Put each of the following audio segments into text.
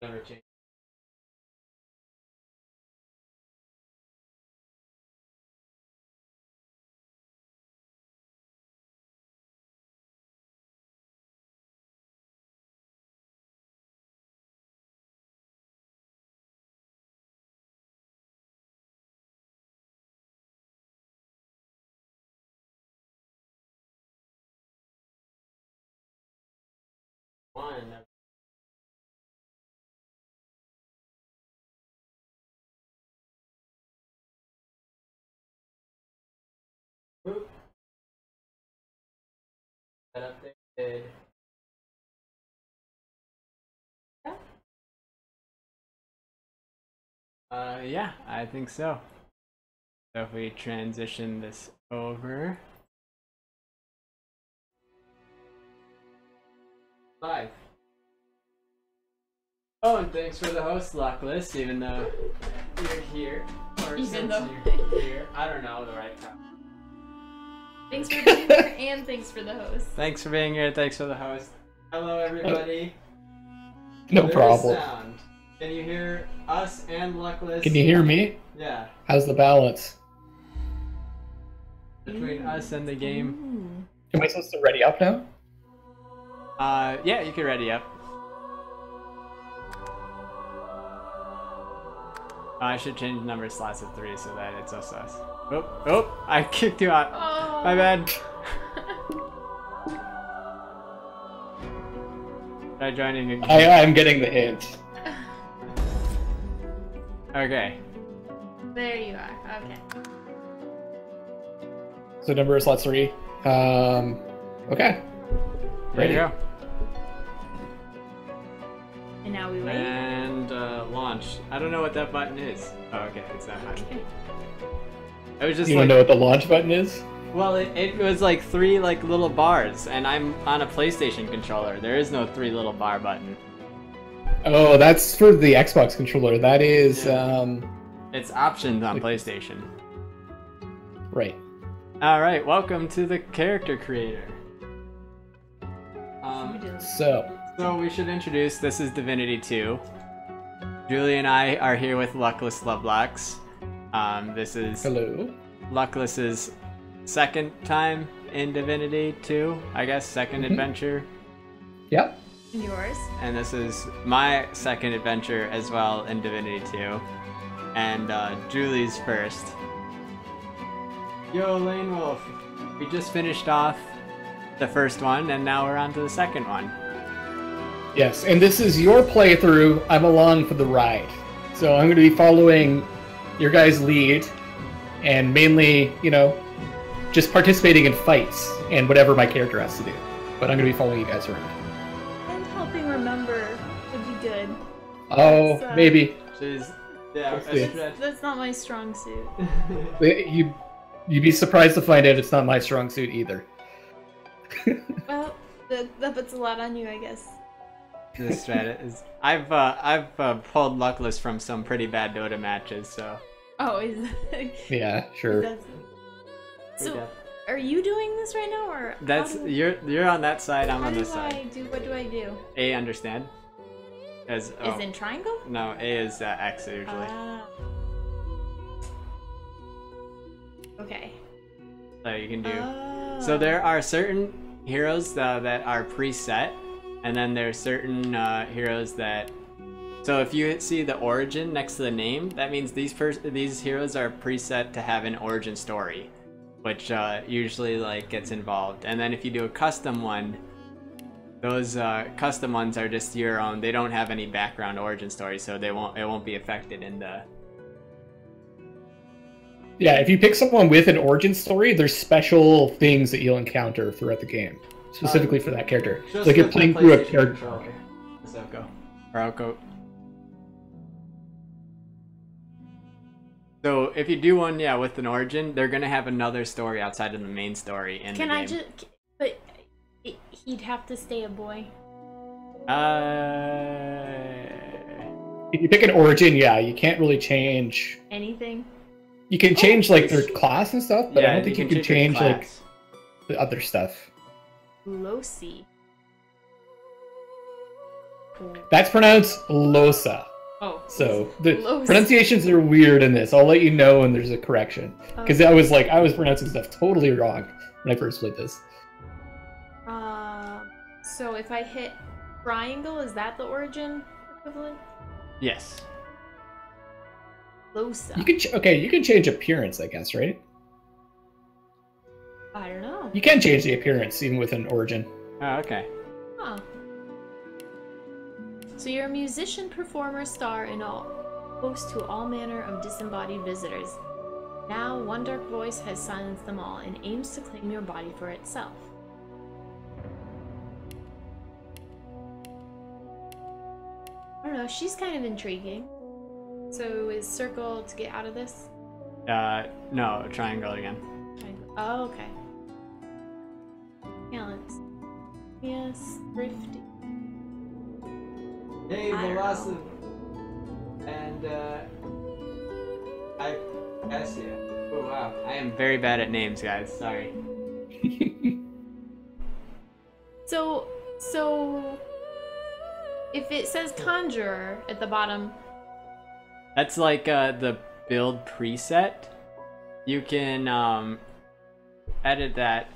Never change. One. Coop. That updated. Yeah, I think so. So if we transition this over. Live. Oh, and thanks for the host, Luckless, even though you're here. Or Even though you're here. I don't know the right time. Thanks for being here and thanks for the host. Thanks for being here, thanks for the host. Hello, everybody. No There is problem. sound. Can you hear us and Luckless? Can you hear me? Yeah. How's the balance? Between us and the game. Am I supposed to ready up now? Yeah, you can ready up. I should change the number of slots to 3 so that it's us. Oh, I kicked you out. Oh. My bad. Try joining again. I'm getting the hint. Okay. There you are. Okay. So number of slots 3. Okay. There you go. And now we wait. And launch. I don't know what that button is. Oh, okay, it's that button. It was just You like, don't know what the launch button is? well, it was like 3 like little bars, and I'm on a PlayStation controller. There is no 3 little bar button. Oh, that's for the Xbox controller. That is, Yeah. It's options on PlayStation. right. All right, welcome to the character creator. So we should introduce. This is Divinity 2. Julie and I are here with LucklessLovelocks. This is Hello. Luckless's second time in Divinity 2, I guess, second adventure. Yep. And yours. And this is my second adventure as well in Divinity 2. And Julie's first. Yo, Lane Wolf. We just finished off the first one, and now we're on to the second one. Yes, and this is your playthrough. I'm along for the ride. So I'm going to be following your guys' lead, and mainly, you know, just participating in fights and whatever my character has to do. But I'm going to be following you guys around. And helping remember would be good. Oh, That's, maybe. She's, yeah, Let's see. That's not my strong suit. You'd be surprised to find out it's not my strong suit either. Well, that puts a lot on you, I guess. The strat is. I've pulled Luckless from some pretty bad Dota matches, so. Oh, is Yeah, sure. that... So, are you doing this right now, or That's how do... you're on that side. I'm on this side. What do I do? A, understand? As Is in triangle? No, A is X usually. Okay. So you can do. Oh. So there are certain heroes that are preset, and then there are certain heroes that. So if you see the origin next to the name, that means these heroes are preset to have an origin story, which usually like gets involved. And then if you do a custom one, those custom ones are just your own. They don't have any background origin story, so it won't be affected in the. Yeah, if you pick someone with an origin story, there's special things that you'll encounter throughout the game, specifically for that character. Just Like you're with playing the through a PlayStation character. controller. So go. Or I'll go. So if you do one, yeah, with an origin, they're gonna have another story outside of the main story in the game. Can I just... But he'd have to stay a boy. If you pick an origin, yeah, you can't really change. Anything? You can change like their class and stuff, but I don't think you can your change like class. the other stuff. Losi. That's pronounced Losa. Oh. So the Losa. pronunciations are weird in this. I'll let you know when there's a correction. Because I was pronouncing stuff totally wrong when I first played this. So if I hit triangle, is that the origin equivalent? Yes. Losa. You can change appearance, I guess, right? I don't know. You can change the appearance even with an origin. Oh, okay. Huh. So you're a musician, performer, star, and host to all manner of disembodied visitors. Now, one dark voice has silenced them all and aims to claim your body for itself. I don't know, she's kind of intriguing. So is circle to get out of this? No, triangle again. Triangle. Oh, okay. Yeah, let's... Yes, thrifty. Hey, I don't Velocity. And, I guess you. Oh, wow. I am very bad at names, guys. Sorry. So... If it says conjurer at the bottom... That's like, the build preset. You can, edit that,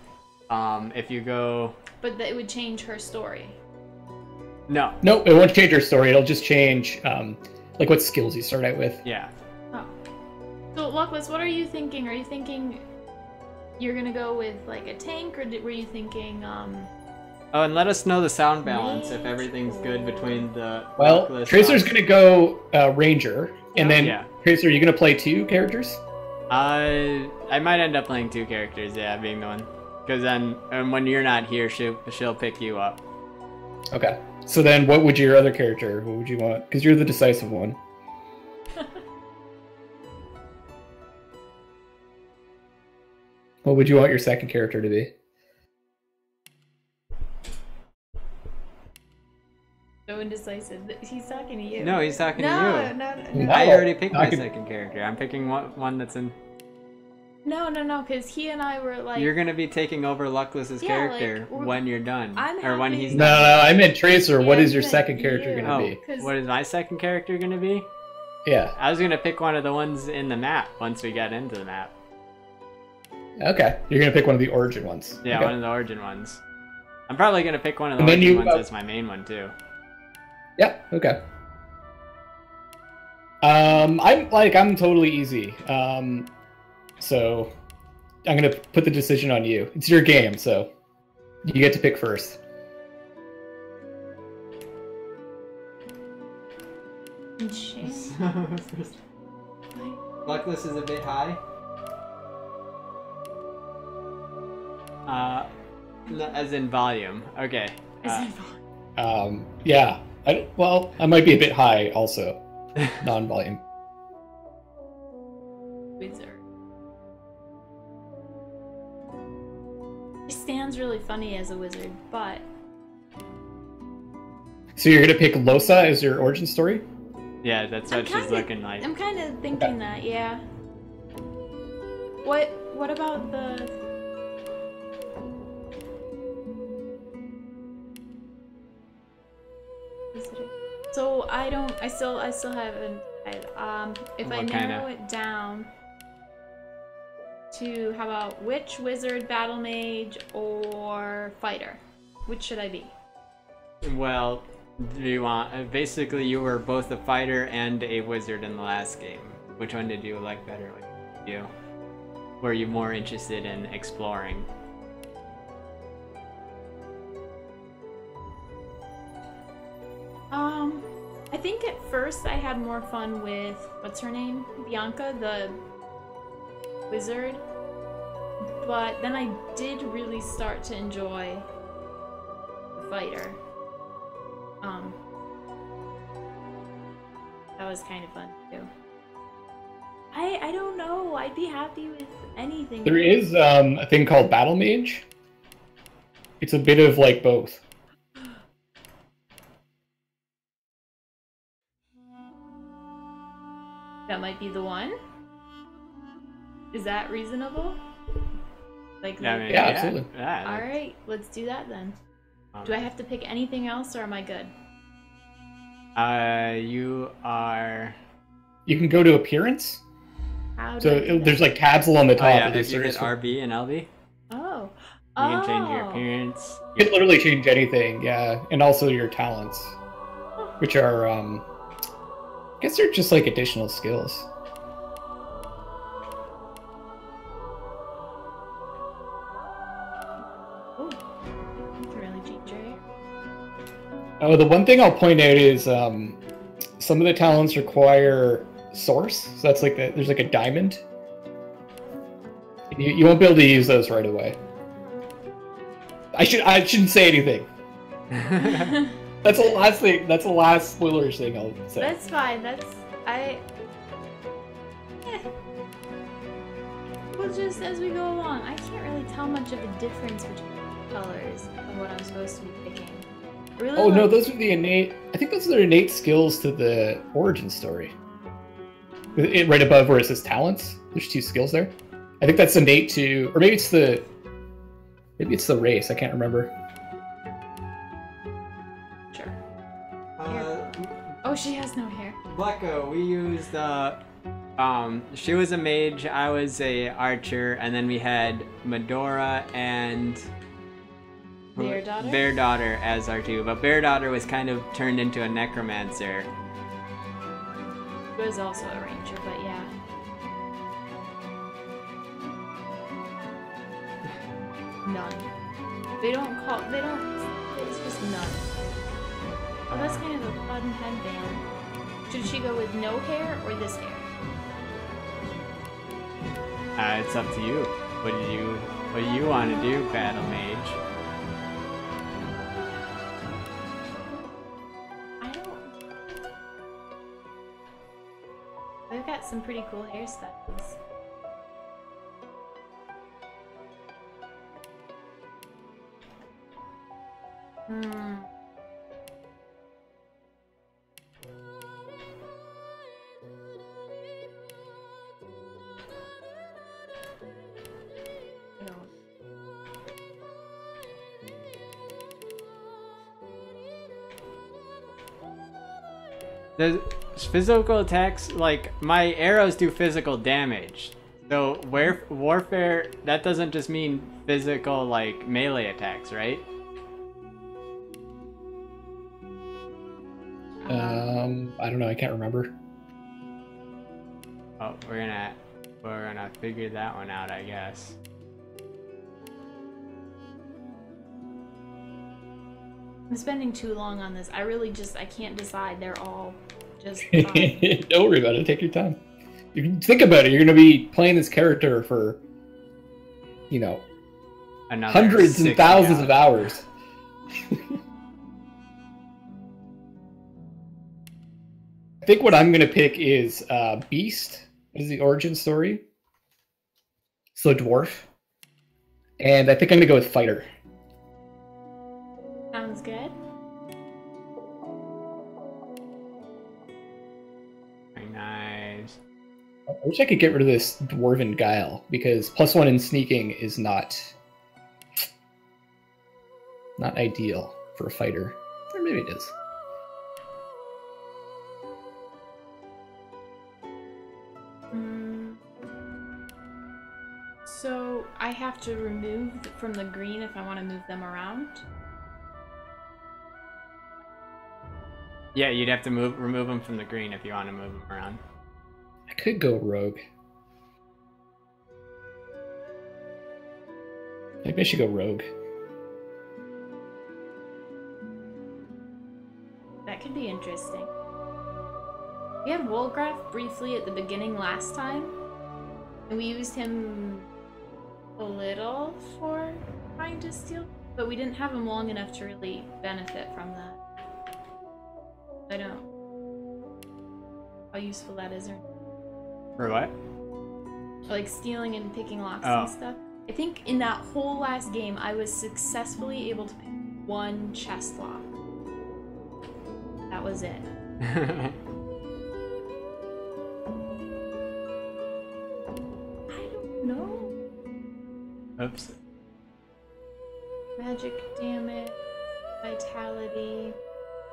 if you go... But it would change her story. No. Nope, it won't change your story. It'll just change, like, what skills you start out with. Yeah. Oh. So, Luckless, what are you thinking? Are you thinking you're gonna go with, like, a tank, or were you thinking, Oh, and let us know the sound balance if everything's good between the... Well, Luckless Tracer's gonna go Ranger, and then yeah. Tracer, are you gonna play 2 characters? I might end up playing 2 characters, yeah, being the one. Because then, and when you're not here, she'll pick you up. Okay. So then, what would your other character? What would you want? Because you're the decisive one. What would you want your second character to be? so indecisive? He's talking to you. No, he's talking to you. No. I already picked my I can- second character. I'm picking one that's in... No, because he and I were like... You're gonna be taking over Luckless's Yeah, character like, when you're done. I'm or when happy- he's No, done. I meant Tracer. What Yeah, is your I second meant character you. gonna Oh, be? 'Cause- what is my second character gonna be? Yeah. I was gonna pick one of the ones in the map once we get into the map. Okay. You're gonna pick one of the origin ones. Yeah, Okay. one of the origin ones. I'm probably gonna pick one of the And then origin you, ones as my main one too. Yeah. Okay. I'm totally easy. So I'm gonna put the decision on you. It's your game, so you get to pick first. Shame. Luckless is a bit high. As in volume. Okay. Yeah. I might be a bit high also. Non-volume. Wizard. He stands really funny as a wizard, but... So you're gonna pick Losa as your origin story? Yeah, that's what she's looking like. I'm kind of thinking that, yeah. What about the... So I still haven't. If I narrow it down to how about witch, wizard, battle mage, or fighter? Which should I be? Well, do you want... basically, you were both a fighter and a wizard in the last game. Which one did you like better? Were you more interested in exploring? I think at first I had more fun with, what's her name? Bianca, the wizard. But then I did really start to enjoy the fighter. That was kind of fun too. I don't know. I'd be happy with anything. There is a thing called Battle Mage. It's a bit of like both. That might be the one. Is that reasonable? Like, Yeah, I mean, Yeah, absolutely. Yeah, all right, let's do that then. Do I have to pick anything else, or am I good? You are. You can go to appearance. How do So I do that? there's like tabs along the top. Oh yeah, of the if you hit series. RB and LB, you Oh. can change your Oh. appearance. You can literally change anything, yeah, and also your talents, which are, I guess they're just like additional skills. Oh. You can really change your hair. Oh, the one thing I'll point out is some of the talents require source, so that's like there's like a diamond. You won't be able to use those right away. I shouldn't say anything. That's the last thing. That's the last spoilers thing I'll say. That's fine. Well, just as we go along, I can't really tell much of a difference between the colors of what I'm supposed to be picking. Really Oh no, those are the innate. I think those are the innate skills to the origin story. Right above where it says talents, there's 2 skills there. I think that's innate to, or maybe it's the race. I can't remember. Sure. Oh, she has no hair. Blecko, we used she was a mage, I was a archer, and then we had Medora and Bear Daughter? Bear Daughter as our 2, but Bear Daughter was kind of turned into a necromancer. She was also a ranger, but yeah. None. It's just none. Oh, that's kind of a fun headband. Should she go with no hair or this hair? It's up to you. What do you want to do, Battle Mage? I don't... They've got some pretty cool hairstyles. The physical attacks, like, my arrows do physical damage. So, warfare, that doesn't just mean physical, like, melee attacks, right? I don't know. I can't remember. Oh, we're gonna figure that one out, I guess. I'm spending too long on this. I can't decide. They're all just fine. Don't worry about it. Take your time. You can think about it. You're going to be playing this character for, Another hundreds and 60 thousands of hours. I think what I'm going to pick is Beast. What is the origin story? So dwarf. And I think I'm going to go with Fighter. Sounds good. Very nice. I wish I could get rid of this Dwarven Guile, because +1 in sneaking is not ideal for a fighter. Or maybe it is. So I have to remove from the green if I want to move them around. Yeah, you'd have to remove them from the green if you want to move them around. I could go Rogue. Maybe I should go Rogue. That could be interesting. We had Wolgraf briefly at the beginning last time, and we used him a little for trying to steal, but we didn't have him long enough to really benefit from that. I know how useful that is, or For what? like stealing and picking locks Oh. and stuff. I think in that whole last game, I was successfully able to pick one chest lock. That was it. I don't know. Oops. Magic damage, vitality,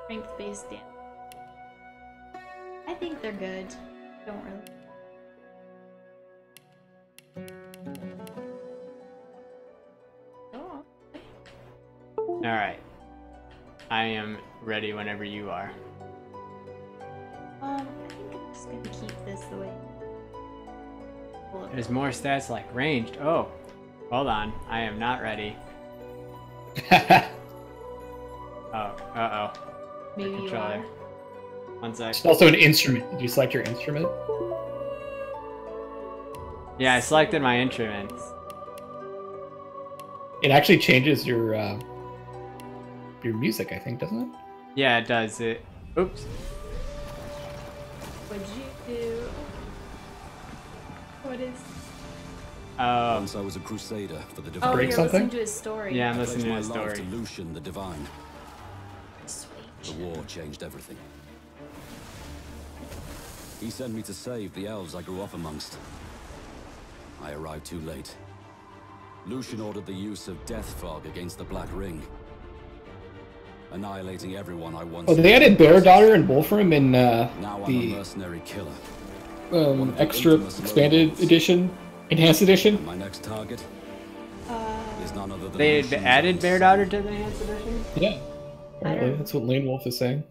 strength-based damage. think they're good. Don't really. Oh. Alright. I am ready whenever you are. I think I'm just gonna keep this the way. There's more stats like ranged. Oh, hold on. I am not ready. Oh, uh-oh. Maybe you are. One sec. It's also an instrument. Did you select your instrument? Yeah, I selected my instrument. It actually changes your music, I think, doesn't it? Yeah, it does. It. Oops. What'd you do? What is? Once I was a crusader for the divine. Oh, Break you're something? listening to his story. Yeah, I'm I listening to pledged his my life story. to Lucian the divine. Sweet. The war changed everything. He sent me to save the elves I grew up amongst. I arrived too late. Lucian ordered the use of death fog against the Black Ring, annihilating everyone I once. Oh, they added Bear Daughter and Wolfram in Now I'm a the mercenary killer. extra expanded edition, enhanced edition. My next target is none other than They Lucian's added own Bear son. Daughter to the Enhanced Edition? Yeah, apparently that's what Lane Wolf is saying.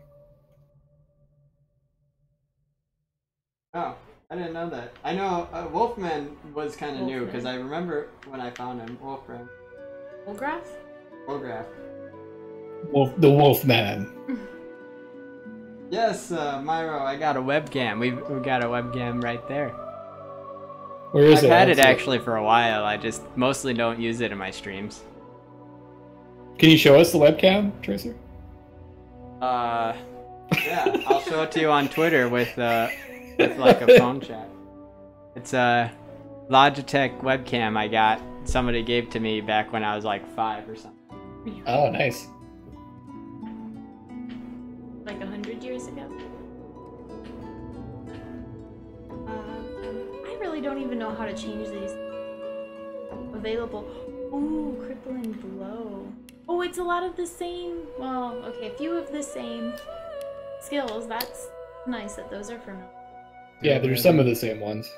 Oh, I didn't know that. I know Wolfman was kind of new Wolfman. because I remember when I found him. Wolfram. Wolgraf? Wolgraf. The Wolfman. Yes, Myro, I got a webcam. We got a webcam right there. Where is I've it? had I it don't see actually for a while. I just mostly don't use it in my streams. Can you show us the webcam, Tracer? Yeah, I'll show it to you on Twitter with like a phone chat. It's a Logitech webcam I got. Somebody gave to me back when I was like 5 or something. Oh, nice. Like 100 years ago? I really don't even know how to change these. Available. Ooh, crippling blow. Oh, it's a lot of the same. Well, okay, a few of the same skills. That's nice that those are familiar. Yeah, there's some of the same ones.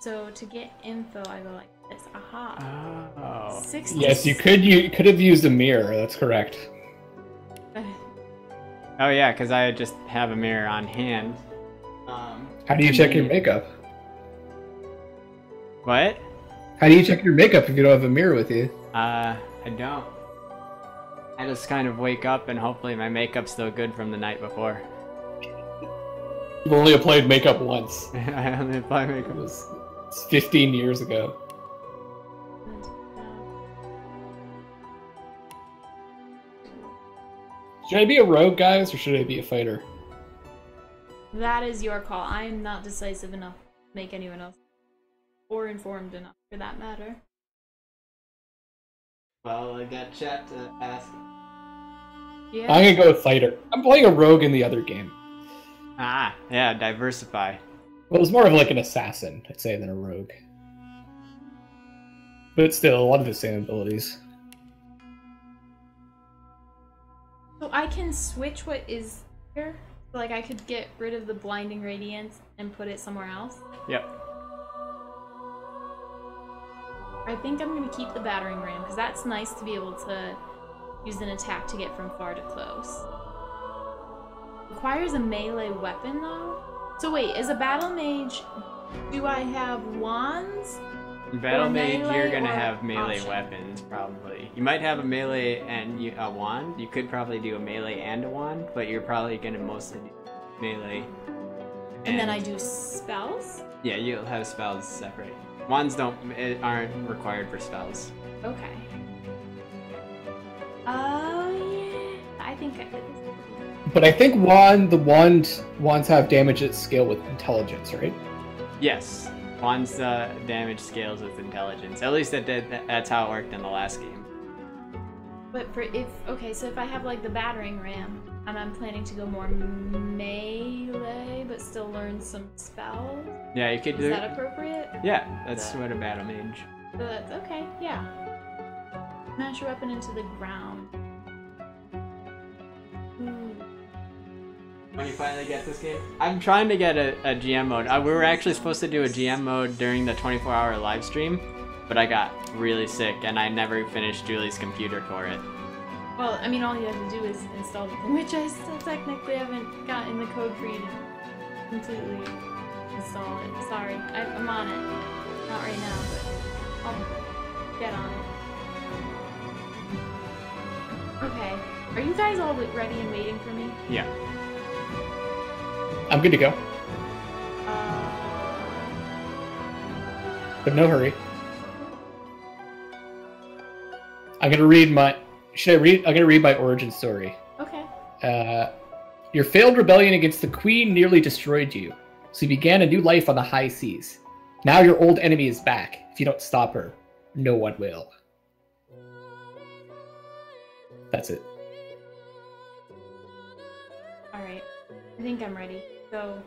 So to get info, I go like this. Aha. Oh. 60. Yes, you could have used a mirror. That's correct. Oh yeah, because I just have a mirror on hand. How do you check your makeup? What? How do you check your makeup if you don't have a mirror with you? I don't. I just kind of wake up and hopefully my makeup's still good from the night before. You've only applied makeup once. I only apply It makeup. was 15 years ago. Should I be a rogue, guys, or should I be a fighter? That is your call. I am not decisive enough to make anyone else, or informed enough for that matter. Well, I got chat to ask. Yeah. I'm gonna go with fighter. I'm playing a rogue in the other game. Ah, yeah, diversify. Well, it's more of like an assassin, I'd say, than a rogue. But it's still a lot of the same abilities. So I can switch what is here. So like I could get rid of the blinding radiance and put it somewhere else. Yep. I think I'm gonna keep the battering ram because that's nice to be able to use an attack to get from far to close. Requires a melee weapon though. So wait, as a battle mage, do I have wands? In Battle Or Mage, melee you're gonna or have melee option? weapons, probably. You might have a melee and a wand. You could probably do a melee and a wand, but you're probably gonna mostly do melee. And then I do spells? Yeah, you'll have spells separate. Wands aren't required for spells. Okay. Oh yeah. I think I did this. But I think wands have damage at scale with intelligence, right? Yes. Wands damage scales with intelligence. At least that's how it worked in the last game. But for so if I have like the battering ram and I'm planning to go more melee but still learn some spells, Yeah, you could is do that appropriate? Yeah, that's what a battle mage. So that's okay, yeah. Smash your weapon into the ground. when you finally get this game. I'm trying to get a GM mode. We were actually supposed to do a GM mode during the 24-hour live stream, but I got really sick and I never finished Julie's computer for it. Well, I mean, all you have to do is install the thing, which I still technically haven't gotten the code for you to completely install it. Sorry, I'm on it. Not right now, but I'll get on it. Okay, are you guys all ready and waiting for me? Yeah. I'm good to go. But no hurry. I'm gonna read my. Should I read? I'm gonna read my origin story. Okay. Your failed rebellion against the Queen nearly destroyed you, so you began a new life on the high seas. Now your old enemy is back. If you don't stop her, no one will. That's it. Alright. I think I'm ready. So,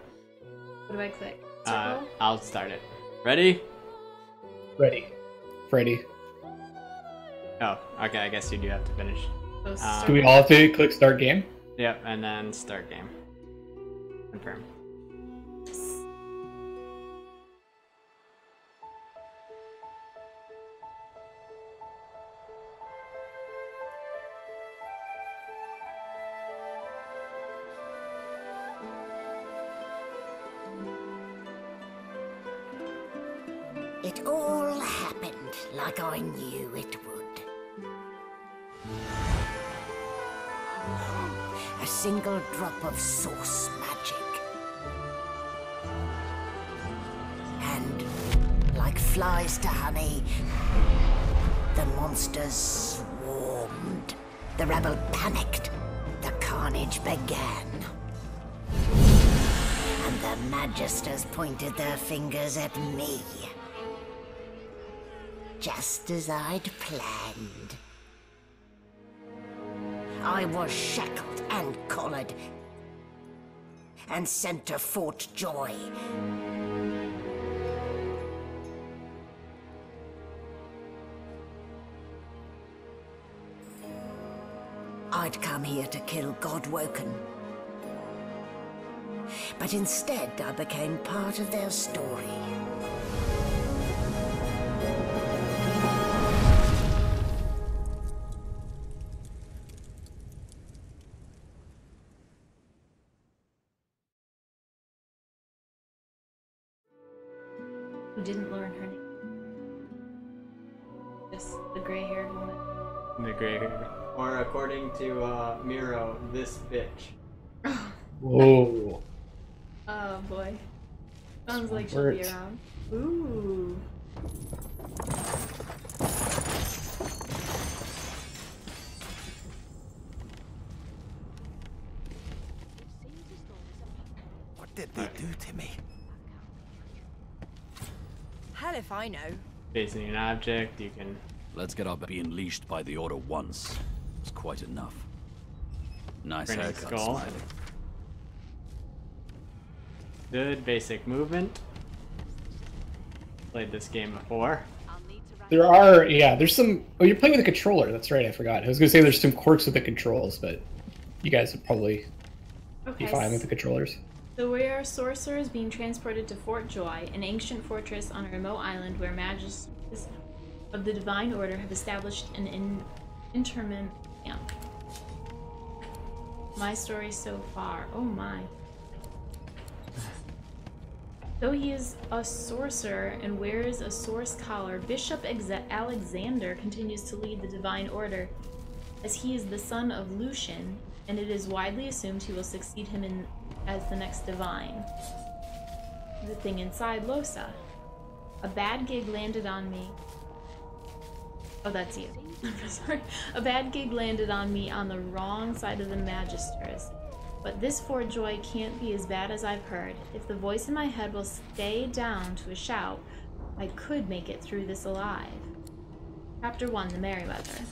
what do I click? Circle? I'll start it. Ready? Ready. Freddy. Oh, okay, I guess you do have to finish. So Do we all have to click start game? Yep, and then start game. Confirm. It all happened like I knew it would. A single drop of source magic. And, like flies to honey, the monsters swarmed. The rebel panicked. The carnage began. And the Magisters pointed their fingers at me. Just as I'd planned. I was shackled and collared, and sent to Fort Joy. I'd come here to kill Godwoken. But instead, I became part of their story. Who didn't learn her name? Just the gray-haired woman. The gray hair. Or according to Miro, this bitch. Whoa. Oh boy. Sounds like she'll Words. be around. Ooh. What did they do to me? Hell if I know. Facing an object, you can... Let's get up being leashed by the Order once. It's quite enough. Nice Printing haircut, skull. Smiley. Good basic movement. Played this game before. There are, yeah, there's some... Oh, you're playing with a controller. That's right, I forgot. I was going to say there's some quirks with the controls, but you guys would probably be fine with the controllers. So we are sorcerers being transported to Fort Joy, an ancient fortress on a remote island where magisters of the Divine Order have established an interment camp. My story so far. Oh my. Though he is a sorcerer and wears a source collar, Bishop Alexander continues to lead the Divine Order, as he is the son of Lucian, and it is widely assumed he will succeed him as the next divine. The thing inside Losa. A bad gig landed on me. Oh, that's you. I'm sorry. A bad gig landed on me on the wrong side of the Magisters. But this Fort Joy can't be as bad as I've heard. If the voice in my head will stay down to a shout, I could make it through this alive. Chapter 1, The Merryweather.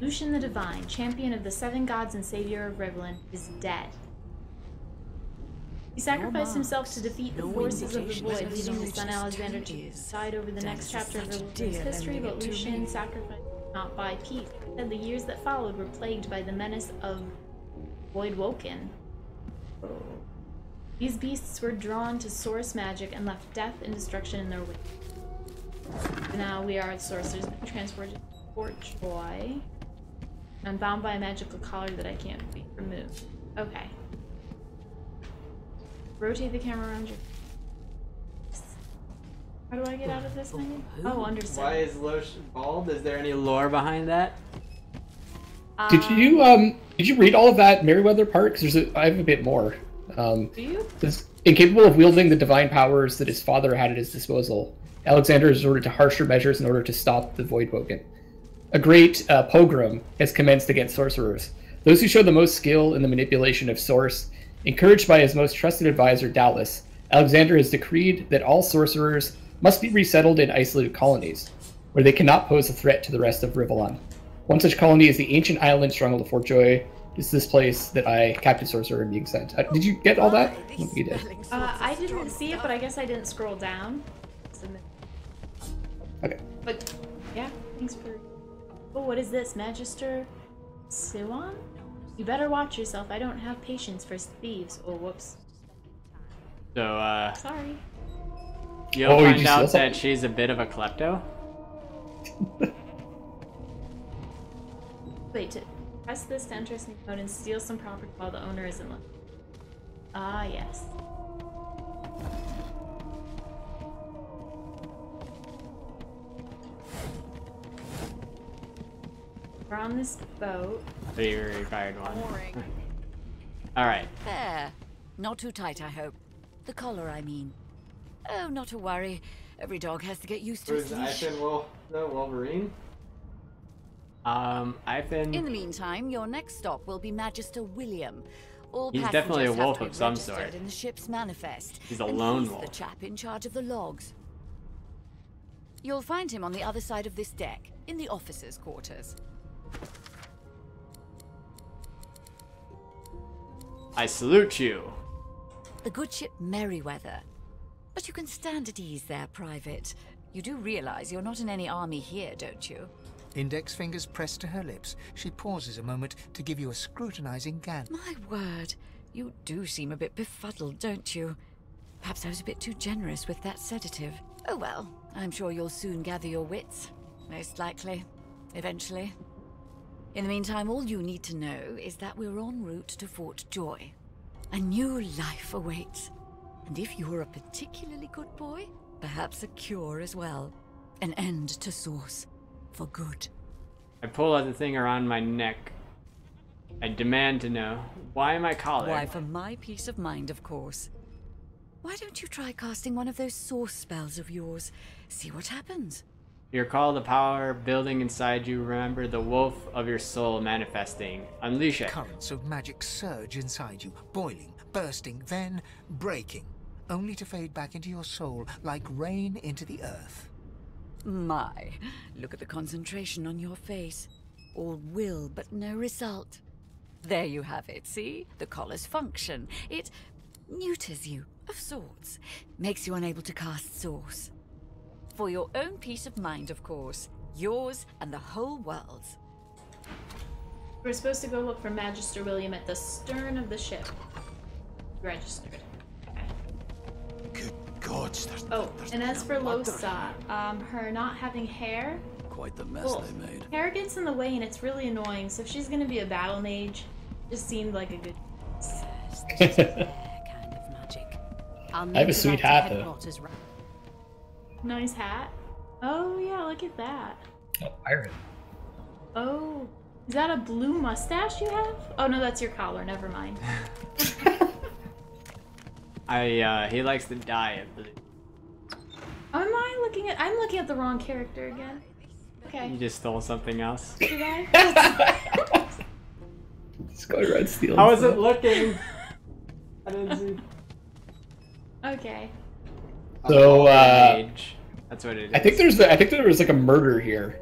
Lucian the Divine, champion of the seven gods and savior of Rivlin, is dead. He sacrificed himself to defeat the forces of the Void, leaving his son Alexander to decide over the next chapter of Rivlin's history, but Lucian sacrificed not by peace. Instead, the years that followed were plagued by the menace of Void Woken, These beasts were drawn to source magic and left death and destruction in their wake. Now we are sorcerers being transported to Fort Joy. I'm bound by a magical collar that I can't be removed. Okay. Rotate the camera around your... How do I get out of this menu? Oh, understood. Why is Losh bald? Is there any lore behind that? Did you read all of that Merryweather part? Because I have a bit more. Do you? Incapable of wielding the divine powers that his father had at his disposal, Alexander resorted to harsher measures in order to stop the Voidwoken. A great pogrom has commenced against sorcerers. Those who show the most skill in the manipulation of source, encouraged by his most trusted advisor, Dallas, Alexander has decreed that all sorcerers must be resettled in isolated colonies, where they cannot pose a threat to the rest of Rivellon. One such colony is the ancient island stronghold of Fort Joy. This is this place that I, Captain Sorcerer, am being sent. Did you get all that? I don't think you did. I didn't see it, but I guess I didn't scroll down. Okay. But, yeah, thanks for... Oh, what is this? Magister Siwan? You better watch yourself. I don't have patience for thieves. Oh, whoops. So, Sorry. You'll find out that she's a bit of a klepto? Wait, press this to enter a sneak mode and steal some property while the owner isn't looking. Ah, yes. We're on this boat. So you required one. Alright. There. Not too tight, I hope. The collar, I mean. Oh, not to worry. Every dog has to get used to Who's his leash. the Wolverine? In the meantime, your next stop will be Magister William. All He's passengers definitely a wolf have to of be some registered sort. in the ship's manifest. He's a and lone he's wolf. the chap in charge of the logs. You'll find him on the other side of this deck, in the officers' quarters. I salute you. The good ship Merryweather. But you can stand at ease there, Private. You do realize you're not in any army here, don't you? Index fingers pressed to her lips. She pauses a moment to give you a scrutinizing glance. My word, you do seem a bit befuddled, don't you? Perhaps I was a bit too generous with that sedative. Oh well, I'm sure you'll soon gather your wits. Most likely. Eventually. In the meantime, all you need to know is that we're en route to Fort Joy. A new life awaits. And if you're a particularly good boy, perhaps a cure as well. An end to Source. For good. I pull out the thing around my neck. I demand to know, why am I collared? Why, for my peace of mind, of course. Why don't you try casting one of those source spells of yours? See what happens. Your call to power building inside you. Remember the wolf of your soul manifesting. Unleash it. Currents of magic surge inside you, boiling, bursting, then breaking, only to fade back into your soul like rain into the earth. My, look at the concentration on your face. All will, but no result. There you have it, see? The collar's function. It neuters you, of sorts. Makes you unable to cast Source. For your own peace of mind, of course. Yours and the whole world's. We're supposed to go look for Magister William at the stern of the ship. Registered. Okay. Good gods, there's And as for Losa, her not having hair... Quite the mess they made. Hair gets in the way and it's really annoying, so if she's gonna be a battle mage, just seemed like a good... Yes, kind of magic. I have a sweet hat, though. Nice hat. Oh yeah, look at that. Oh, pirate. Oh, is that a blue mustache you have? Oh no, that's your collar, never mind. He likes to dye it blue. I'm looking at the wrong character again. Okay. You just stole something else. Did I? Let's go around stealing. I wasn't looking. I didn't see. Okay. So, that's what it is. I think there was like a murder here.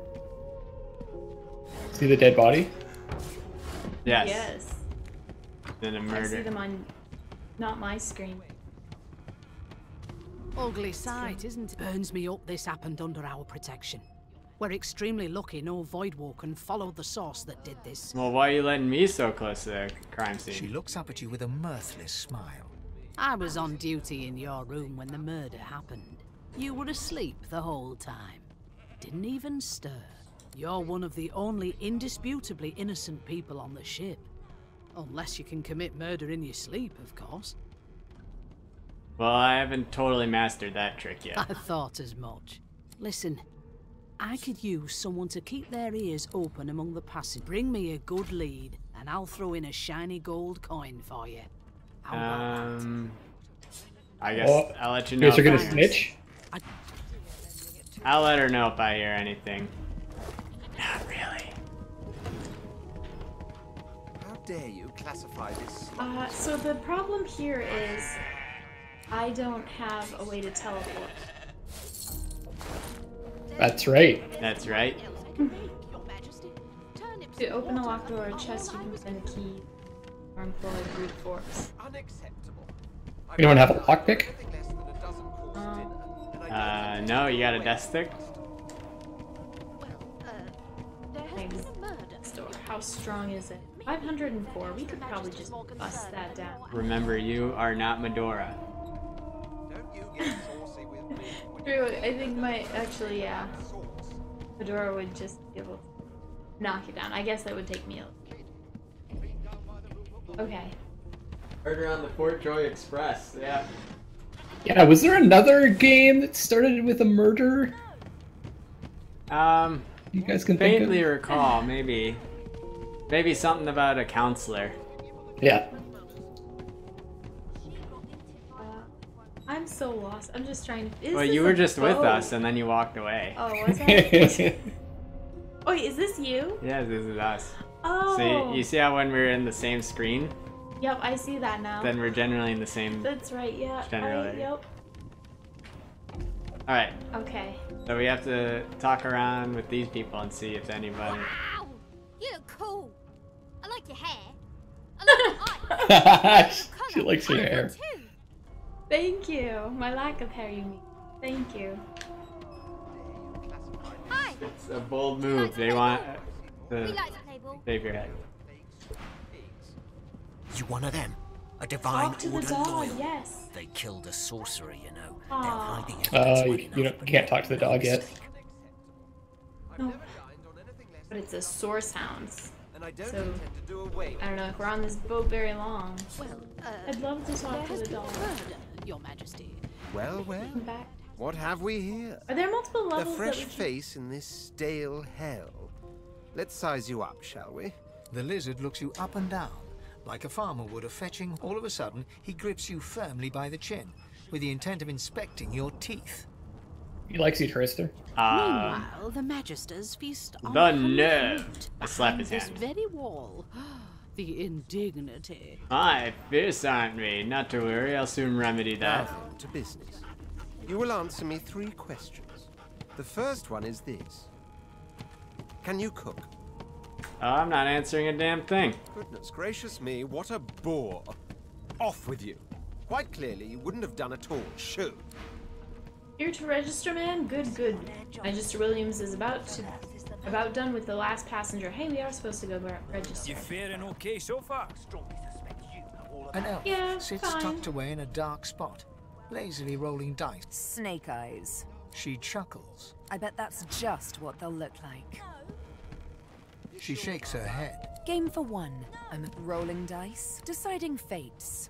See the dead body? Yes. Yes. Then a I see murder. them on, not my screen. Ugly sight, isn't it? Burns me up this happened under our protection. We're extremely lucky no Voidwalker followed the source that did this. Well, why are you letting me so close to the crime She scene? looks up at you with a mirthless smile. I was on duty in your room when the murder happened. You were asleep the whole time. Didn't even stir. You're one of the only indisputably innocent people on the ship. Unless you can commit murder in your sleep, of course. Well, I haven't totally mastered that trick yet. I thought as much. Listen, I could use someone to keep their ears open among the passengers. Bring me a good lead, and I'll throw in a shiny gold coin for you. How about that? I guess Oh, I'll let you You know. guys are if gonna I- snitch? I'll let her know if I hear anything. Not really. How dare you classify this? So the problem here is I don't have a way to teleport. That's right. That's right. To open a locked door or chest, you can find a key or employ brute force. Unacceptable. You don't have a lockpick? Nothing less than a dozen calls in, and I don't No, you got a death stick? Store. How strong is it? 504. We could probably just bust that down. Remember, you are not Medora. don't you get saucy with me. True. I think actually, yeah. Fedora would just be able to knock you down. I guess that would take me a... Okay. Murder on the Fort Joy Express, yeah. Yeah, was there another game that started with a murder? You guys can think Faintly of? recall, maybe something about a counselor. Yeah. I'm so lost. I'm just trying to... Well, you were just with us, and then you walked away. Oh, was I? Oh, wait, is this you? Yeah, this is us. Oh. See, you see how when we're in the same screen, Yep, I see that now. then we're generally in the same. That's right, yeah. Generally. Yep. All right. Okay. So we have to talk around with these people and see if anybody. Wow! You look cool. I like your hair. I like your eyes. She likes your hair. Too. Thank you. My lack of hair, you mean. Thank you. Hi. It's a bold move. They want We to like to play ball. save your head. You one of them? A divine Talk to the order dog, loyal? yes. They killed a sorcerer, you know. Aw. They're hiding evidence well enough, You can't talk to the dog yet. No. But it's a source hounds. And I don't So, intend to do away with I don't know if we're on this boat very long. Well, I'd love to talk to has the been dog. murder, Your Majesty. Well, well. Come back. What have we here? Are there multiple A levels fresh that we can... face in this stale hell. Let's size you up, shall we? The lizard looks you up and down, like a farmer would of fetching. All of a sudden, he grips you firmly by the chin, with the intent of inspecting your teeth. He likes you, Tracer. Meanwhile, the Magisters feast on The honey nerve. meat I slap behind his this hand. very wall. The indignity. My fierce aren't we? Not to worry, I'll soon remedy Now that. then, to business. You will answer me 3 questions. The first one is this. Can you cook? Oh, I'm not answering a damn thing. Goodness gracious me, what a bore. Off with you. Quite clearly, you wouldn't have done at all. Shoo. Here to register, man? Good, good. Magister Williams is about done with the last passenger. Hey, we are supposed to go register. faring okay so far? An elf Yeah, sits fine. tucked away in a dark spot, lazily rolling dice. Snake eyes. She chuckles. I bet that's just what they'll look like. She shakes her head. Game for one. I'm rolling dice, deciding fates.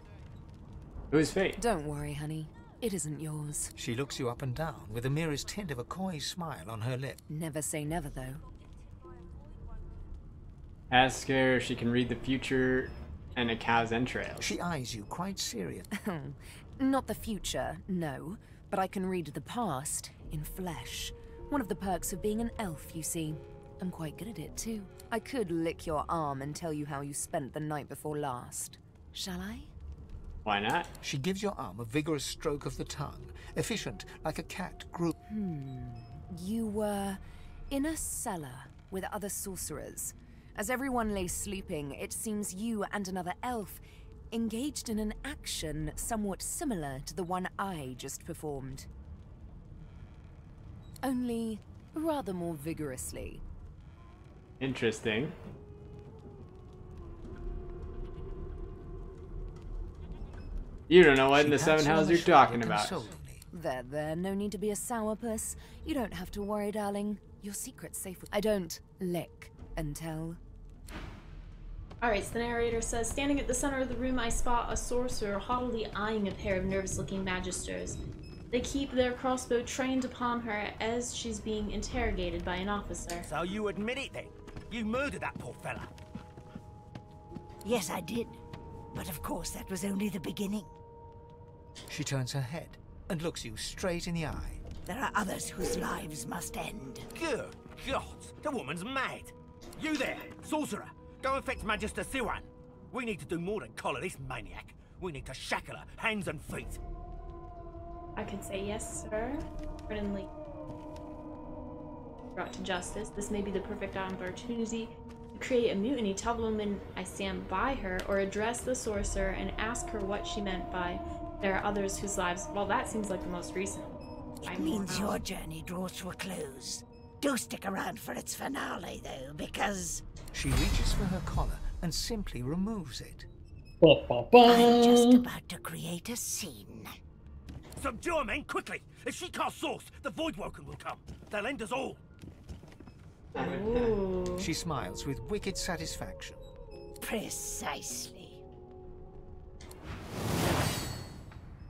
Who's fate? Don't worry, honey. It isn't yours. She looks you up and down, with the merest hint of a coy smile on her lip. Never say never, though. Ask her if she can read the future and a cow's entrails. She eyes you quite serious. Not the future, no. But I can read the past in flesh. One of the perks of being an elf, you see. I'm quite good at it, too. I could lick your arm and tell you how you spent the night before last. Shall I? Why not? She gives your arm a vigorous stroke of the tongue, efficient like a cat group. You were in a cellar with other sorcerers. As everyone lay sleeping, it seems you and another elf engaged in an action somewhat similar to the one I just performed. Only rather more vigorously. Interesting. You don't know what in the Seven Hells you're talking about. There, no need to be a sourpuss. You don't have to worry, darling. Your secret's safe with— I don't lick and tell. Alright, so the narrator says, standing at the center of the room, I spot a sorcerer haughtily eyeing a pair of nervous-looking magisters. They keep their crossbow trained upon her as she's being interrogated by an officer. So you admit it then? You murdered that poor fella? Yes, I did. But of course, that was only the beginning. She turns her head and looks you straight in the eye. There are others whose lives must end. Good God, the woman's mad. You there, sorcerer, go and fetch Magister Siwan. We need to do more than collar this maniac. We need to shackle her, hands and feet. I could say yes, sir. Friendly. Brought to justice. This may be the perfect opportunity to create a mutiny, tell the woman I stand by her, or address the sorcerer and ask her what she meant by there are others whose lives— well, that seems like the most recent. It means your journey draws to a close. Do stick around for its finale, though, because... She reaches for her collar and simply removes it. I'm just about to create a scene. Subdue her, men, quickly! If she casts source, the Voidwoken will come. They'll end us all. Ooh. She smiles with wicked satisfaction. Precisely.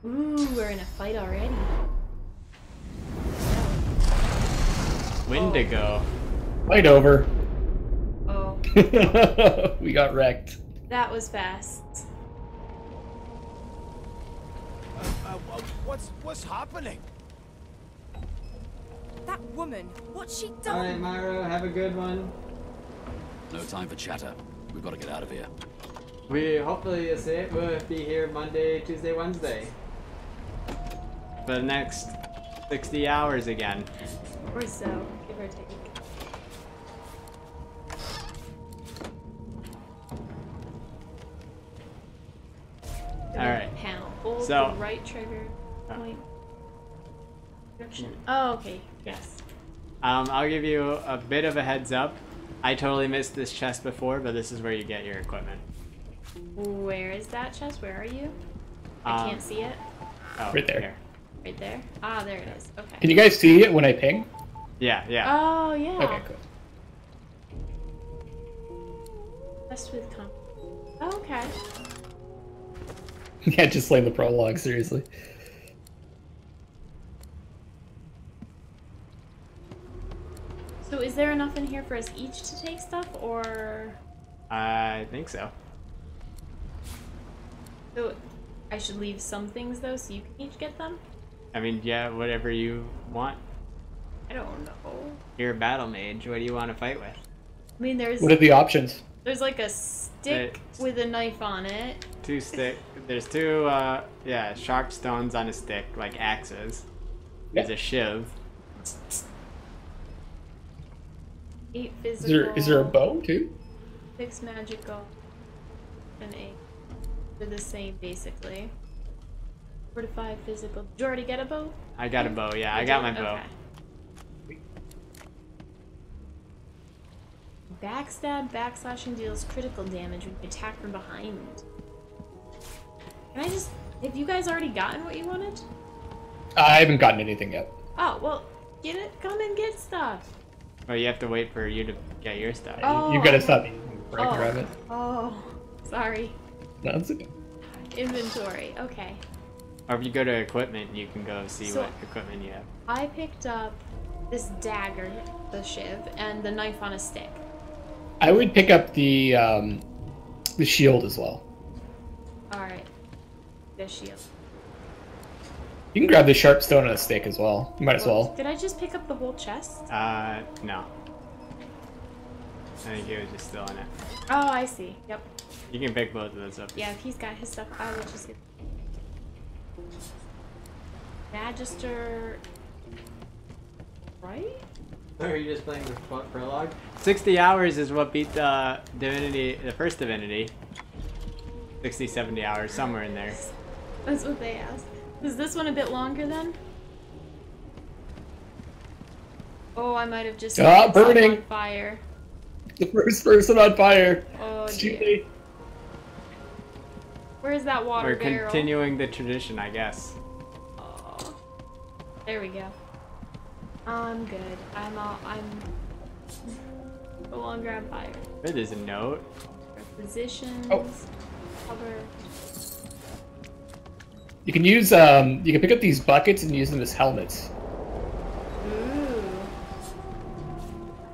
Ooh, we're in a fight already. Wendigo. Fight over. Oh. We got wrecked. That was fast. What's happening? That woman, what's she done? Alright, Myro, have a good one. No time for chatter. We've got to get out of here. We hopefully will be here Monday, Tuesday, Wednesday. For the next 60 hours again. Or so, give or take. Alright. Panel. Hold So, the right trigger. Point. Oh, okay. Yes. I'll give you a bit of a heads up. I totally missed this chest before, but this is where you get your equipment. Where is that chest? Where are you? I can't see it. Oh, right there. Here. Right there? Ah, there it is. Okay. Can you guys see it when I ping? Yeah, yeah. Oh, yeah. Okay, cool. Chest with comp. Oh, okay. Yeah, just playing the prologue, seriously. So is there enough in here for us each to take stuff, or? I think so. So I should leave some things though, so you can each get them? I mean, yeah, whatever you want. I don't know. You're a battle mage. What do you want to fight with? I mean, there's... What are the options? There's like a stick with a knife on it. There's two, yeah, sharp stones on a stick, like axes. There's a shiv. 8 physical. Is there a bow too? 6 magical. And 8. They're the same, basically. 4 to 5 physical. Did you already get a bow? I got a bow, yeah. I got my bow. Okay. Backstab, backslashing deals critical damage when you attack from behind. Can I just... Have you guys already gotten what you wanted? I haven't gotten anything yet. Oh, well, get it. Come and get stuff. Or you have to wait for you to get your stuff. Oh, You've got to stop me. Grab it. Oh, sorry. No, it's okay. Inventory, okay. Or if you go to equipment, you can go see what equipment you have. I picked up this dagger, the shiv, and the knife on a stick. I would pick up the shield as well. Alright. The shield. You can grab the sharp stone on a stick as well. You might as well. Did I just pick up the whole chest? No. I think it was just still in it. Oh, I see. Yep. You can pick both of those up. Yeah, if he's got his stuff, I will just get... Magister... Right? Or are you just playing with prologue? 60 hours is what beat the Divinity, the first Divinity. 60, 70 hours, somewhere in there. That's what they asked. Is this one a bit longer then? Oh, I might have just burning on fire. The first person on fire. Oh, it's too dear. late. Where's that water barrel? We're continuing the tradition, I guess. Oh, there we go. I'm good. I'm no longer on fire. Oh, there's a note. Positions. Oh. Cover. You can use you can pick up these buckets and use them as helmets. Ooh.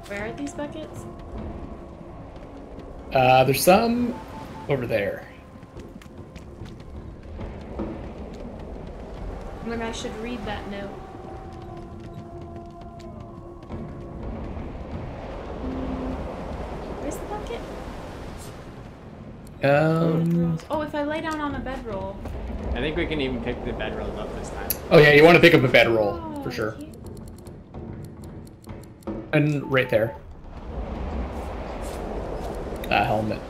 Where are these buckets? There's some over there. Then I should read that note. Where's the bucket? Oh, if I lay down on a bedroll. I think we can even pick the bedrolls up this time. Oh yeah, you want to pick up a bedroll for sure. And right there. Helmet.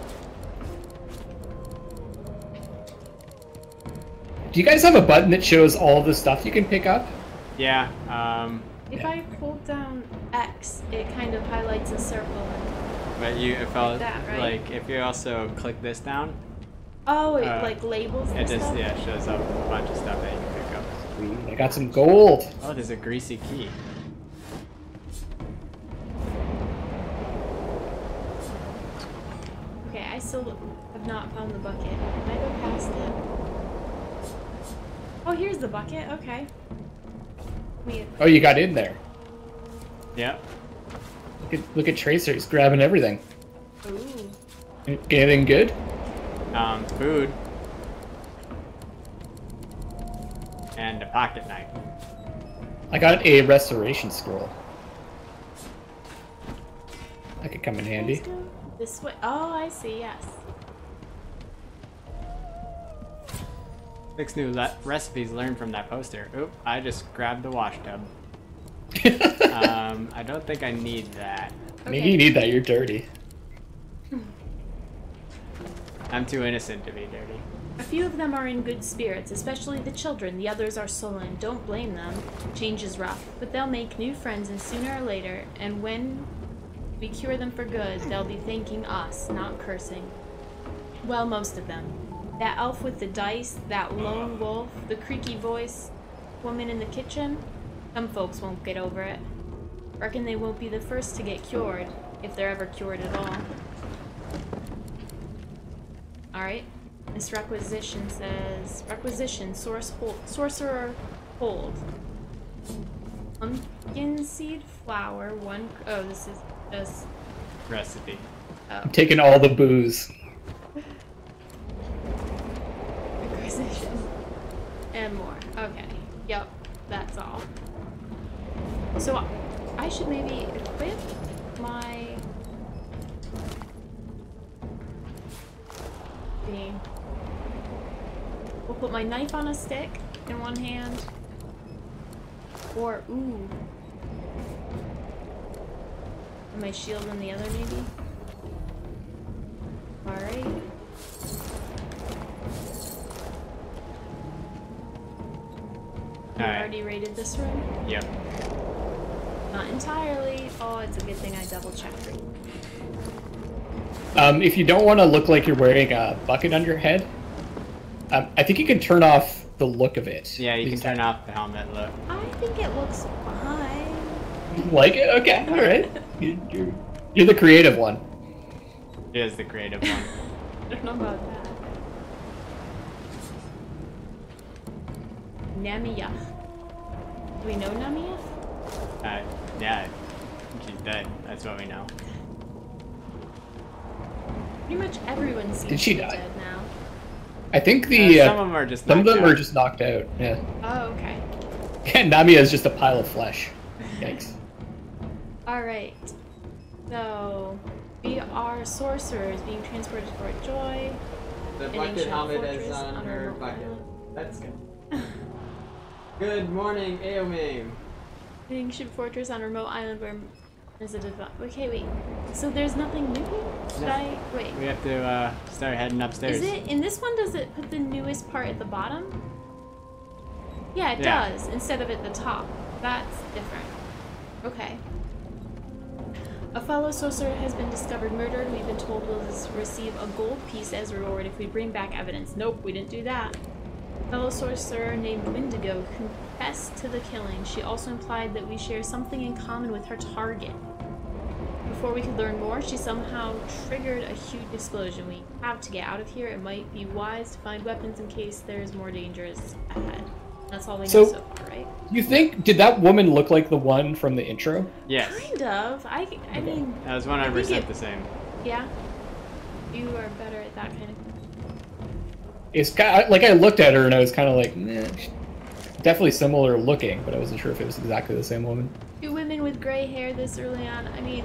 Do you guys have a button that shows all the stuff you can pick up? Yeah. If I hold down X, it kind of highlights a circle. But if that, right? like if you also click this down. Oh, it like labels it just stuff? shows up a bunch of stuff that you can pick up. Sweet. I got some gold. Oh, there's a greasy key. Okay, I still have not found the bucket. Can I go past it? Oh, here's the bucket. Okay. Oh, you got in there. Yep. Look at Tracer. He's grabbing everything. Ooh. Anything good? Food. And a pocket knife. I got a restoration scroll. That could come in handy. This way. Oh, I see. Yes. 6 new recipes learned from that poster. Oop, I just grabbed the wash tub. I don't think I need that. Maybe you need that, you're dirty. I'm too innocent to be dirty. A few of them are in good spirits, especially the children. The others are sullen. Don't blame them. Change is rough, but they'll make new friends, and sooner or later, and when we cure them for good, they'll be thanking us, not cursing. Well, most of them. That elf with the dice, that lone wolf, the creaky voice, woman in the kitchen, some folks won't get over it. Reckon they won't be the first to get cured, if they're ever cured at all. Alright, this requisition says, sorcerer hold. Pumpkin seed flour, this is just... Recipe. Oh. I'm taking all the booze. Requisition. And more. Okay. Yep, that's all. So, I should maybe equip my... We'll put my knife on a stick in one hand. Or, ooh. And my shield in the other, maybe? Alright. You already raided this room? Yep. Not entirely. Oh, it's a good thing I double-checked. If you don't want to look like you're wearing a bucket on your head, I think you can turn off the look of it. Yeah, you can turn off the helmet look. I think it looks fine. You like it? Okay, alright. You're the creative one. It is the creative one. I don't know about that. Namiya. Do we know Namiya? Yeah. She's dead. That's what we know. Pretty much everyone seems Did she to be die? dead now. I think Some of them are just some of them knocked are out. just knocked out. Yeah. Oh, okay. And Namiya is just a pile of flesh. Yikes. Alright. So, we are sorcerers being transported to Fort Joy. The an bucket ancient helmet is fortress on her remote bucket. island. That's good. Good morning, Aomame. An ancient fortress on a remote island where is it okay, wait. So there's nothing new? Should I wait? We have to start heading upstairs. Is it in this one? Does it put the newest part at the bottom? Yeah, it Yeah. does instead of at the top. That's different. Okay. A fellow sorcerer has been discovered murdered. We've been told we'll receive a gold piece as a reward if we bring back evidence. Nope, we didn't do that. A fellow sorcerer named Windigo confessed to the killing. She also implied that we share something in common with her target. Before we could learn more, she somehow triggered a huge explosion. We have to get out of here. It might be wise to find weapons in case there's more dangers ahead. That's all we know so far, right? You think, did that woman look like the one from the intro? Yes. Kind of. I mean... That was 100% the same. Yeah. You are better at that kind of thing. It's kind of, like, I looked at her and I was kind of like, nah, definitely similar looking, but I wasn't sure if it was exactly the same woman. Two women with gray hair this early on. I mean,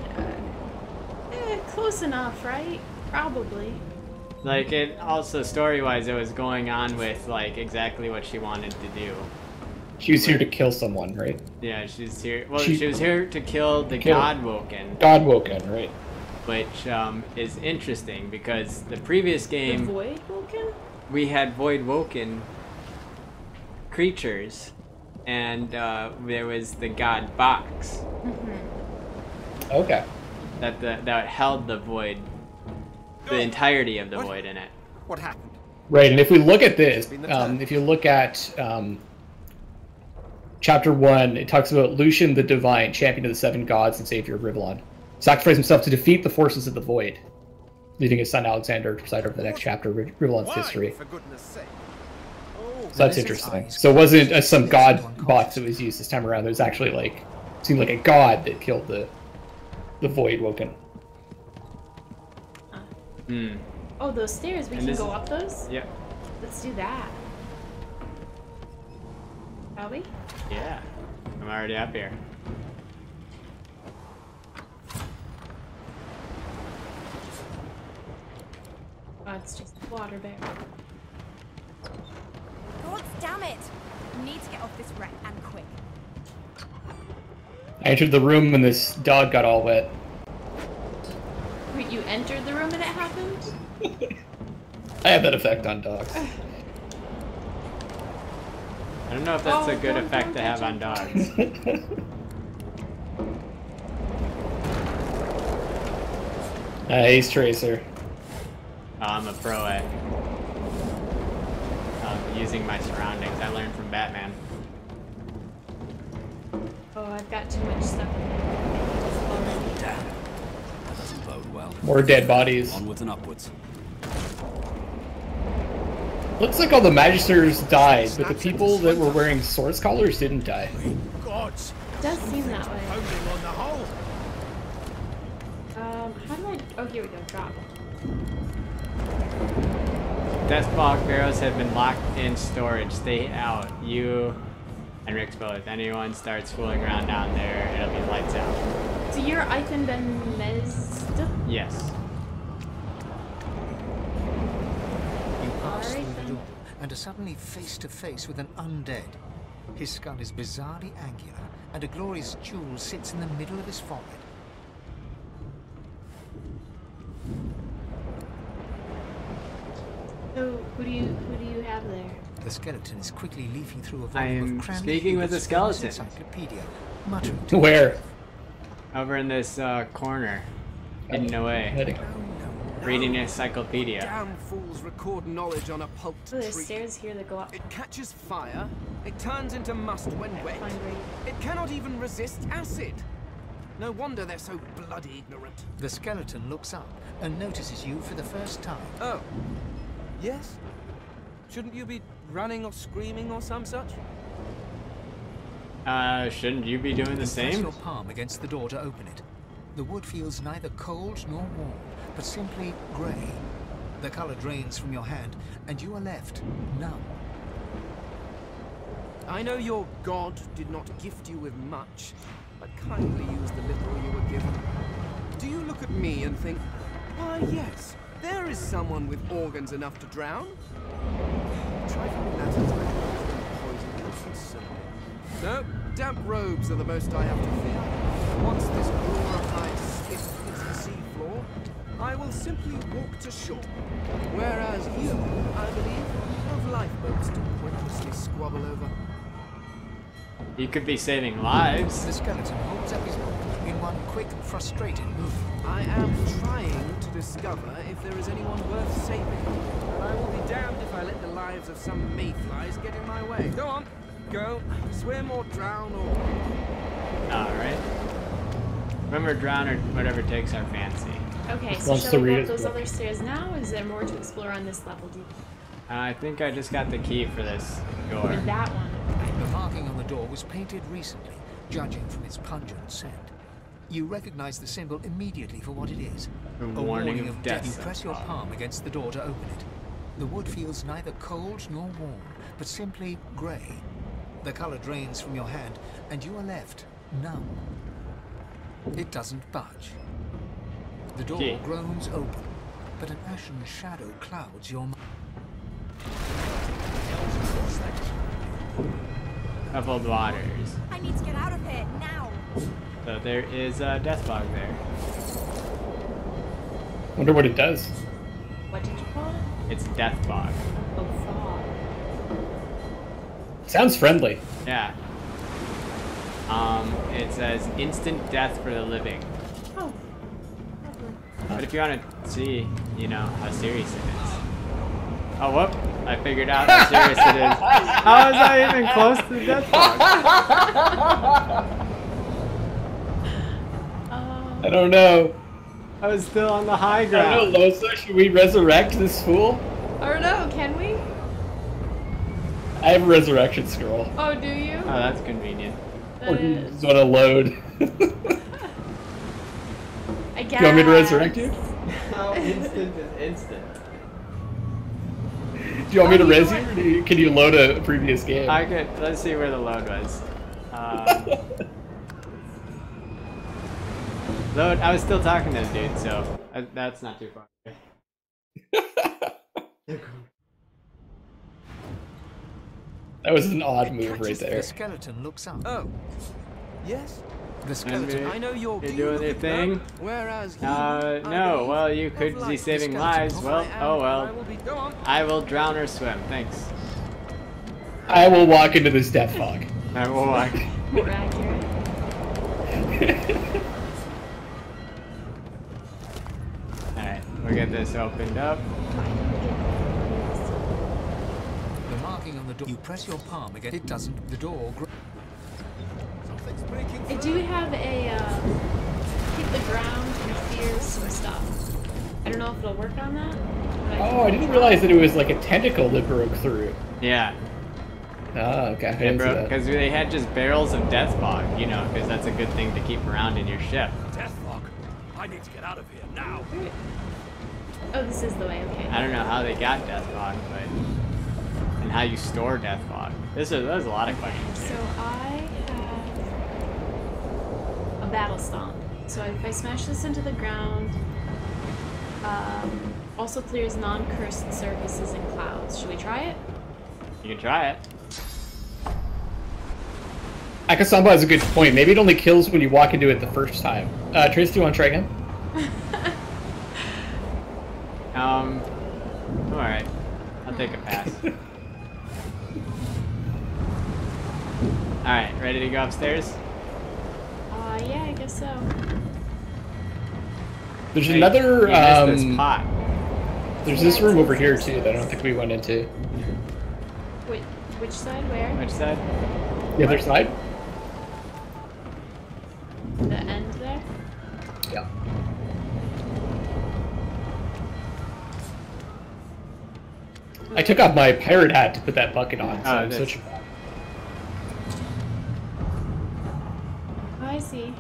close enough, right? Probably. Like, it also, story-wise, it was going on with, like, exactly what she wanted to do. She was here to kill someone, right? Yeah, she's here... Well, she was here to kill the Godwoken. Godwoken, right. Which, is interesting, because the previous game... The Voidwoken? We had Voidwoken creatures, and, there was the God Box. Mm-hmm. Okay. That held the Void... The entirety of the Void in it. What happened? Right, and if we look at this, if you look at Chapter 1, it talks about Lucian the Divine, champion of the seven gods and savior of Rivellon. Sacrificed himself to defeat the forces of the Void, leaving his son Alexander to preside over the next chapter of Rivellon's history. For goodness sake. So that's interesting. So it wasn't some god box that was used this time around. It was actually like, seemed like a god that killed the Voidwoken. Hmm. Oh, those stairs. We can go up those? Yep. Let's do that. Shall we? Yeah. I'm already up here. Oh, it's just a water bear. God damn it! We need to get off this wreck and quick. I entered the room and this dog got all wet. Wait, you entered the room and it happened? I have that effect on dogs. I don't know if that's a good effect to have on dogs. Nice, Tracer. Oh, I'm a pro at using my surroundings. I learned from Batman. Oh, I've got too much stuff in there. Damn. That doesn't bode well. More dead bodies. Onwards and upwards. Looks like all the Magisters died, but the people that were wearing swords collars didn't die. It does seem that way. How do I... Oh, here we go. Drop. Deathbog barrows have been locked in storage. Stay out. You and Rick's both. If anyone starts fooling around down there, it'll be lights out. So you're Ivan Ben Mezd? Yes. You pass through the door and are suddenly face to face with an undead. His skull is bizarrely angular, and a glorious jewel sits in the middle of his forehead. So who do you have there? The skeleton is quickly leafing through a I volume am of Cranley speaking with a Hubert's skeleton. encyclopedia, muttering to Where? Over in this corner, hidden away. Reading an encyclopedia. Damn fools record knowledge on a pulped Oh, there's tree. stairs here that go up. It catches fire, it turns into must when wet. It cannot even resist acid. No wonder they're so bloody ignorant. The skeleton looks up and notices you for the first time. Oh. Yes? Shouldn't you be running or screaming or some such? Shouldn't you be doing the Press same? your palm against the door to open it. The wood feels neither cold nor warm, but simply grey. The color drains from your hand, and you are left numb. I know your god did not gift you with much, but kindly use the little you were given. Do you look at me and think, why yes, there is someone with organs enough to drown? Trifling matters like poison and so. No, damp robes are the most I have to fear. Once this glorified skiff hits the sea floor, I will simply walk to shore. Whereas you, I believe, have lifeboats to pointlessly squabble over. You could be saving lives. The skeleton holds up his bolt in one quick, frustrated move. I am trying to discover if there is anyone worth saving. And I will be damned if I let the lives of some mayflies get in my way. Go on, go. Swim or drown or... Alright. Remember, drown or whatever takes our fancy. Okay, so shall we go up those other stairs now? Is there more to explore on this level? I think I just got the key for this door. For that one. The marking on the door was painted recently, judging from its pungent scent. You recognize the symbol immediately for what it is. A warning of death. You press your palm against the door to open it. The wood feels neither cold nor warm, but simply grey. The color drains from your hand, and you are left numb. It doesn't budge. The door groans open, but an ashen shadow clouds your mind. Troubled waters. I need to get out of here now. So there is a death fog there. Wonder what it does. What did you call it? It's death fog. Oh, fog. Sounds friendly. Yeah. It says instant death for the living. Oh. But if you want to see, you know, how serious it is. Oh, whoop. I figured out how serious it is. How is that even close to the death fog? I don't know. I was still on the high ground. I don't know, Losa. Should we resurrect this fool? I don't know, can we? I have a resurrection scroll. Oh, do you? Oh, that's convenient. Or do you just want to load? I guess. Do you want me to resurrect you? How instant is instant? Do you want me to res you, or can you load a previous game? I could. Let's see where the load was. Load. I was still talking to the dude, so that's not too far. That was an odd move right there. The skeleton looks up. Oh, yes. The skeleton. I know you're doing your thing. Whereas no. Well, you could be saving lives. Well, oh well. I will drown or swim. Thanks. I will walk into this death fog. I will walk. More accurate. Alright, we'll get this opened up. The marking on the door. You press your palm again. It doesn't. The door. I do have a hit the ground and fear some stuff. I don't know if it'll work on that. Oh, I didn't realize that it was like a tentacle that broke through. Yeah. Oh, okay. It broke because they had just barrels of death fog, you know, because that's a good thing to keep around in your ship. Death fog? I need to get out of here now. Oh, this is the way. Okay. I don't know how they got death fog, but and how you store death fog. There's a lot of questions here. So I have a battle stomp. So if I smash this into the ground, also clears non-cursed surfaces and clouds. Should we try it? You can try it. Akasamba has a good point. Maybe it only kills when you walk into it the first time. Trace, do you want to try again? Alright. I'll take a pass. Alright, ready to go upstairs? Yeah, I guess so. There's Hey, another, you missed this pot. There's this room over here too that I don't think we went into. Wait, which side? Where? Which side? The other side? The end there? Yeah. I took off my pirate hat to put that bucket on, so I'm such a... Oh, I see.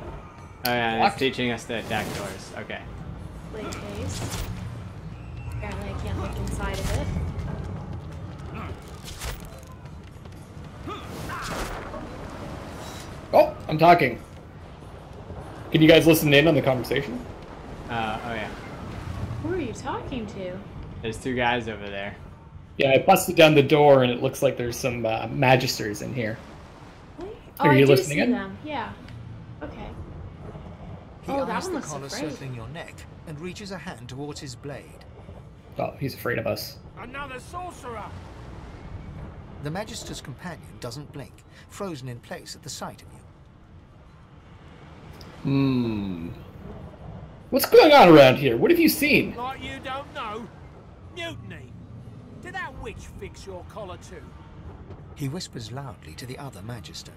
Oh yeah, it's teaching us to attack doors. Okay. Blade base. Apparently I can't look inside of it. Oh, I'm talking. Can you guys listen in on the conversation? Oh yeah. Who are you talking to? There's two guys over there. Yeah, I busted down the door and it looks like there's some magisters in here. Really? Are you I do listening see in? them. Yeah. Okay. He Oh, that eyes one the looks collar afraid. circling your neck and reaches a hand towards his blade. Oh, he's afraid of us. Another sorcerer! The Magister's companion doesn't blink, frozen in place at the sight of you. What's going on around here? What have you seen? Like you don't know? Mutiny! Did that witch fix your collar too? He whispers loudly to the other Magister.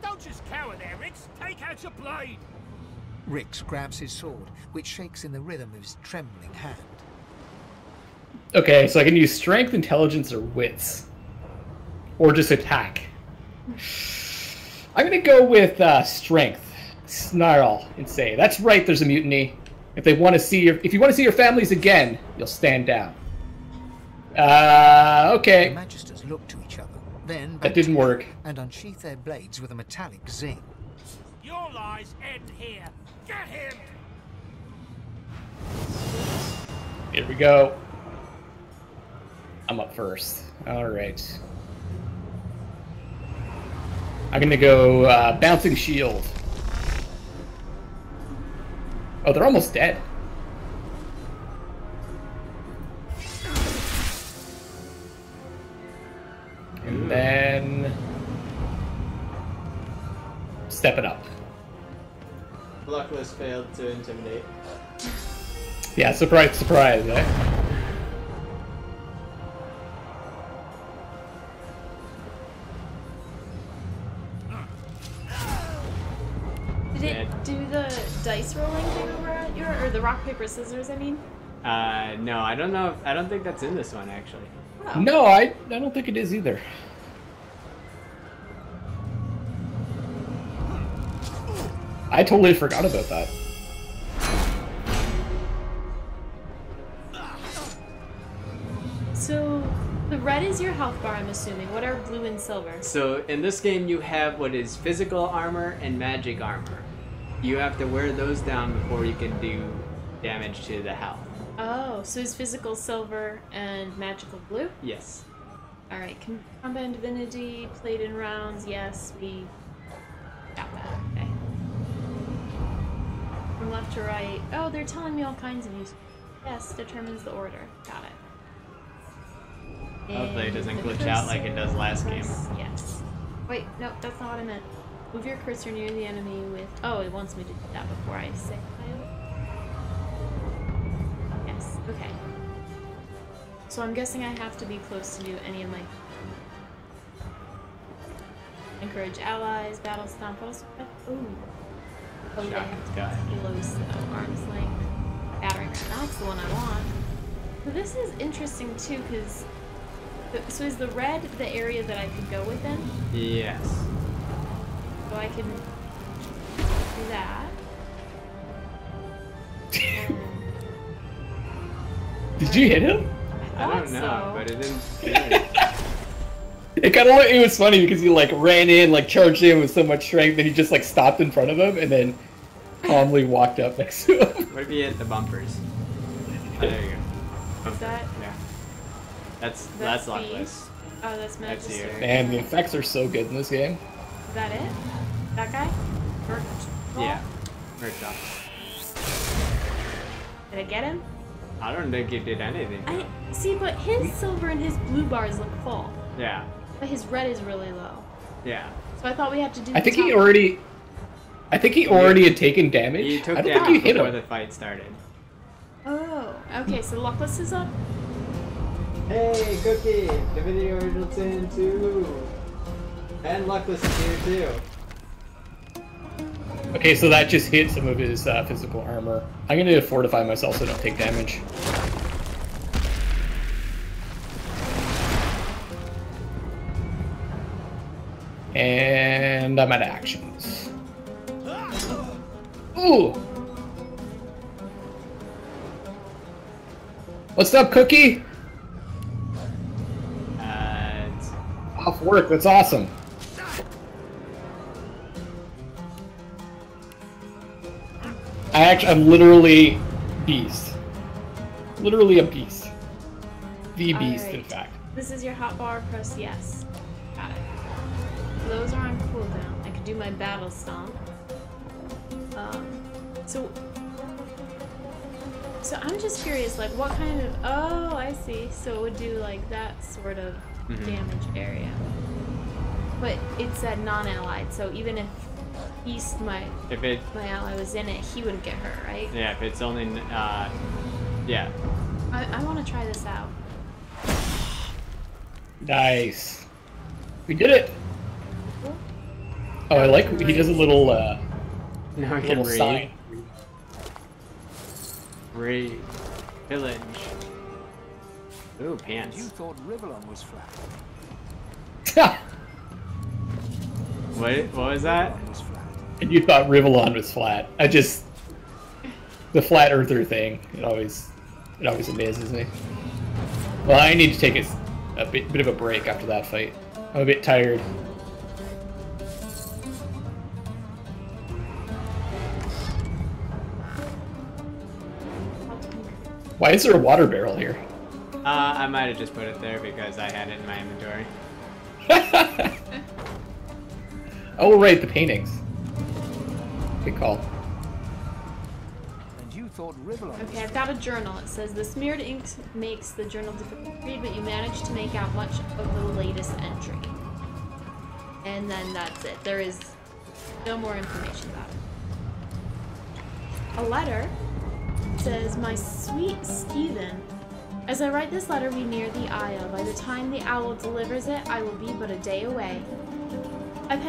Don't just cower there, Rix! Take out your blade! Rix grabs his sword, which shakes in the rhythm of his trembling hand. Okay, so I can use strength, intelligence, or wits. Or just attack. I'm gonna go with strength. Snarl and say, "That's right, there's a mutiny. If you want to see your families again, you'll stand down." Okay. The Magisters look to each other, then that didn't work. And unsheath their blades with a metallic zing. Your lies end here. Get him! Here we go. I'm up first. Alright. I'm gonna go bouncing shield. Oh, they're almost dead. And then step it up. Luckless failed to intimidate. Yeah, surprise, surprise, eh? Did it do the dice rolling thing over at your, or the rock, paper, scissors, I mean? No, I don't know. I don't think that's in this one, actually. Oh. No, I don't think it is either. I totally forgot about that. So, the red is your health bar, I'm assuming. What are blue and silver? So, in this game, you have what is physical armor and magic armor. You have to wear those down before you can do damage to the health. Oh, so is physical silver and magical blue? Yes. Alright, combat and divinity, played in rounds, yes, we got that, okay. From left to right, oh, they're telling me all kinds of use. Yes, determines the order, got it. Hopefully it doesn't glitch out like it does last game. Yes. Wait, no, that's not what I meant. Move your cursor near the enemy with... Oh, it wants me to do that before I say yes, okay. So I'm guessing I have to be close to do any of my... Encourage allies, battle stomp, also... Ooh. Oh, yeah. Close, arm's length. Battering ram, that's the one I want. So this is interesting too, because... So is the red the area that I could go within? Yes. So I can do that. Did you hit him? I don't know, so. but it didn't. It was funny because he like ran in, like charged in with so much strength that he just like stopped in front of him and then calmly walked up next to him. What if you hit the bumpers? Oh, there you go. Is that? Yeah. That's Luckless. Oh, that's Magister. That's you. Man, the effects are so good in this game. Is that it? That guy? Merc ball? Yeah. Merc ball. Did I get him? I don't think you did anything. See, but his silver and his blue bars look full. Yeah. But his red is really low. Yeah. So I thought we had to do. I think he already had taken damage. You took I don't damage think you hit before him. the fight started. Oh, okay. So Luckless is up. Hey, Cookie! Divinity Original Sin 2! And Luckless is here too. Okay, so that just hit some of his physical armor. I'm gonna fortify myself so I don't take damage. And I'm at actions. Ooh! What's up, Cookie? Off work, that's awesome. I'm literally beast. Literally a beast. The beast, in fact. This is your hotbar, press yes. Got it. Those are on cooldown. I could do my battle stomp. So I'm just curious, like what kind of... Oh, I see. So it would do like that sort of damage area. But it said non-allied, so even if my ally was in it, he wouldn't get hurt, right? Yeah, if it's only yeah. I want to try this out. Nice. We did it. Oh, I like he does a little now I can little read. sign. Raid. Village. Ooh, pants. You thought Rivellon was flat. What was that? And you thought Rivellon was flat. The flat earther thing. It always amazes me. Well, I need to take a bit of a break after that fight. I'm a bit tired. Why is there a water barrel here? I might have just put it there because I had it in my inventory. Oh, right, the paintings. Good call. And you thought Rivellon. Okay, I've got a journal. It says the smeared ink makes the journal difficult to read, but you managed to make out much of the latest entry. And then that's it. There is no more information about it. A letter says, "My sweet Stephen, as I write this letter, we near the Isle. By the time the owl delivers it, I will be but a day away. I've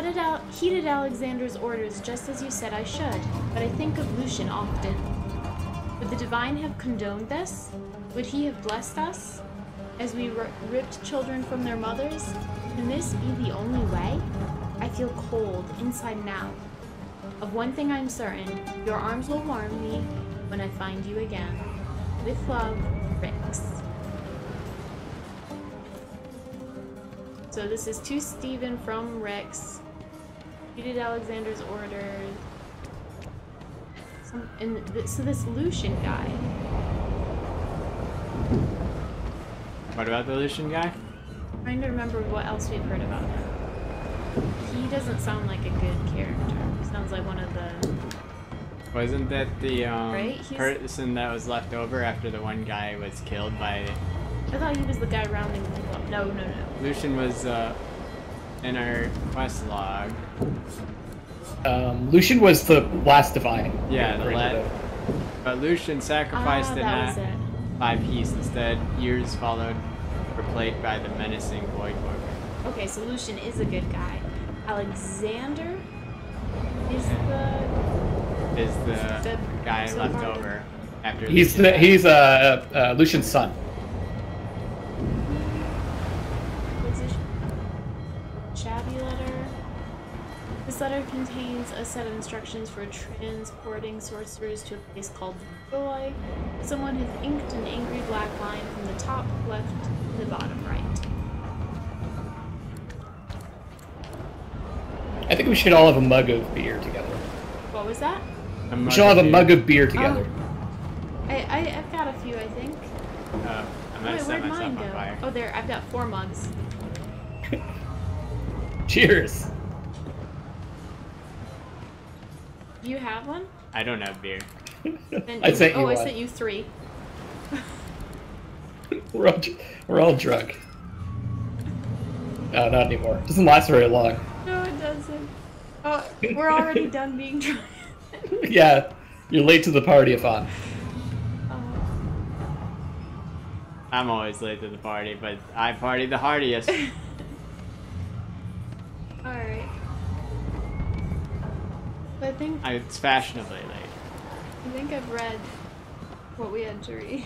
heeded Alexander's orders just as you said I should, but I think of Lucian often. Would the Divine have condoned this? Would he have blessed us? As we ripped children from their mothers? Can this be the only way? I feel cold, inside and out. Of one thing I'm certain, your arms will warm me when I find you again. With love, Rix." So this is to Stephen from Rex. Heeded Alexander's orders. So this Lucian guy. What about the Lucian guy? I'm trying to remember what else we've heard about him. He doesn't sound like a good character. He sounds like one of the... Wasn't that the Right? person that was left over after the one guy was killed by... I thought he was the guy rounding people up. No. Lucian was in our quest log. Lucian was the last divine. Yeah, the last. But Lucian sacrificed in that 5-piece. Instead, years followed were plagued by the menacing Void Warper. Okay, so Lucian is a good guy. Alexander is the guy left over after. He's Lucian's son. Shabby letter. This letter contains a set of instructions for transporting sorcerers to a place called Joy. Someone has inked an angry black line from the top left to the bottom right. I think we should all have a mug of beer together. What was that? We should all have a mug of beer together. I've got a few, I think. I might set where'd myself mine on go? fire. Oh, there. I've got 4 mugs. Cheers. Do you have one? I don't have beer. I sent you one. I sent you 3. We're all drunk. No, not anymore. It doesn't last very long. No, it doesn't. Oh, we're already done being drunk. Yeah, you're late to the party, Afan. I'm always late to the party, but I party the hardiest. Alright. I think It's fashionably late. I think I've read what we had to read.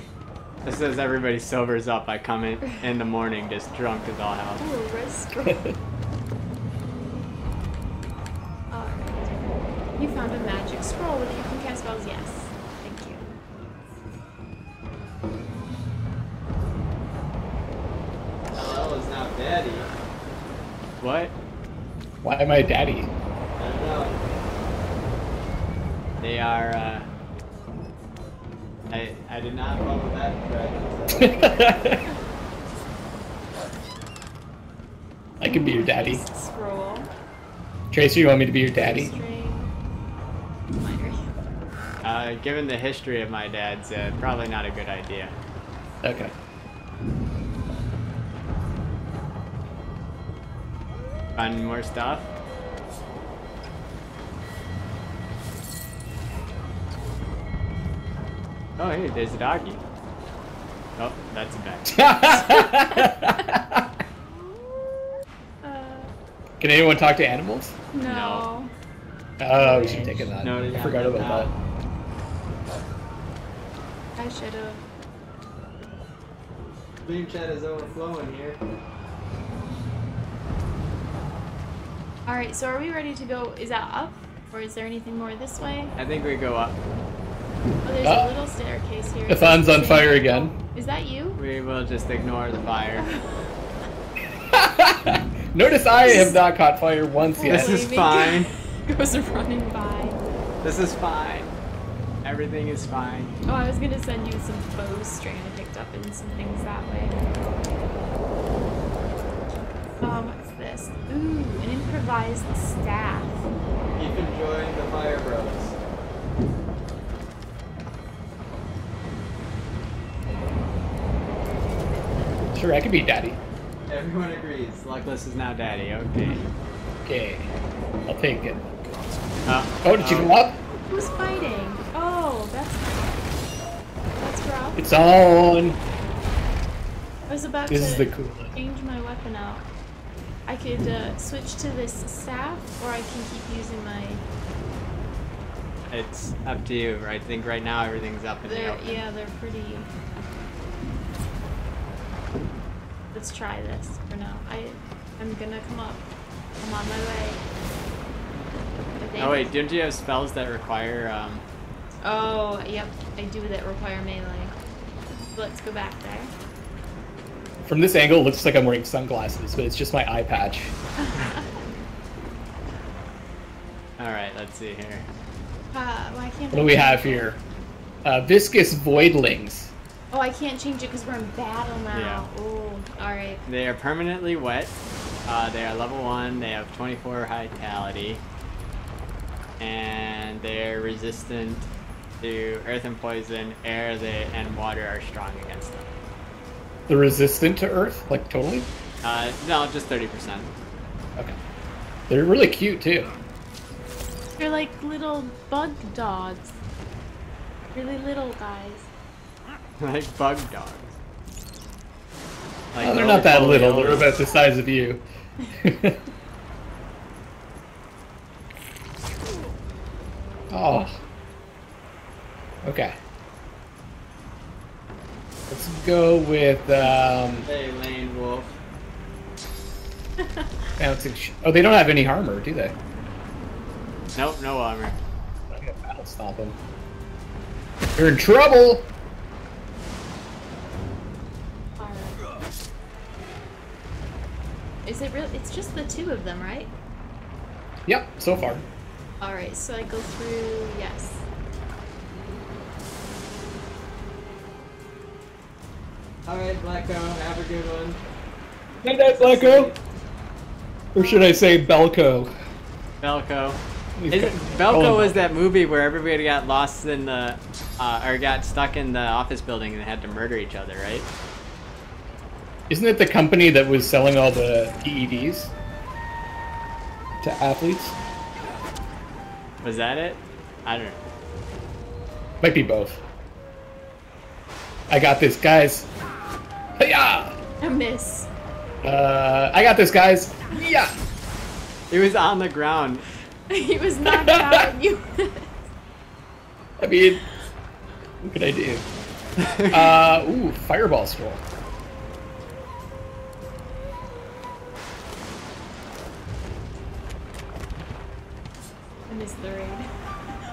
This says everybody sobers up. I come in the morning just drunk as all hell. Ooh, red scroll. Alright. You found a magic scroll with it. You can cast spells. Yes. Thank you. Hello is now daddy. What? Why am I daddy? I don't know. They are, I did not follow that thread. I can be your daddy. Scroll. Tracer, you want me to be your daddy? Given the history of my dad's, probably not a good idea. Okay. Find more stuff. Oh, hey, there's a doggy. Oh, that's a bat. Can anyone talk to animals? No. Oh, we should have taken that. No, I forgot about that. I should have. Dream chat is overflowing here. Alright, so are we ready to go? Is that up? Or is there anything more this way? I think we go up. Oh, there's a little staircase here. The fun's on fire again. Is that you? We will just ignore the fire. Notice I have not caught fire once yet. This is fine. Goes running by. This is fine. Everything is fine. Oh, I was gonna send you some bowstring I picked up and some things that way. What's this? Ooh, an improvised staff. Keep enjoying the fire, bros. Sure, I could be daddy. Everyone agrees. Luckless is now daddy. Okay. Okay. I'll take it. Oh, did you go up? Who's fighting? Oh, that's rough. It's on. I was about This to is the cool one. change my weapon out. I could switch to this staff, or I can keep using my... It's up to you. I think right now everything's up in the open. Yeah, they're pretty... Let's try this for now. I'm gonna come up. I'm on my way. Oh wait, don't you have spells that require Oh, yep, I do that require melee. Let's go back there. From this angle, it looks like I'm wearing sunglasses, but it's just my eye patch. Alright, let's see here. Why can't What do we have here? Viscous voidlings. Oh, I can't change it because we're in battle now. Yeah. Oh, alright. They are permanently wet. They are level 1, they have 24 vitality. And they're resistant to earth and poison, air, and water are strong against them. They're resistant to earth? Like, totally? No, just 30%. Okay. They're really cute, too. They're like little bug dogs. Really little guys. Like bug dogs. Like Oh, they're not that little. They're about the size of you. Oh. Okay. Let's go with, Hey, Lane Wolf. bouncing oh, they don't have any armor, do they? Nope, no armor. I'm gonna battle stomp them. You're in trouble! Is it real? It's just the two of them, right? Yep, so far. Alright, so I go through, yes. Alright, Blacko, have a good one. Good night, Blacko! Or should I say Belko? Belko. Belko was that movie where everybody got lost in the, or got stuck in the office building and had to murder each other, right? Isn't it the company that was selling all the PEDs to athletes? Was that it? I don't know. Might be both. I got this, guys. Hiya! A miss. I got this, guys. Yeah. He was on the ground. He was knocked out and you... I mean, what could I do? Ooh, fireball scroll. I missed the raid.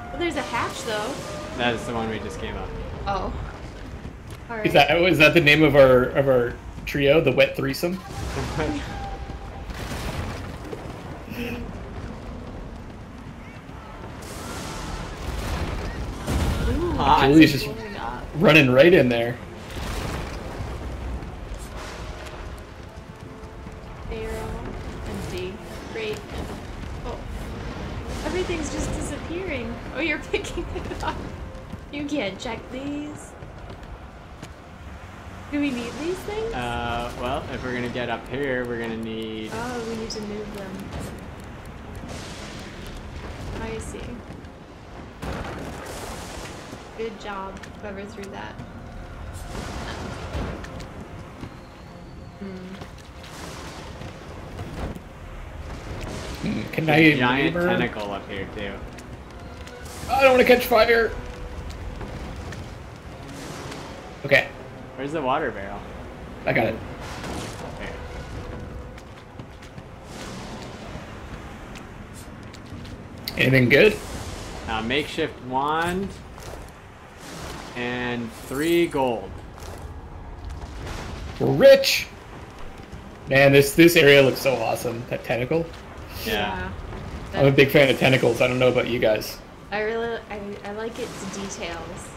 Well, there's a hatch, though. That is the one we just came up. Oh. Alright. Is that the name of our trio, the wet threesome? Julie's just running right in there. Barrel. Empty. Great. Oh. Everything's just disappearing. Oh, you're picking it up. You can't check these. Do we need these things? Well, if we're gonna get up here, we're gonna need... Oh, we need to move them. I see. Good job, whoever threw that. Can I giant leave her? tentacle up here too. I don't want to catch fire. Okay, Where's the water barrel? I got it. There. Anything good? Makeshift wand and 3 gold. We're rich. Man, this area looks so awesome. That tentacle. Yeah. I'm a big fan of tentacles. I don't know about you guys. I like its details.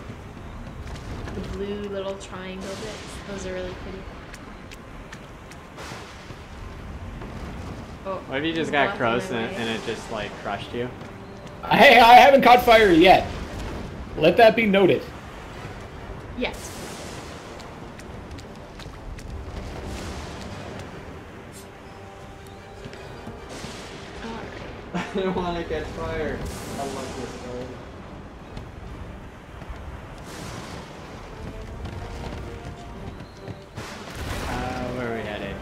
The blue little triangle bits. Those are really pretty. Oh, What if you just got close and it just like crushed you? Hey, I haven't caught fire yet. Let that be noted. Yes. I don't want to catch fire. I love this story. Where are we headed?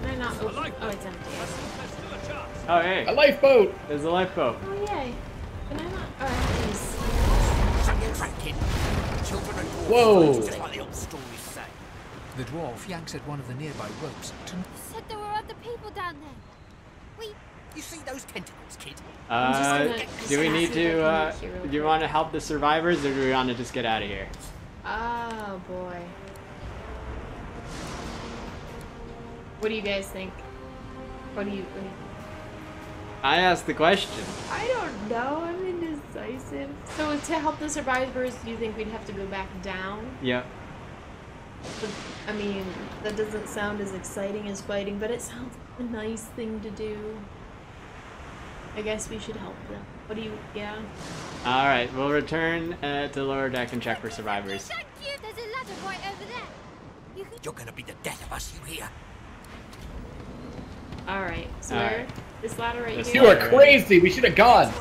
Can I not open? Oh, it's empty. I see. Oh, hey. A lifeboat. There's a lifeboat. Oh, yay. Can I not? Oh, I have these. Whoa. Just like the old stories say. The dwarf yanks at one of the nearby ropes to... Said there were other people down there. You see those tentacles, kid? Do we need to, do you want to help the survivors or do we want to just get out of here? Oh, boy. What do you guys think? What do you think? I asked the question. I don't know. I'm indecisive. So to help the survivors, do you think we'd have to go back down? Yep. But, I mean, that doesn't sound as exciting as fighting, but it sounds like a nice thing to do. I guess we should help them. What do you... Yeah? Alright, we'll return to the lower deck and check for survivors. Thank you. There's a ladder right over there. You're gonna be the death of us, you hear? Alright, so All where? right. This ladder right here? You are crazy. We should have gone.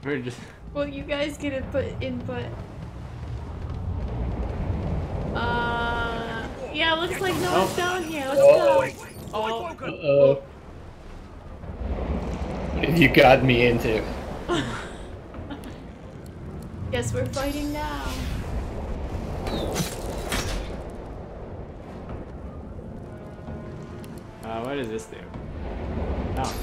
We're just... Well, you guys get to put input. Yeah, looks like no one's down here. Let's go. Oh. Uh-oh. What have you got me into? Guess we're fighting now. What does this do? Oh.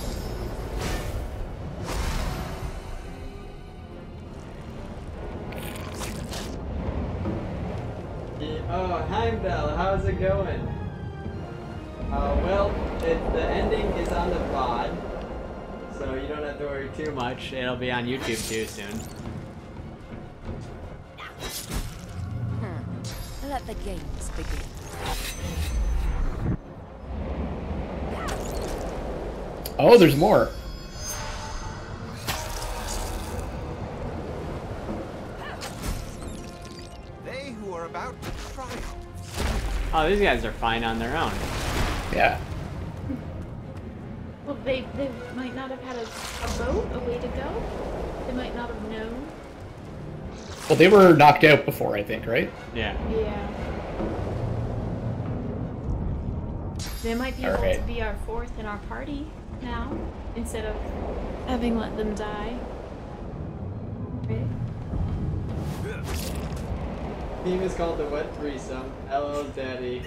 Oh, Heimdall, how's it going? Well, the ending is on the VOD, so you don't have to worry too much. It'll be on YouTube too soon. Let the games begin. Oh, there's more. They who are about to triumph. Oh, these guys are fine on their own. Yeah. Well, they might not have had a boat, a way to go. They might not have known. Well, they were knocked out before, I think, right? Yeah. Yeah. They might be able to be our fourth in our party now, instead of having let them die. Right? Team is called the Wet Threesome. LO's Daddy.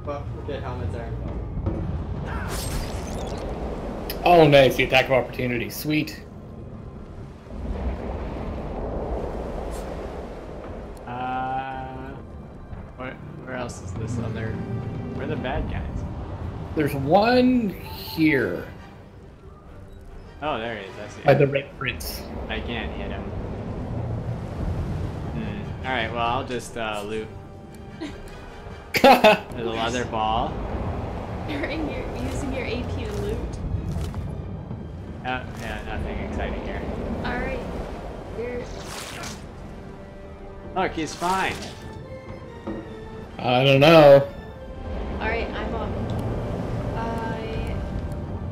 Forget helmets are involved. Oh, nice. The attack of opportunity. Sweet. Where else is this other? Where are the bad guys? There's one here. Oh, there he is. I see. By the Red Prince. I can't hit him. Alright, well, I'll just loot. There's a leather ball. You're using your AP to loot. Yeah, nothing exciting here. Alright. Here. Look, he's fine. I don't know. Alright, I'm up. I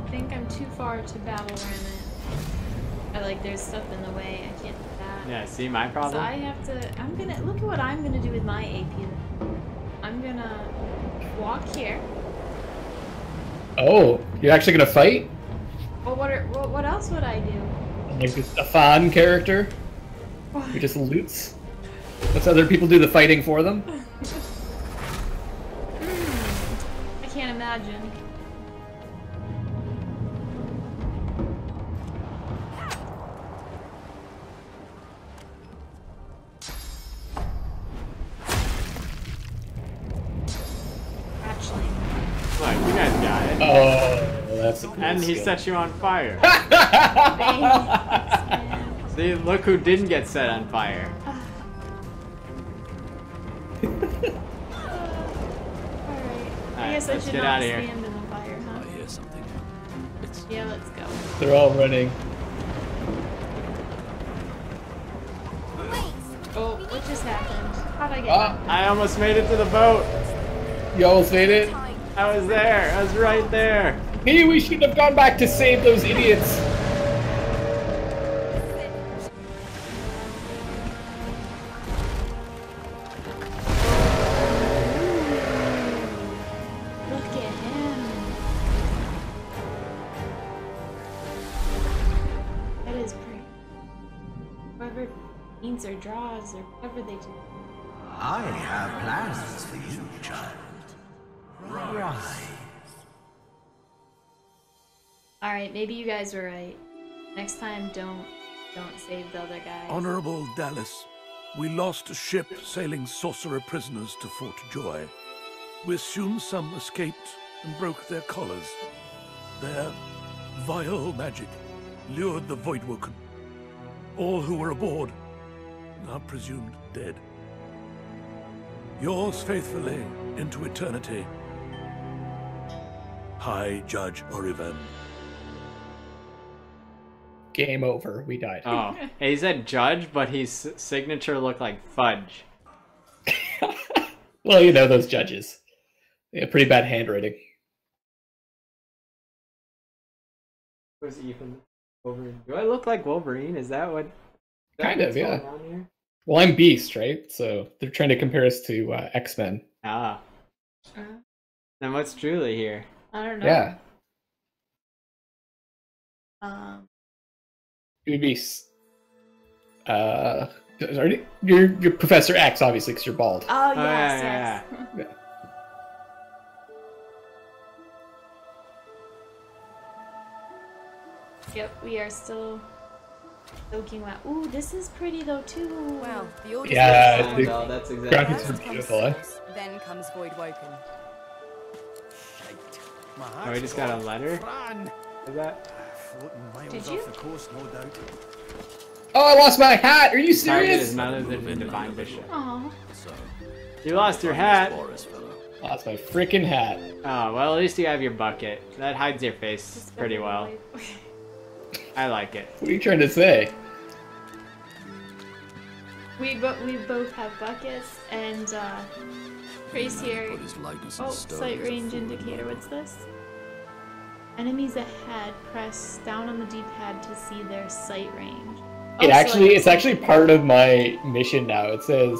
think I'm too far to battle ram it. There's stuff in the way. I can't do that. Yeah, see my problem? So I have to. Look at what I'm gonna do with my AP. I'm gonna walk here. Oh, you're actually gonna fight? Well, what else would I do? Like a Fawn character? Who just loots? Lets other people do the fighting for them? I can't imagine. Look, you guys got it. Oh, that's a cool And he skill. set you on fire. See, look who didn't get set on fire. I guess I let's should get not out of here. stand in the fire, huh? I hear something. Yeah, let's go. They're all running. Oh, what just happened? How'd I get I almost made it to the boat. You almost made it? I was there. I was right there. Maybe we should have gone back to save those idiots. Look at him. That is pretty. Whoever paints or draws or whatever they do. I have plans for you, child. Rise. Alright, maybe you guys were right. Next time, don't save the other guys. Honorable Dallas, we lost a ship sailing sorcerer prisoners to Fort Joy. We assume some escaped and broke their collars. Their vile magic lured the Voidwoken. All who were aboard are presumed dead. Yours faithfully into eternity, High Judge Oriven. Game over. We died. Oh, he said judge, but his signature looked like fudge. Well, you know those judges. They have pretty bad handwriting. Was Ethan Wolverine? Do I look like Wolverine? Is that what? Kind of, yeah. going on here? Well, I'm Beast, right? So they're trying to compare us to X-Men. Ah. Then what's Julie here? I don't know. Yeah. You'd be... You're Professor X, obviously, because you're bald. Oh, yes, yeah. Yep, we are still soaking wet. Ooh, this is pretty though too. Well, the order Yeah, the that's exactly. graphics are beautiful, eh? Then comes Voidwoken. Oh, we just got a letter? Is that? Did you? Oh, I lost my hat! Are you Target serious? is none other than Divine Bishop. Aw. You lost your hat. Lost my freaking hat. Oh, well, at least you have your bucket. That hides your face pretty well. I like it. What are you trying to say? We both have buckets and Traceer. Oh, sight range indicator. What's this? Enemies ahead. Press down on the D-pad to see their sight range. Oh, It's actually part of my mission now. It says,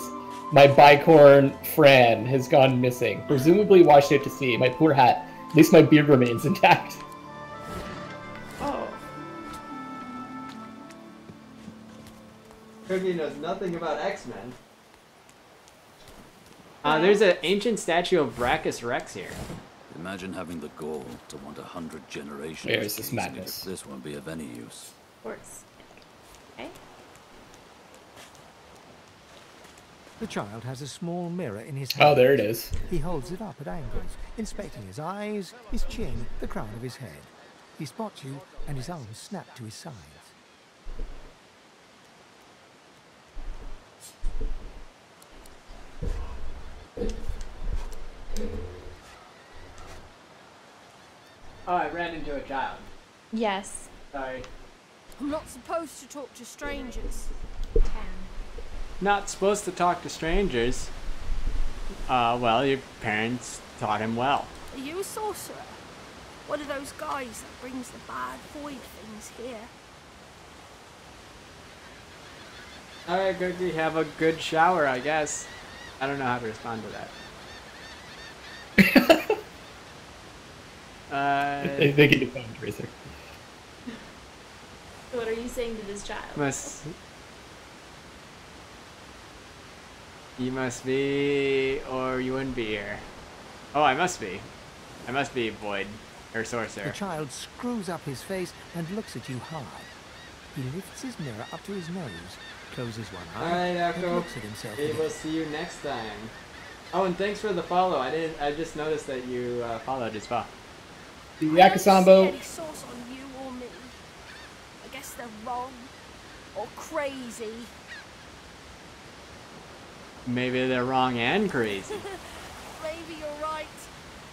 my bicorn Fran has gone missing. Presumably washed out to sea. My poor hat. At least my beard remains intact. Oh. Cookie knows nothing about X-Men. There's an ancient statue of Brachus Rex here. Imagine having the gall to want 100 generations. There's this madness. This won't be of any use. Of course. Okay. The child has a small mirror in his hand. Oh, there it is. He holds it up at angles, inspecting his eyes, his chin, the crown of his head. He spots you, and his arms snap to his sides. Oh, I ran into a child. Yes. Sorry. I'm not supposed to talk to strangers. Not supposed to talk to strangers. Well, your parents taught him well. Are you a sorcerer? One of those guys that brings the bad void things here? Alright, Cookie, have a good shower, I guess. I don't know how to respond to that. I think you found Tracer. What are you saying to this child? You must be, or you wouldn't be here. Oh, I must be. I must be void, or sorcerer. The child screws up his face and looks at you hard. He lifts his mirror up to his nose, closes one eye, Alright, and Echo. looks at himself. We'll see you next time. Oh, and thanks for the follow. I just noticed that you followed as well. The Yakasambo. Any source on you or me. I guess they're wrong or crazy. Maybe they're wrong and crazy. Maybe you're right.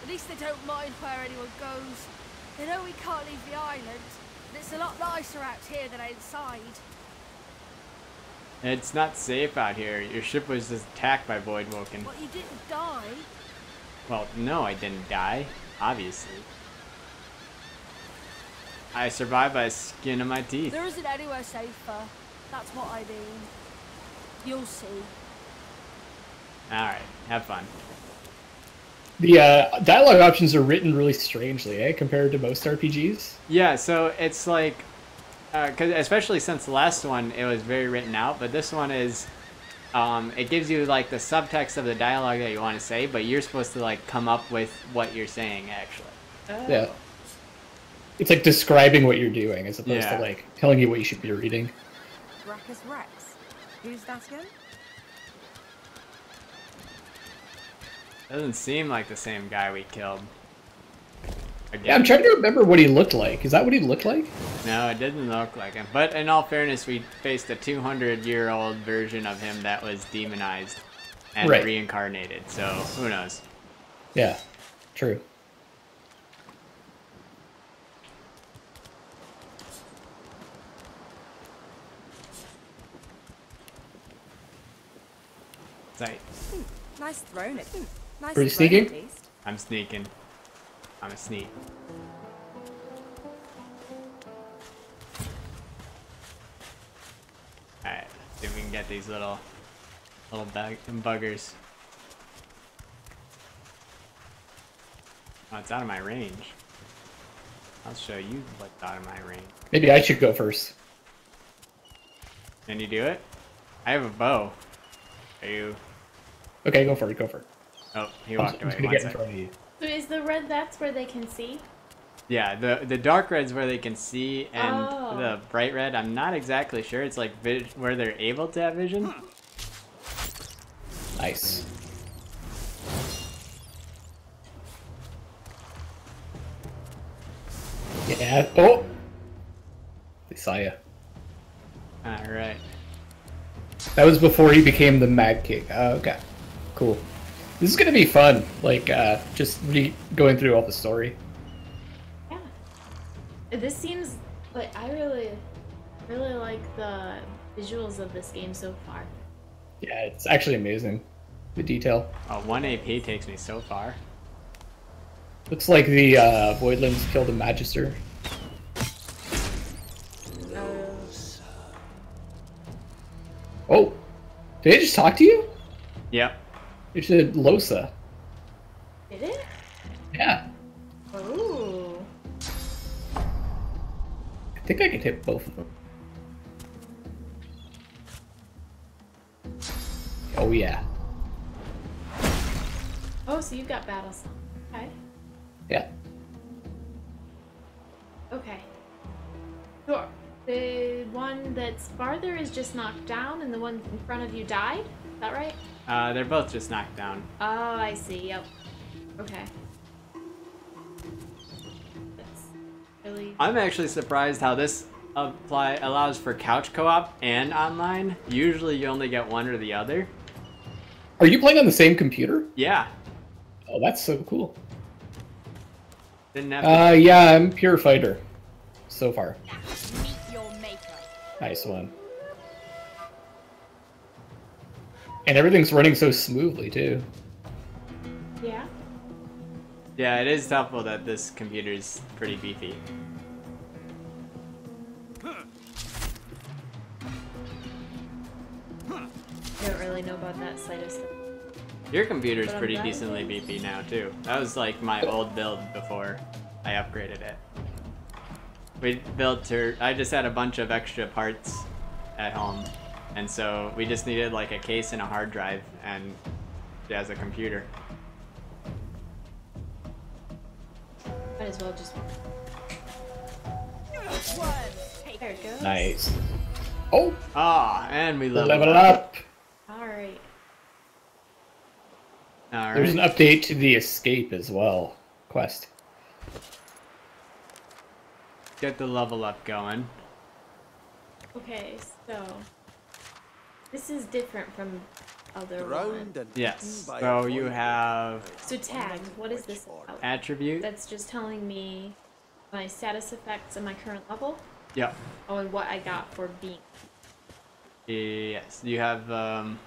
At least they don't mind where anyone goes. They know we can't leave the island. And it's a lot nicer out here than outside. It's not safe out here. Your ship was just attacked by Voidwoken. But you didn't die. Well, no, I didn't die. Obviously. I survived by the skin of my teeth. There isn't anywhere safer. That's what I mean. You'll see. Alright, have fun. The dialogue options are written really strangely, compared to most RPGs. Yeah, so it's like, cause especially since the last one, it was very written out, but this one is, it gives you like the subtext of the dialogue that you want to say, but you're supposed to like come up with what you're saying actually. Yeah. It's like describing what you're doing as opposed to like telling you what you should be reading. Rackus Rex. Who's that again? Doesn't seem like the same guy we killed. Again. Yeah, I'm trying to remember what he looked like. Is that what he looked like? No, it didn't look like him. But in all fairness, we faced a 200-year-old version of him that was demonized and reincarnated. So who knows? Yeah, true. Tight. Nice throne it. Nice Pretty throne, sneaking? at least. I'm sneaking. I'm a sneak. Alright, see if we can get these little buggers. Oh, it's out of my range. I'll show you what's out of my range. Maybe I should go first. Can you do it? I have a bow. Are you... Okay, go for it, go for it. Oh, he walked away. I'm gonna get in front of you. So is the red that's where they can see? Yeah, the dark red's where they can see, and Oh. the bright red, I'm not exactly sure. It's like where they're able to have vision. Nice. Yeah. Oh! They saw you. Alright. That was before he became the Mad King. Okay. Cool. This is gonna be fun. Like, just going through all the story. Yeah. This seems like I really like the visuals of this game so far. Yeah, it's actually amazing. The detail. Oh, 1 AP takes me so far. Looks like the Voidlings killed a Magister. Oh! Did it just talk to you? Yep. It said Losa. Did it? Yeah. Oh. I think I can hit both of them. Oh yeah. Oh, so you've got battle song. Okay. Yeah. Okay. Sure. The one that's farther is just knocked down, and the one in front of you died? Is that right? They're both just knocked down. Oh, I see. Yep. Okay. That's really... I'm actually surprised how this allows for couch co-op and online. Usually you only get one or the other. Are you playing on the same computer? Yeah. Oh, that's so cool. Didn't have to... Yeah, I'm Pure Fighter. so far. Meet your maker. Nice one. And everything's running so smoothly, too. Yeah. Yeah, it is helpful that this computer's pretty beefy. I don't really know about that side of stuff. Your computer's But I'm pretty glad it decently is. beefy now, too. That was like my old build before I upgraded it. We built her. I just had a bunch of extra parts at home, and so we just needed like a case and a hard drive, and she has a computer. Might as well just. There it goes. Nice. Oh! Ah, and we Level up! Alright. Alright. There's an update to the escape as well. Quest. Get the level up going. Okay, so this is different from other Drowned ones. and Yes. eaten by So a you void. have So tag, what is this about? attribute. That's just telling me my status effects and my current level. Yep. Oh, and what I got for being. Yes. You have and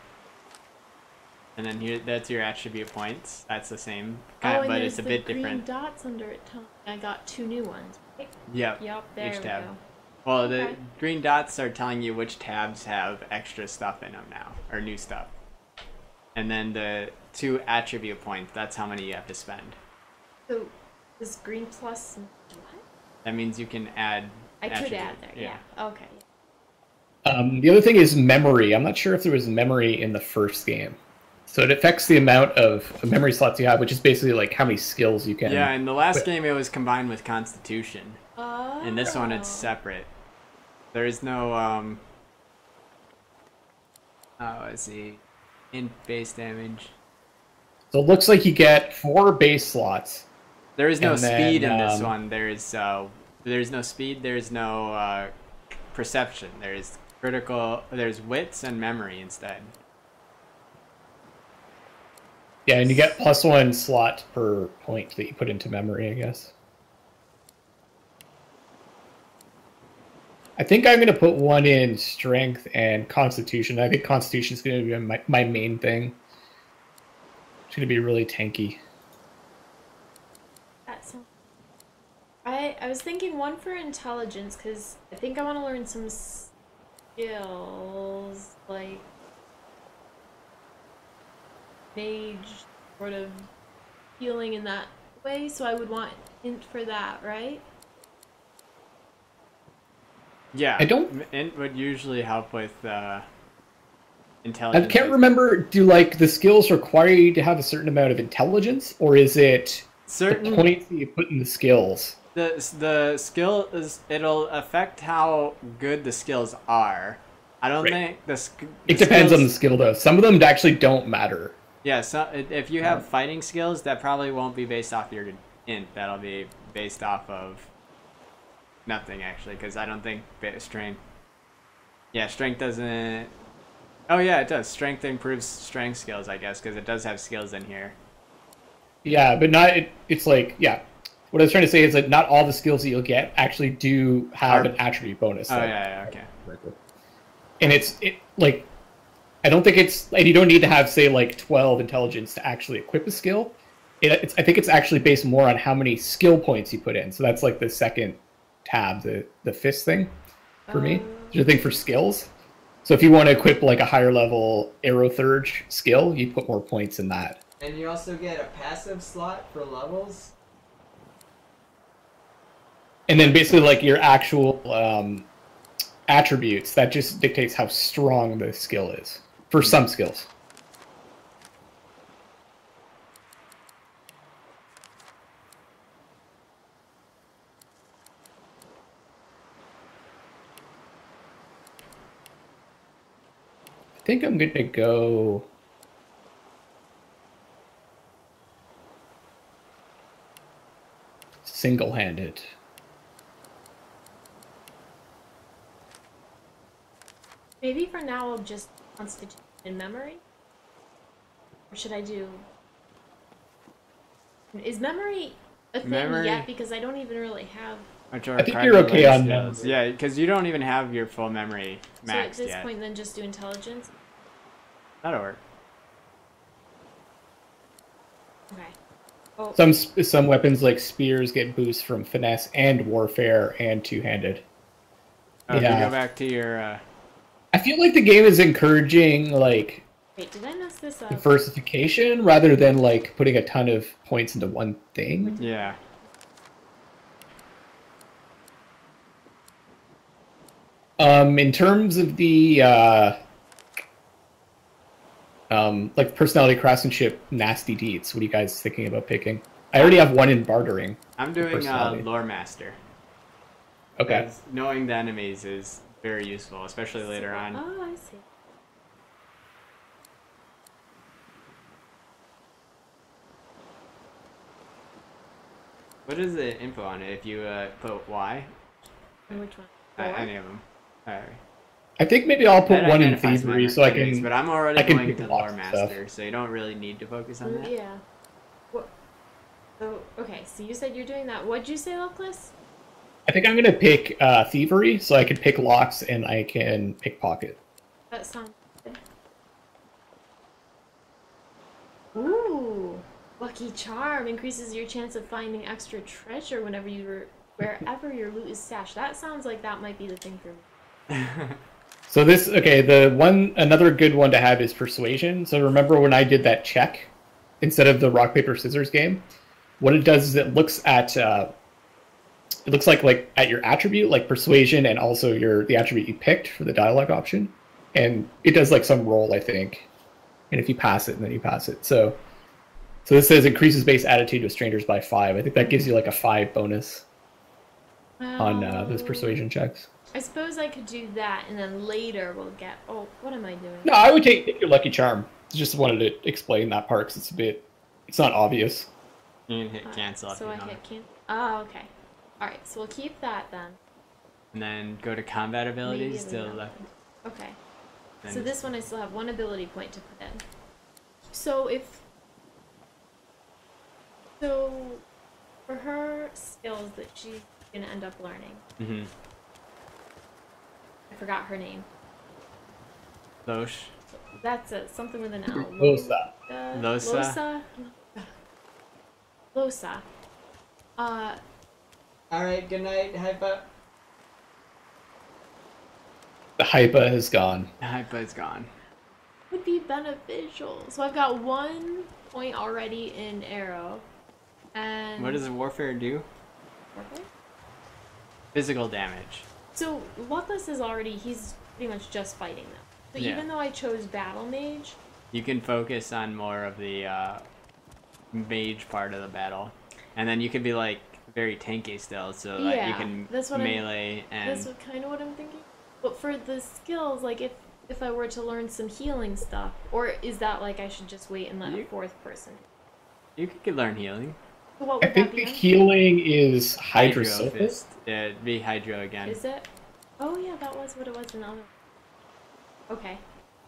then here that's your attribute points. That's the same kind, and but there's it's a the bit green different. dots under it. I got 2 new ones. Right? Yep. Yep. There Each we tab. go. Well, Okay. the green dots are telling you which tabs have extra stuff in them now, or new stuff. And then the 2 attribute points, that's how many you have to spend. So this green plus. What? That means you can add. I could attribute. add there. Yeah. Okay. The other thing is memory. I'm not sure if there was memory in the first game. So it affects the amount of memory slots you have, which is basically like how many skills you can. Yeah, in the last equip. game it was combined with Constitution. In this one it's separate. There is no let's see. Int base damage. So it looks like you get 4 base slots. There is no And then, speed in this one. There's no speed, there's no perception. There's critical, there's wits and memory instead. Yeah, and you get +1 slot per point that you put into memory, I guess. I think I'm going to put 1 in strength and constitution. I think constitution is going to be my main thing. It's going to be really tanky. That sounds. I was thinking 1 for intelligence because I think I want to learn some skills like mage, sort of healing in that way. So I would want int for that, right? Yeah. I don't. Int would usually help with intelligence. I can't remember. Do like the skills require you to have a certain amount of intelligence, or is it certain the points that you put in the skills? The skill is, it'll affect how good the skills are. I don't think It depends on the skill though. Some of them actually don't matter. Yeah, so if you have fighting skills, that probably won't be based off your int. That'll be based off of nothing actually, because I don't think strength. Yeah, strength doesn't. Oh yeah, it does. Strength improves strength skills, I guess, because it does have skills in here. Yeah, but not. It's like What I was trying to say is that not all the skills that you'll get actually do have an attribute bonus. Oh yeah, okay. And like, I don't think it's, and you don't need to have say like 12 intelligence to actually equip a skill. I think it's actually based more on how many skill points you put in. So that's like the second tab, the fist thing for me. There's a thing for skills. So if you want to equip like a higher level arrow thurge skill, you put more points in that. And you also get a passive slot for levels. And then basically like your actual attributes, that just dictates how strong the skill is for some skills. I think I'm going to go single-handed. Maybe for now I'll just constitute in memory? Or should I do... Is memory a thing yet? Because I don't even really have Which are I think you're okay on skills. memory. Yeah, because you don't even have your full memory maxed So at this yet. point, then just do intelligence. That'll work. Okay. Oh. Some weapons like spears get boosts from finesse and warfare and two-handed. Oh, if you go back to your. I feel like the game is encouraging like Wait, did I mess this up? diversification rather than like putting a ton of points into one thing. Yeah. In terms of the like personality craftsmanship nasty deeds, what are you guys thinking about picking? I already have one in bartering. I'm doing Lore Master. Okay. Because knowing the enemies is very useful, especially later on. Oh, I see. What is the info on it if you put Y? And which one? Any of them. Alright. I think maybe I'll put That one in identifies thievery my so I enemies, can. But I'm already I can going pick to lots Lore of stuff. Master, so you don't really need to focus on that. Yeah. What? Oh, okay. So you said you're doing that. What'd you say, Luckless? I think I'm gonna pick thievery so I can pick locks and I can pickpocket. That sounds good. Ooh, Lucky Charm increases your chance of finding extra treasure wherever your loot is stashed. That sounds like that might be the thing for me. So another good one to have is persuasion. So remember when I did that check instead of the rock paper scissors game, what it does is it looks at like at your attribute, like persuasion, and also the attribute you picked for the dialogue option, and it does like some roll, I think. And if you pass it, then you pass it. So this says increases base attitude with strangers by 5. I think that gives you like a 5 bonus on those persuasion checks. I suppose I could do that, and then later we'll get. Oh, what am I doing? No, I would take your lucky charm. Just wanted to explain that part because it's not obvious. You can hit cancel. So I hit cancel. Oh, okay. All right, so we'll keep that then. And then go to combat abilities to the left. Okay. Then So this one I still have 1 ability point to put in. So for her skills that she's gonna end up learning. Mm-hmm. I forgot her name. Losh. That's something with an L. Losa. Losa. Losa. Alright, good night, Hypa. The hypa has gone. The Hypa is gone. Would be beneficial. So I've got 1 point already in arrow. And What does warfare do? Warfare? Physical damage. So Luckless is he's pretty much just fighting them. So Yeah. even though I chose Battle Mage, You can focus on more of the mage part of the battle. And then you can be like very tanky still, so that you yeah, can that's what melee That's kind of what I'm thinking. But for the skills, like if I were to learn some healing stuff, or is that like I should just wait and let a 4th person? You could learn healing. So what I would think that the be? on? healing is Hydro hydrosophist. Fist. Yeah, it'd be Hydro again. Is it? Oh yeah, that was what it was in the other. Okay.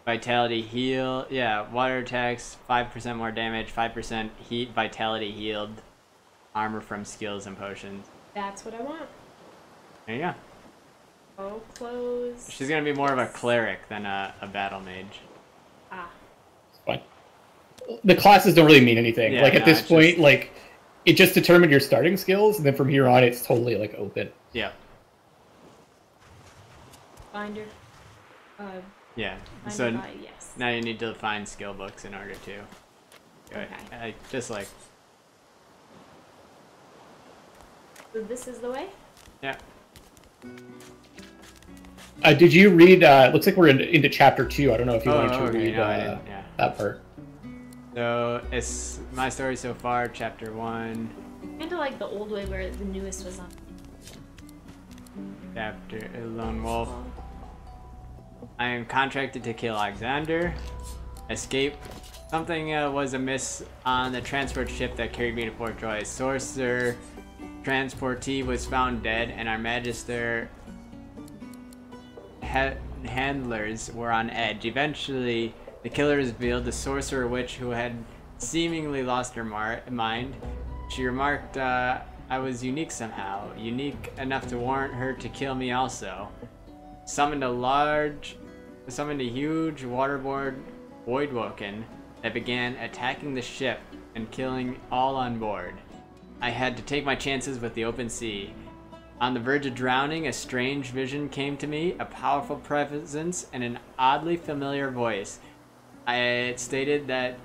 Vitality heal. Yeah, water attacks, 5% more damage, 5% heat, vitality healed, armor from skills and potions. That's what I want. There you go. Oh, close. She's gonna be more of a cleric than a battle mage. Ah. Fine. The classes don't really mean anything. Yeah, like at no, this it's point, just- like it just determined your starting skills, and then from here on, it's totally like open. Yeah. Binder. Yeah. Binder So by, yes. now you need to find skill books in order to. Okay. Just like. So this is the way? Yeah. Did you read? It looks like we're into chapter 2. I don't know if you wanted to okay, read no, I didn't, yeah. that part. So it's my story so far, chapter 1. Kind of like the old way where the newest was on. Chapter Lone Wolf. I am contracted to kill Alexander. Escape. Something was amiss on the transport ship that carried me to Fort Joy. Sorcerer transportee was found dead, and our Magister handlers were on edge. Eventually, the killer revealed the sorcerer witch who had seemingly lost her mind. She remarked I was unique somehow, unique enough to warrant her to kill me also. Summoned a huge waterborne voidwoken that began attacking the ship and killing all on board. I had to take my chances with the open sea. On the verge of drowning, a strange vision came to me, a powerful presence and an oddly familiar voice. It stated that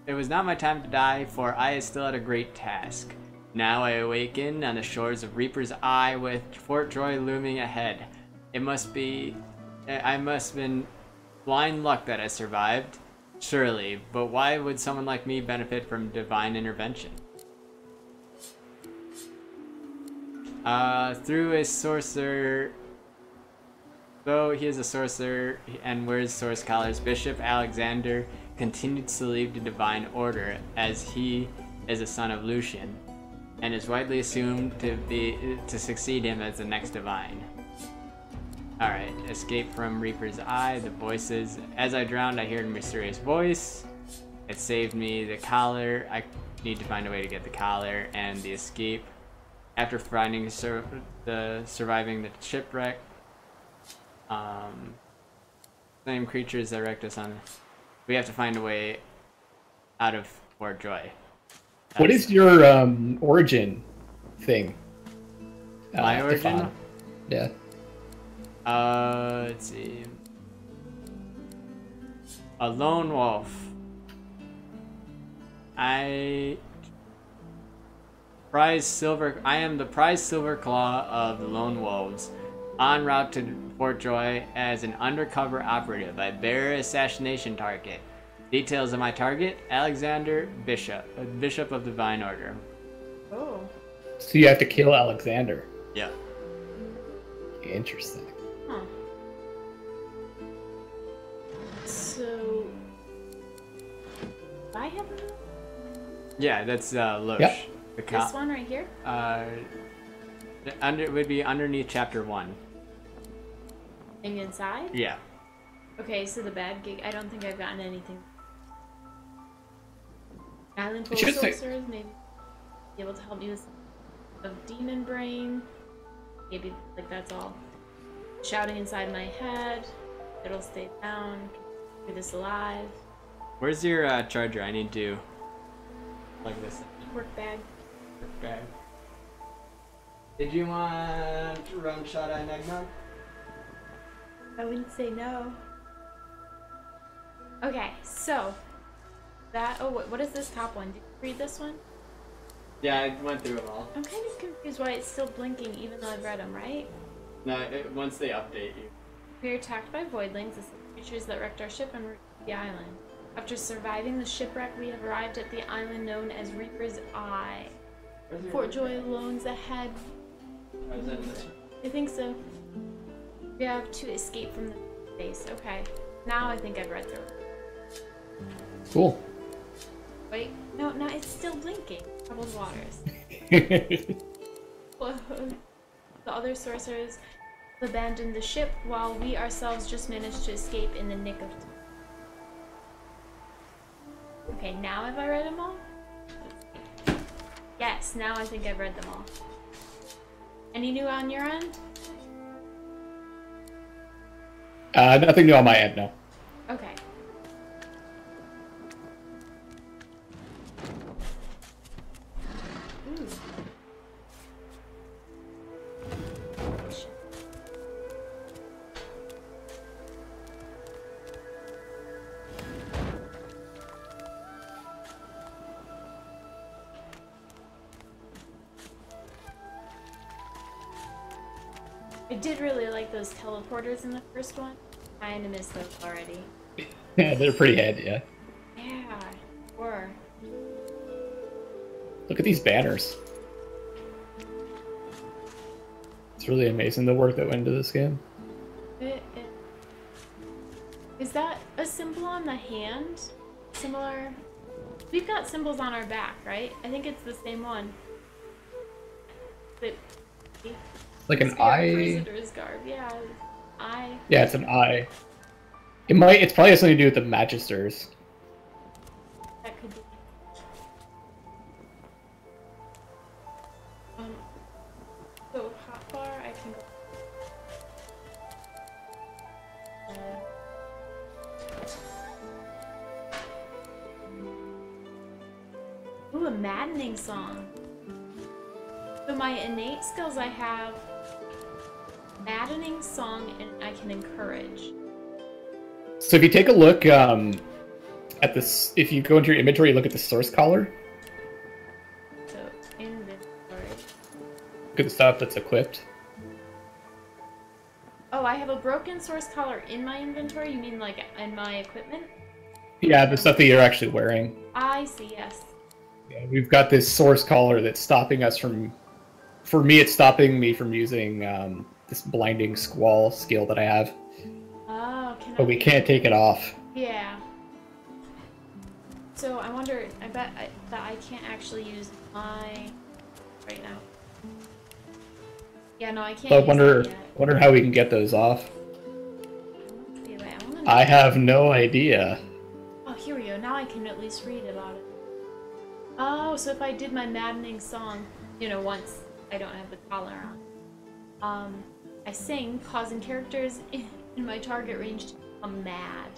it was not my time to die, for I still had a great task. Now I awaken on the shores of Reaper's Eye with Fort Joy looming ahead. I must have been blind luck that I survived, surely, but why would someone like me benefit from divine intervention? Through a sorcerer, though he is a sorcerer and wears source collars, Bishop Alexander continued to lead the divine order, as he is a son of Lucian, and is widely assumed to succeed him as the next divine. Alright, escape from Reaper's Eye, the voices. As I drowned, I heard a mysterious voice. It saved me the collar. I need to find a way to get the collar and the escape. After finding surviving the shipwreck, same creatures that wrecked us on. We have to find a way out of Fort Joy. What is your origin thing? My origin? Yeah. Let's see. A lone wolf. I am the prize silver claw of the lone wolves, en route to Fort Joy as an undercover operative. I bear assassination target. Details of my target: Alexander Bishop, Bishop of Divine Order. Oh. So you have to kill Alexander. Yeah. Interesting. Huh. So, I have a... Yeah, that's Loesch. Yep. This one right here? It would be underneath chapter 1. And inside? Yeah. Okay, so the bad gig, I don't think I've gotten anything. Island full It of should say- sorcerers, maybe be able to help me with some of demon brain. Maybe, like, that's all. Shouting inside my head. It'll stay down. Keep this alive. Where's your charger? I need to plug this in. Work bag. Work bag. Did you want rum shot at eggnog? I wouldn't say no. Okay, so that. Oh, what is this top one? Did you read this one? Yeah, I went through them all. I'm kind of confused why it's still blinking even though I've read them, right? No, once they update you. We were attacked by voidlings, the creatures that wrecked our ship and wrecked the island. After surviving the shipwreck, we have arrived at the island known as Reaper's Eye. Fort Joy loans ahead. I think so. We have to escape from the base. Okay. Now I think I've read through it. Cool. Wait. No, it's still blinking. Troubled waters. The other sorcerers abandoned the ship while we ourselves just managed to escape in the nick of time. Okay, now have I read them all? Yes, now I think I've read them all. Any new on your end? Nothing new on my end, no. Okay. Ooh. I did really like those teleporters in the first one. I kinda miss those already. Yeah, they're pretty handy, yeah. Yeah, were. Look at these banners. It's really amazing the work that went into this game. Is that a symbol on the hand? Similar? We've got symbols on our back, right? I think it's the same one. Like an Spirit eye? Visitor's garb, yeah. Eye. Yeah, it's an eye. It's probably has something to do with the Magisters. That could be. Ooh, a maddening song. So my innate skills I have maddening song and I can encourage. So if you take a look at this, if you go into your inventory, look at the source collar. So inventory. Look at the stuff that's equipped. Oh, I have a broken source collar in my inventory? You mean like in my equipment? Yeah, the stuff that you're actually wearing. I see, yes. Yeah, we've got this source collar that's stopping us from... For me, it's stopping me from using this blinding squall skill that I have. Oh, but we can't take it off. Yeah. So I wonder, I bet that I can't actually use my... right now. Yeah, no, I can't So I use wonder, that yet. wonder how we can get those off. I have no idea. Oh, here we go. Now I can at least read about it. Oh, so if I did my maddening song, you know, once I don't have the collar on, I sing, causing characters in my target range to become mad.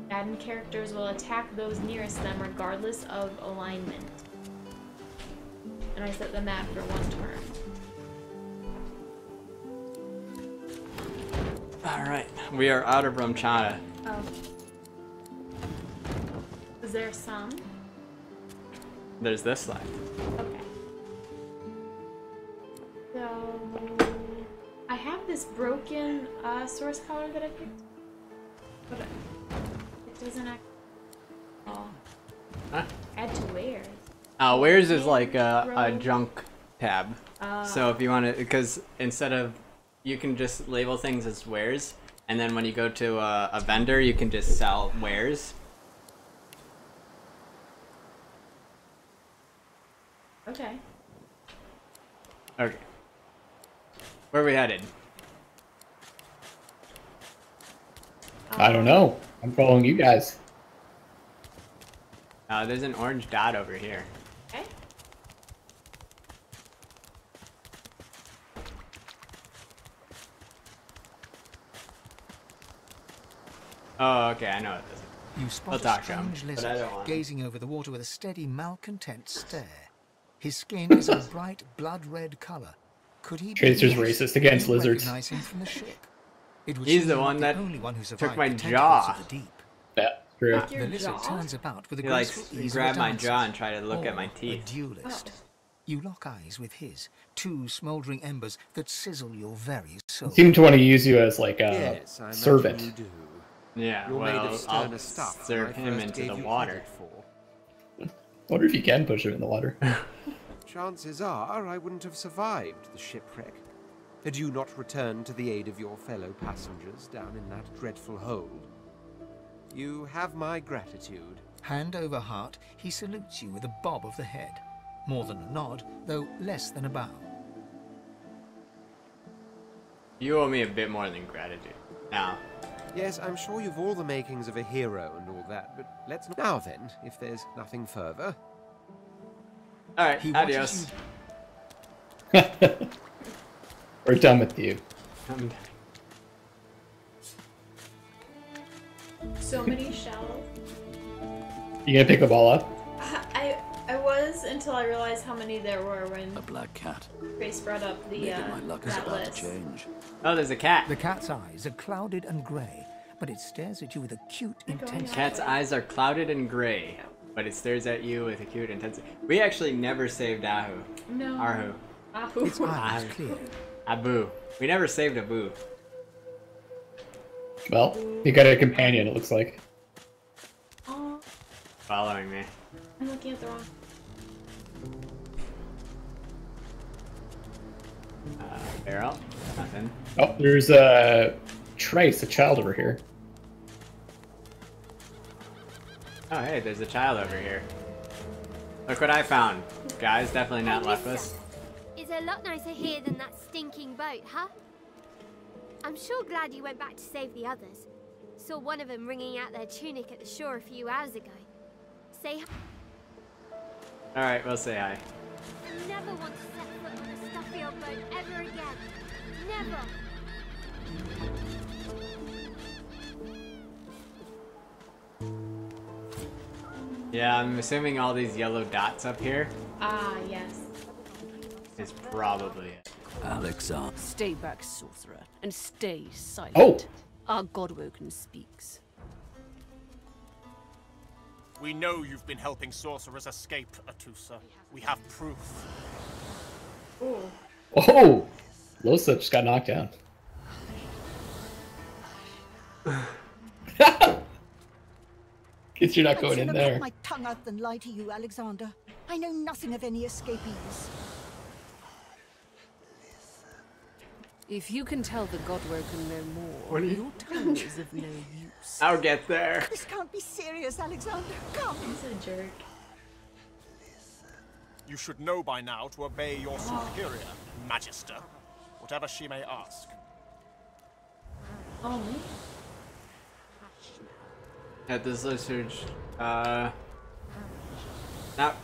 Maddened characters will attack those nearest them regardless of alignment. And I set them mad for 1 turn. Alright, we are out of Ramchana. Oh. Is there some? There's this left. Okay. So I have this broken source collar that I picked, but it doesn't actually. Oh. Huh? Add to wares. Wares is like a junk tab. Oh. So if you want to, because instead of, you can just label things as wares, and then when you go to a vendor, you can just sell wares. Okay. Okay. Where are we headed? I don't know. I'm following you guys. There's an orange dot over here. Okay. Oh, okay, I know what this is. You spot We'll a talk to him, strange but I lizard don't want gazing over the water with a steady, malcontent stare. His skin is a bright, blood-red color. Could he be Tracer's yes? racist against You lizards. recognize him from the ship. It would He's seem the you're one not that only one who took survived my the tentacles jaw. of the deep. Yeah, true. The lizard turns about with a He graceful he ease grabbed of a my dancer, jaw and tried to look at or my a teeth. duelist. You lock eyes with his, 2 smoldering embers that sizzle your very soul. Seem to want to use you as like a Yes, I imagine servant. you do. Yeah, You're made well, of I'll sterner stuff serve than I him first into gave the you water. credit for. Wonder if you can push him in the water. Chances are I wouldn't have survived the shipwreck had you not returned to the aid of your fellow passengers down in that dreadful hold. You have my gratitude. Hand over heart, he salutes you with a bob of the head. More than a nod, though less than a bow. You owe me a bit more than gratitude. Now. Yes, I'm sure you've all the makings of a hero and all that, but let's not... Now then, if there's nothing further... Alright, He adios. We're done with you. So many shells. You gonna pick them all up? I was until I realized how many there were when A black cat. Grace brought up the Maybe my luck is that about list. to change. Oh, there's a cat. The cat's eyes are clouded and grey, but it stares at you with acute intensity. Cat's eyes are clouded and gray, but it stares at you with acute intensity. We actually never saved Ahu. No. Arhu. Ahu. Its eyes clear. Abu. We never saved Abu. Well, you got a companion, it looks like. Oh, Following me. I'm looking at the wrong. Barrel? Nothing. Oh, there's a Trace, a child over here. Oh, hey, there's a child over here. Look what I found. Guys, definitely not Luckless. It's a lot nicer here than that stinking boat, huh? I'm sure glad you went back to save the others. Saw one of them wringing out their tunic at the shore a few hours ago. Say hi. Alright, we'll say hi. I never want to set foot on a stuffy old boat ever again. Never. Yeah, I'm assuming all these yellow dots up here Ah, yes. is probably it. Alexander. Stay back, sorcerer, and stay silent. Oh. Our Godwoken speaks. We know you've been helping sorcerers escape, Atusa. We have proof. Oh! Losa just got knocked down. Guess you're not going in there. Cut my tongue out than lie to you, Alexander. I know nothing of any escapees. If you can tell the Godwoken no more, What are you- your tongue is of no use. I'll get there. This can't be serious, Alexander. Come. He's a jerk. You should know by now to obey your superior, Magister, whatever she may ask. Oh, me? At this research, not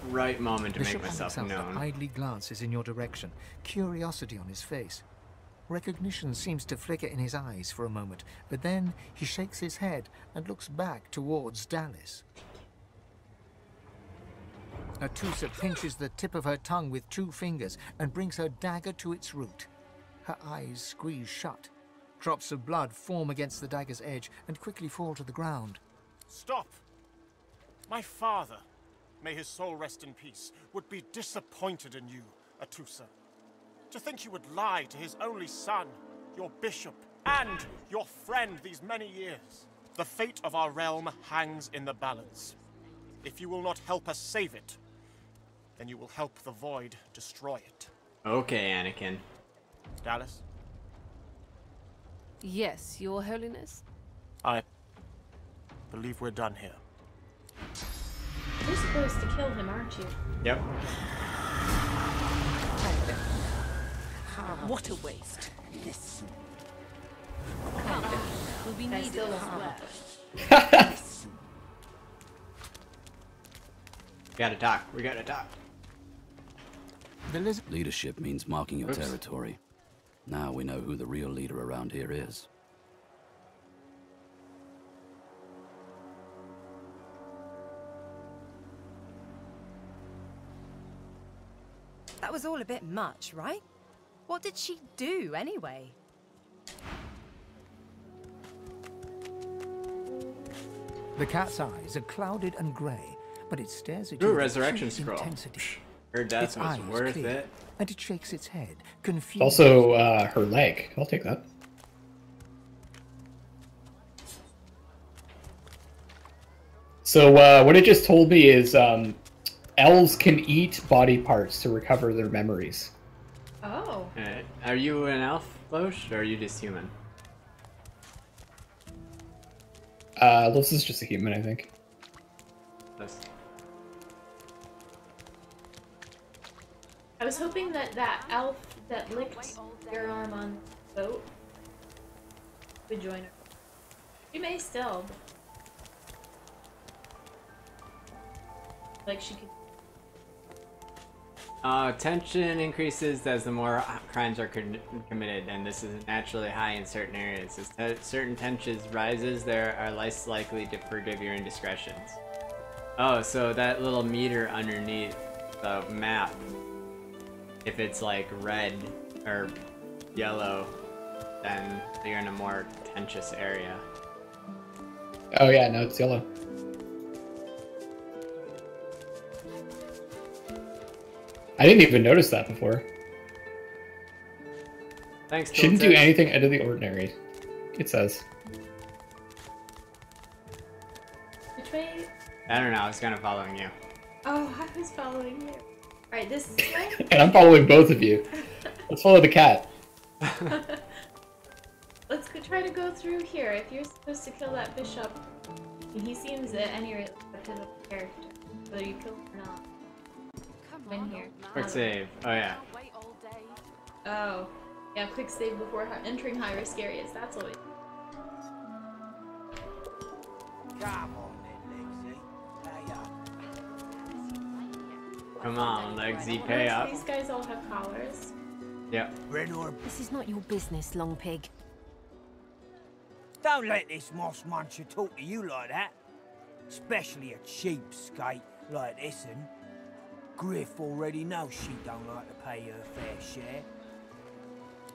right moment to Bishop make myself Alexander known. idly glances in your direction, curiosity on his face. Recognition seems to flicker in his eyes for a moment, but then he shakes his head and looks back towards Dallas. Atusa pinches the tip of her tongue with 2 fingers and brings her dagger to its root. Her eyes squeeze shut. Drops of blood form against the dagger's edge and quickly fall to the ground. Stop! My father, may his soul rest in peace, would be disappointed in you, Atusa. To think you would lie to his only son, your bishop, and your friend these many years. The fate of our realm hangs in the balance. If you will not help us save it, then you will help the Void destroy it. Okay, Anakin. Dallas? Yes, Your Holiness? I believe we're done here. You're supposed to kill him, aren't you? Yep. What a waste. Listen. Will be I needed still as don't well. We gotta talk. We gotta talk. The Leadership means marking your Oops. territory. Now we know who the real leader around here is. That was all a bit much, right? What did she do, anyway? The cat's eyes are clouded and grey, but it stares at Ooh, you with resurrection true scroll. intensity. Heard that Its was eyes worth clear, it. and it shakes its head, confused. Also, her leg. I'll take that. So, what it just told me is, elves can eat body parts to recover their memories. Oh. Are you an elf, Loesch, or are you just human? This is just a human, I think. I was hoping that that elf that licked your arm on the boat would join her. She may still. Like she could. Tension increases as the more crimes are committed, and this is naturally high in certain areas. As certain tensions rises, they are less likely to forgive your indiscretions. Oh, so that little meter underneath the map, if it's like red or yellow, then you're in a more contentious area. Oh yeah, no, it's yellow. I didn't even notice that before. Thanks, Shouldn't do Tilted. anything out of the ordinary, it says. Which way? I don't know, I was kind of following you. Oh, I was following you. Alright, this way? And I'm following both of you. Let's follow the cat. Let's try to go through here. If you're supposed to kill that bishop, he seems at any rate a pivotal character, whether you kill him or not. In here. Quick save. Oh yeah. Oh. Yeah, quick save before entering high risk areas. That's always. Come on, Legsy, pay up. These guys all have collars. Yep. This is not your business, Long Pig. Don't let this moss muncher talk to you like that. Especially a cheapskate like this one. Griff already knows she don't like to pay her fair share.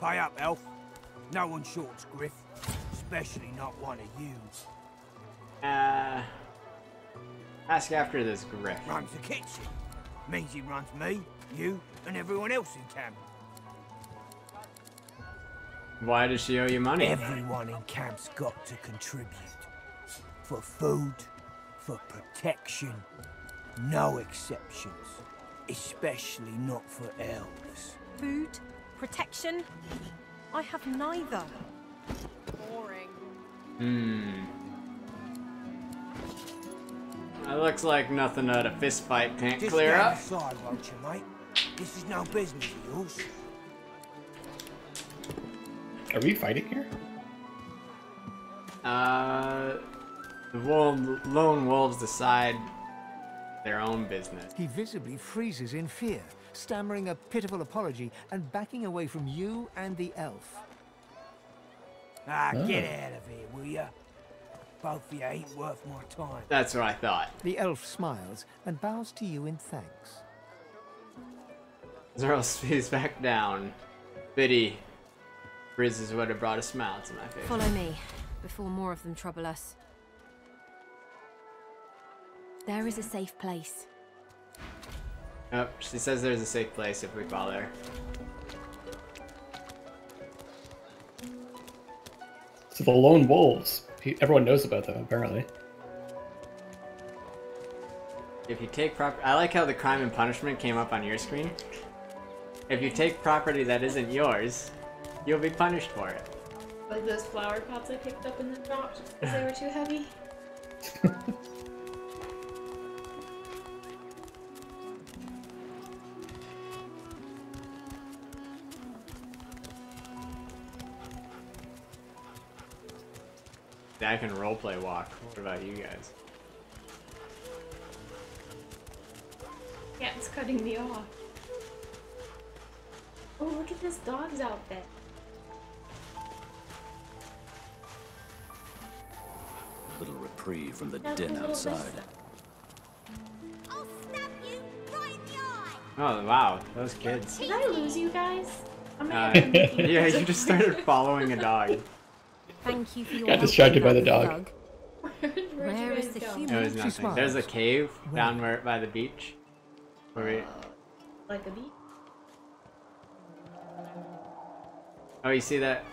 Pay up, elf. No one shorts Griff. Especially not one of you. Ask after this Griff. Runs the kitchen. Means he runs me, you, and everyone else in camp. Why does she owe you money? Everyone in camp's got to contribute. For food, for protection. No exceptions. Especially not for elves. Food? Protection? I have neither. Boring. It looks like nothing that a fist fight can't Just clear stand up. aside, won't you, mate? This is no business of yours. Are we fighting here? The lone wolves decide their own business. He visibly freezes in fear, stammering a pitiful apology and backing away from you and the elf. Get out of here, will ya? Both of you ain't worth my time. That's what I thought. The elf smiles and bows to you in thanks. Zoro speeds back down. Biddy freezes what had brought a smile to my face. Follow me, before more of them trouble us. There is a safe place. Oh, she says there's a safe place if we follow her. So the lone wolves. Everyone knows about them, apparently. If you take I like how the crime and punishment came up on your screen. If you take property that isn't yours, you'll be punished for it. Like those flower pots I picked up and then dropped because they were too heavy. I can roleplay walk. What about you guys? Yeah, it's cutting me off. Oh, look at this dog's outfit. A little reprieve from the That's din a little outside. bit- I'll stab you right in the eye. Oh wow, those kids. Did I lose you guys? I'm gonna have to Yeah, you just started following a dog. Thank you for your Got help distracted by with the that, dog. Thug. Where is the human? It was nothing. There's a cave down where by the beach. Where we... Like a beat? Oh, you see that?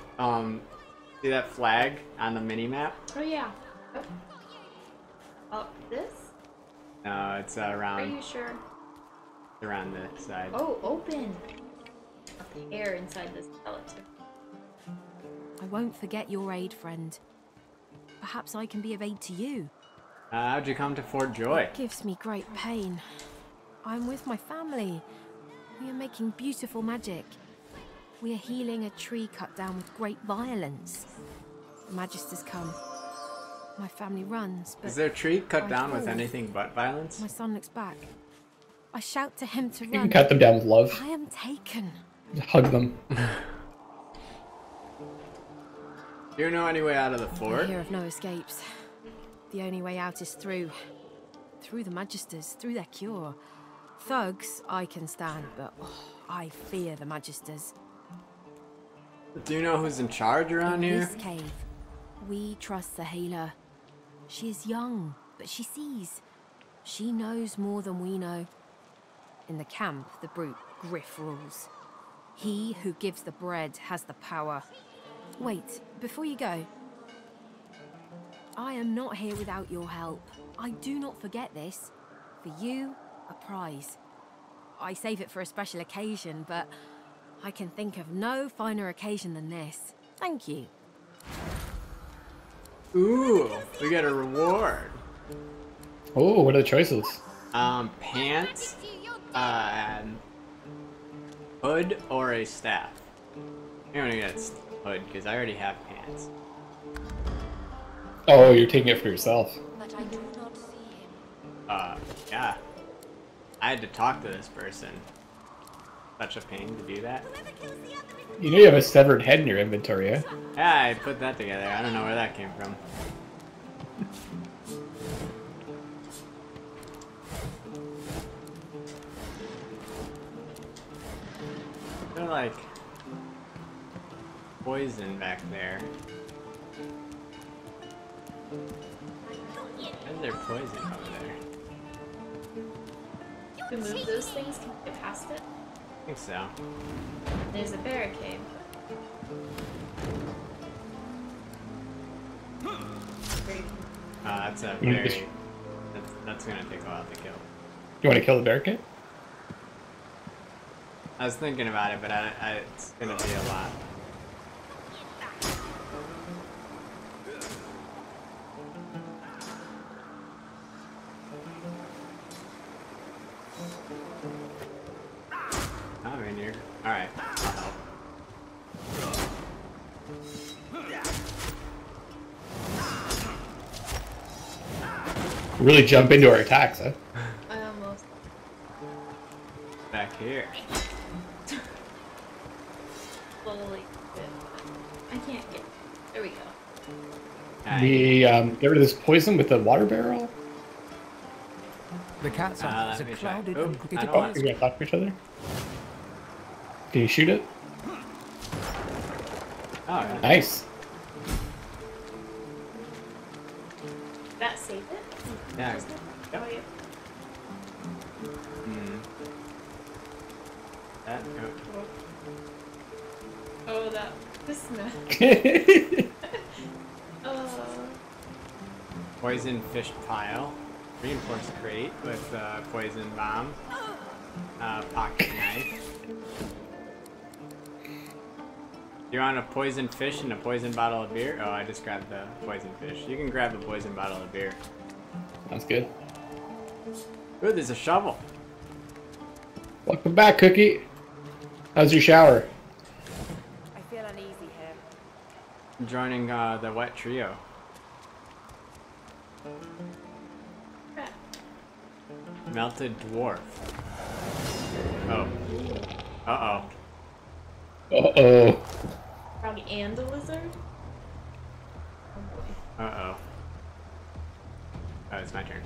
See that flag on the mini map? Oh yeah. Oh, this? No, it's Are around. you sure? Around the side. Oh, open. The air inside this skeleton. I won't forget your aid, friend. Perhaps I can be of aid to you. How'd you come to Fort Joy? It gives me great pain. I'm with my family. We are making beautiful magic. We are healing a tree cut down with great violence. The Magisters come. My family runs, but Is there a tree cut I down with fall. anything but violence? My son looks back. I shout to him to You run. can cut them down with love. I am taken. Hug them. Do you know any way out of the I fort? hear of no escapes. The only way out is through the Magisters, through their cure. Thugs I can stand, but I fear the Magisters. Do you know who's in charge around In here? this cave, we trust the healer. She is young, but she sees. She knows more than we know. In the camp, the brute Griff rules. He who gives the bread has the power. Wait, before you go. I am not here without your help. I do not forget this. For you, a prize. I save it for a special occasion, but I can think of no finer occasion than this. Thank you. Ooh, we got a reward. Oh, what are the choices? Pants, hood, or a staff. I'm gonna get hood because I already have pants. Oh, you're taking it for yourself. But I do not see him. Yeah. I had to talk to this person. Such a pain to do that. You know you have a severed head in your inventory, yeah? Yeah, I put that together. I don't know where that came from. of like poison back there. Why is there poison over there? To move those things, can you get past it? I think so. There's a barricade. That's a very... That's gonna take a while to kill. You want to kill the barricade? I was thinking about it, but it's gonna be a lot. I mean, you're... Alright, I'll help. Really jump into our attacks, huh? I almost... Back here. Slowly. I can't get... There we go. We get rid of this poison with the water barrel. The cat's eye is a clouded and crooked Oh, you're gonna talk to each other? Can you shoot it? Oh, yeah. Nice. That saved it? Yeah. Just Yep. Oh, yeah. That, Oh, that... This smell. Poison fish pile. Reinforced crate with poison bomb. Pocket knife. You want a poison fish and a poison bottle of beer? Oh, I just grabbed the poison fish. You can grab a poison bottle of beer. Sounds good. Ooh, there's a shovel. Welcome back, Cookie. How's your shower? I feel uneasy here. I'm joining the wet trio. Melted dwarf. Oh. Uh-oh. Uh-oh. Frog and a lizard? Uh-oh. Oh, it's my turn.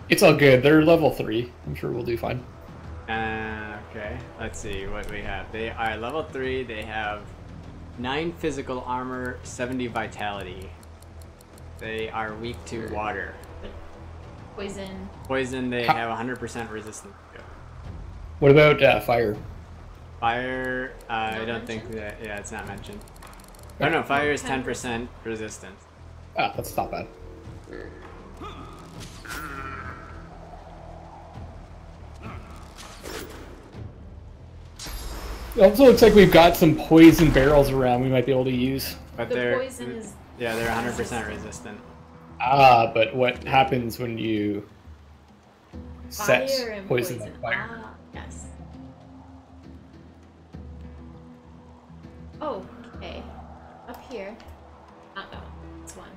It's all good. They're level 3. I'm sure we'll do fine. Okay. Let's see what we have. They are level 3. They have 9 physical armor, 70 vitality. They are weak to water. Poison. Poison, they have 100% resistance to. What about fire? Fire, I don't think that... Yeah, it's not mentioned. Oh no, fire is 10% resistance. Ah, that's not bad. It also looks like we've got some poison barrels around we might be able to use. But poison is... Yeah, they're 100% resistant. Ah, but what happens when you set Fire and poison on fire? Ah, yes. Oh, okay. Up here. Not that one. This one.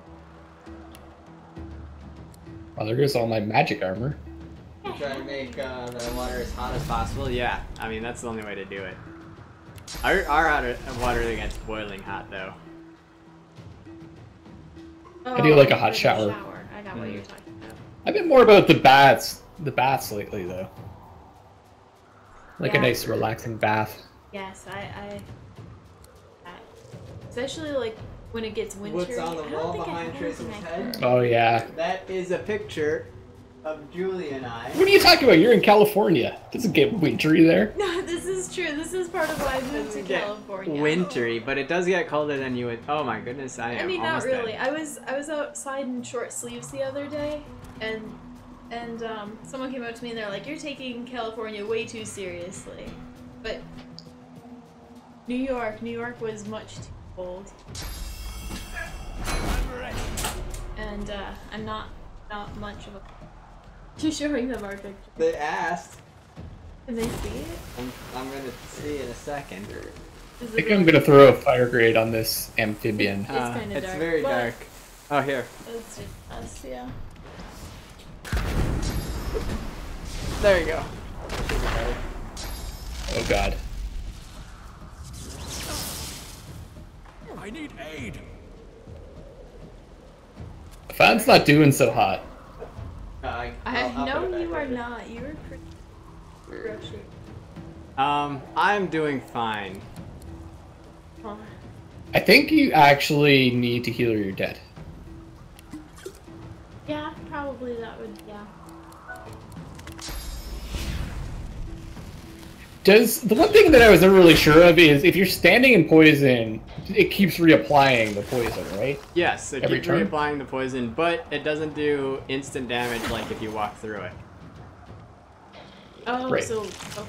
Oh, there goes all my magic armor. You try to make the water as hot as possible? Yeah, I mean, that's the only way to do it. Our water gets boiling hot, though. I do like a hot shower. I got what you're talking about. I've been more about the baths lately, though. Like a nice relaxing bath. Yes, especially like when it gets wintry. What's on the wall behind Tracer's head? Oh yeah. That is a picture of Julie and I. What are you talking about? You're in California. It doesn't get wintry there. No, this is true. This is part of why I moved to California. Wintry, but it does get colder than you would. Oh my goodness, I mean, almost not really. dead. I was outside in short sleeves the other day, and someone came up to me and they're like, "You're taking California way too seriously," but New York was much too cold, and I'm not much of a. You showing them our picture? They asked. Can they see it? I'm gonna see in a second. I think I'm gonna throw a fire grenade on this amphibian. It's kind of it's dark. very dark. Oh, here. It's just us, yeah. There you go. Oh god. I need aid. The fan's not doing so hot. I know you are not. You were pretty gross. I'm doing fine. I think you actually need to heal your dead. Yeah, probably that would, yeah. The one thing that I was never really sure of is if you're standing in poison, it keeps reapplying the poison, right? Yes, it Every keeps turn? reapplying the poison, but it doesn't do instant damage like if you walk through it. Oh, Right. so, okay.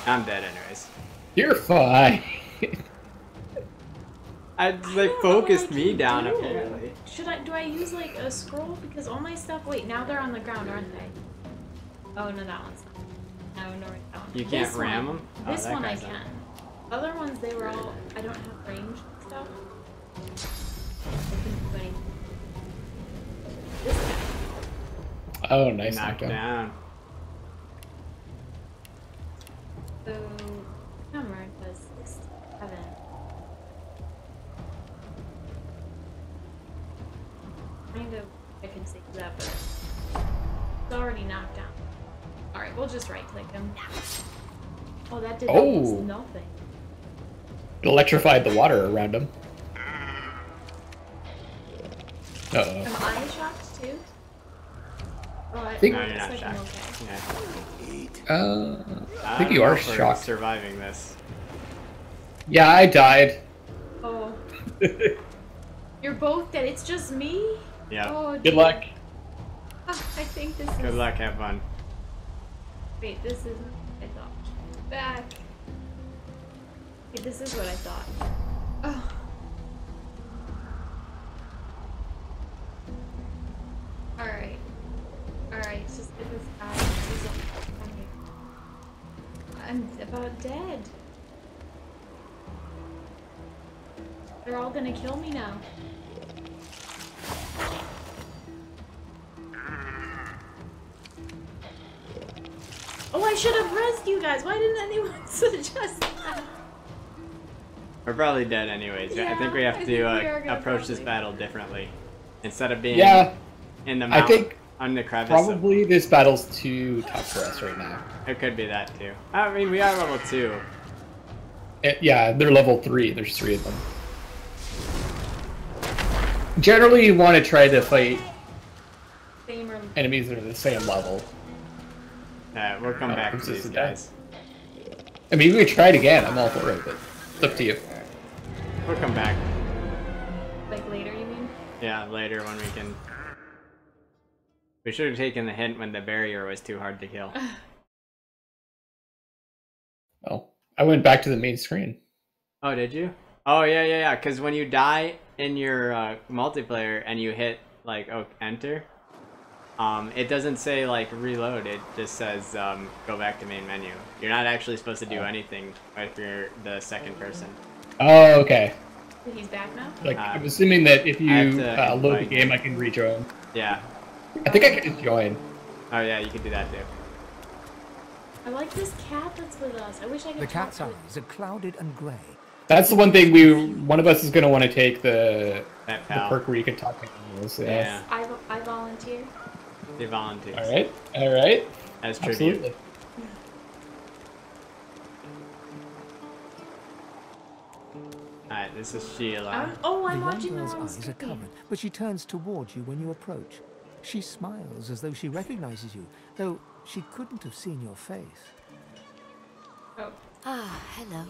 I'm dead anyways. You're fine. They focused me down apparently. Do I use like a scroll? Because all my stuff, wait, now they're on the ground, aren't they? Oh, no, that one's not. No, that one. You can't This ram one- them? This that one I guy's can. up. Other ones, they were all, I don't have range stuff. I couldn't do anything. This guy. Oh, nice Knocked knockdown. down. So, hammer does 7. Kind of, I can see that, but it's already knocked down. Alright, we'll just right click him. Oh, that did almost nothing. It electrified the water around him. Uh-oh. Am I shocked too? Oh, I think- No, you're not like I'm shocked. okay. I think you don't are know if we're shocked. surviving this. Yeah, I died. Oh. You're both dead. It's just me? Yeah. Oh, Good luck. I think this is... Good luck, have fun. Wait, this isn't what I thought. Back. Wait, this is what I thought. Oh. Alright. Alright, just get this guy. He's on here. I'm about dead. They're all gonna kill me now. Oh, I should have rescued you guys. Why didn't anyone suggest that? We're probably dead anyways. I think we Yeah, have I think to we are gonna approach this probably- battle differently. Instead of being Yeah, in the I mountain, think on the crevice. probably this battle's too tough for us right now. It could be that too. I mean, we are level 2. Yeah, they're level 3. There's 3 of them. Generally, you want to try to fight Same or... enemies that are the same level. We'll come back to these guys. I mean, we could try it again. I'm all for it, but it's up to you. We'll come back. Like later, you mean? Yeah, later when we can. We should have taken the hint when the barrier was too hard to kill. Oh, I went back to the main screen. Oh, did you? Oh, yeah. Because when you die in your multiplayer and you hit like enter, it doesn't say like reload. It just says go back to main menu. You're not actually supposed to do anything if you're the second person. Oh, okay. He's back now? Like, I'm assuming that if you I have to load the invite game, you. I can rejoin. Yeah. I think I can just join. Oh yeah, you can do that too. I like this cat that's with us. I wish I could The talk cat's to eyes are clouded and grey. That's the one thing one of us is going to want to take the perk where you can talk to animals. Yeah. I volunteer. They volunteers. All right. As tribute. Absolutely. Alright, this is Sheila. I'm The watching young her girl's on eyes are screen. covered, but she turns towards you when you approach. She smiles as though she recognizes you, though she couldn't have seen your face. Oh. Ah, hello.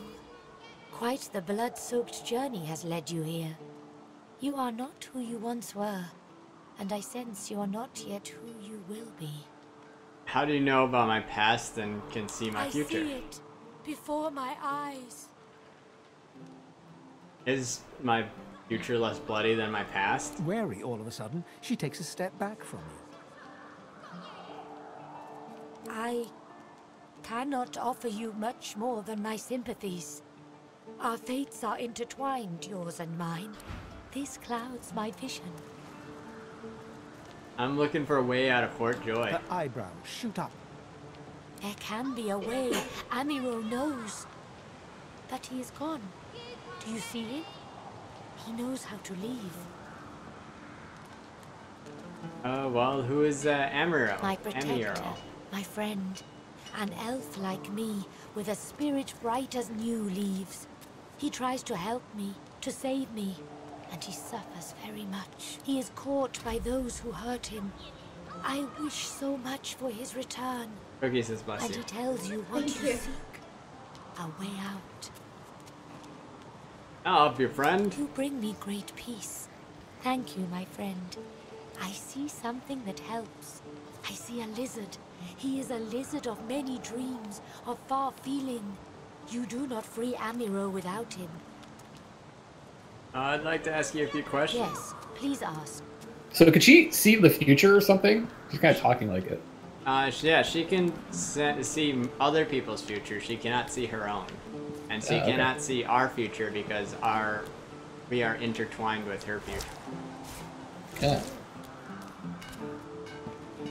Quite the blood-soaked journey has led you here. You are not who you once were, and I sense you are not yet who you will be. How do you know about my past and can see my future? I see it before my eyes. Is my future less bloody than my past? Wary all of a sudden, she takes a step back from you. I cannot offer you much more than my sympathies. Our fates are intertwined, yours and mine. This clouds my vision. I'm looking for a way out of Fort Joy. Her eyebrows shoot up. There can be a way. Amiro knows. But he is gone. Do you see him? He knows how to leave. Oh, well, who is Amiro? My protector, Amiro. my friend. An elf like me, with a spirit bright as new leaves. He tries to help me, to save me, and he suffers very much. He is caught by those who hurt him. I wish so much for his return. Cookie says bless And you. he tells you what you seek. A way out. I'll help your friend. You bring me great peace. Thank you, my friend. I see something that helps. I see a lizard. He is a lizard of many dreams, of far feeling. You do not free Amiro without him. I'd like to ask you a few questions. Yes, please ask. So could she see the future or something? She's kind of talking like it. Yeah, she can see other people's future. She cannot see her own. And she Okay. cannot see our future because we are intertwined with her future. Yeah.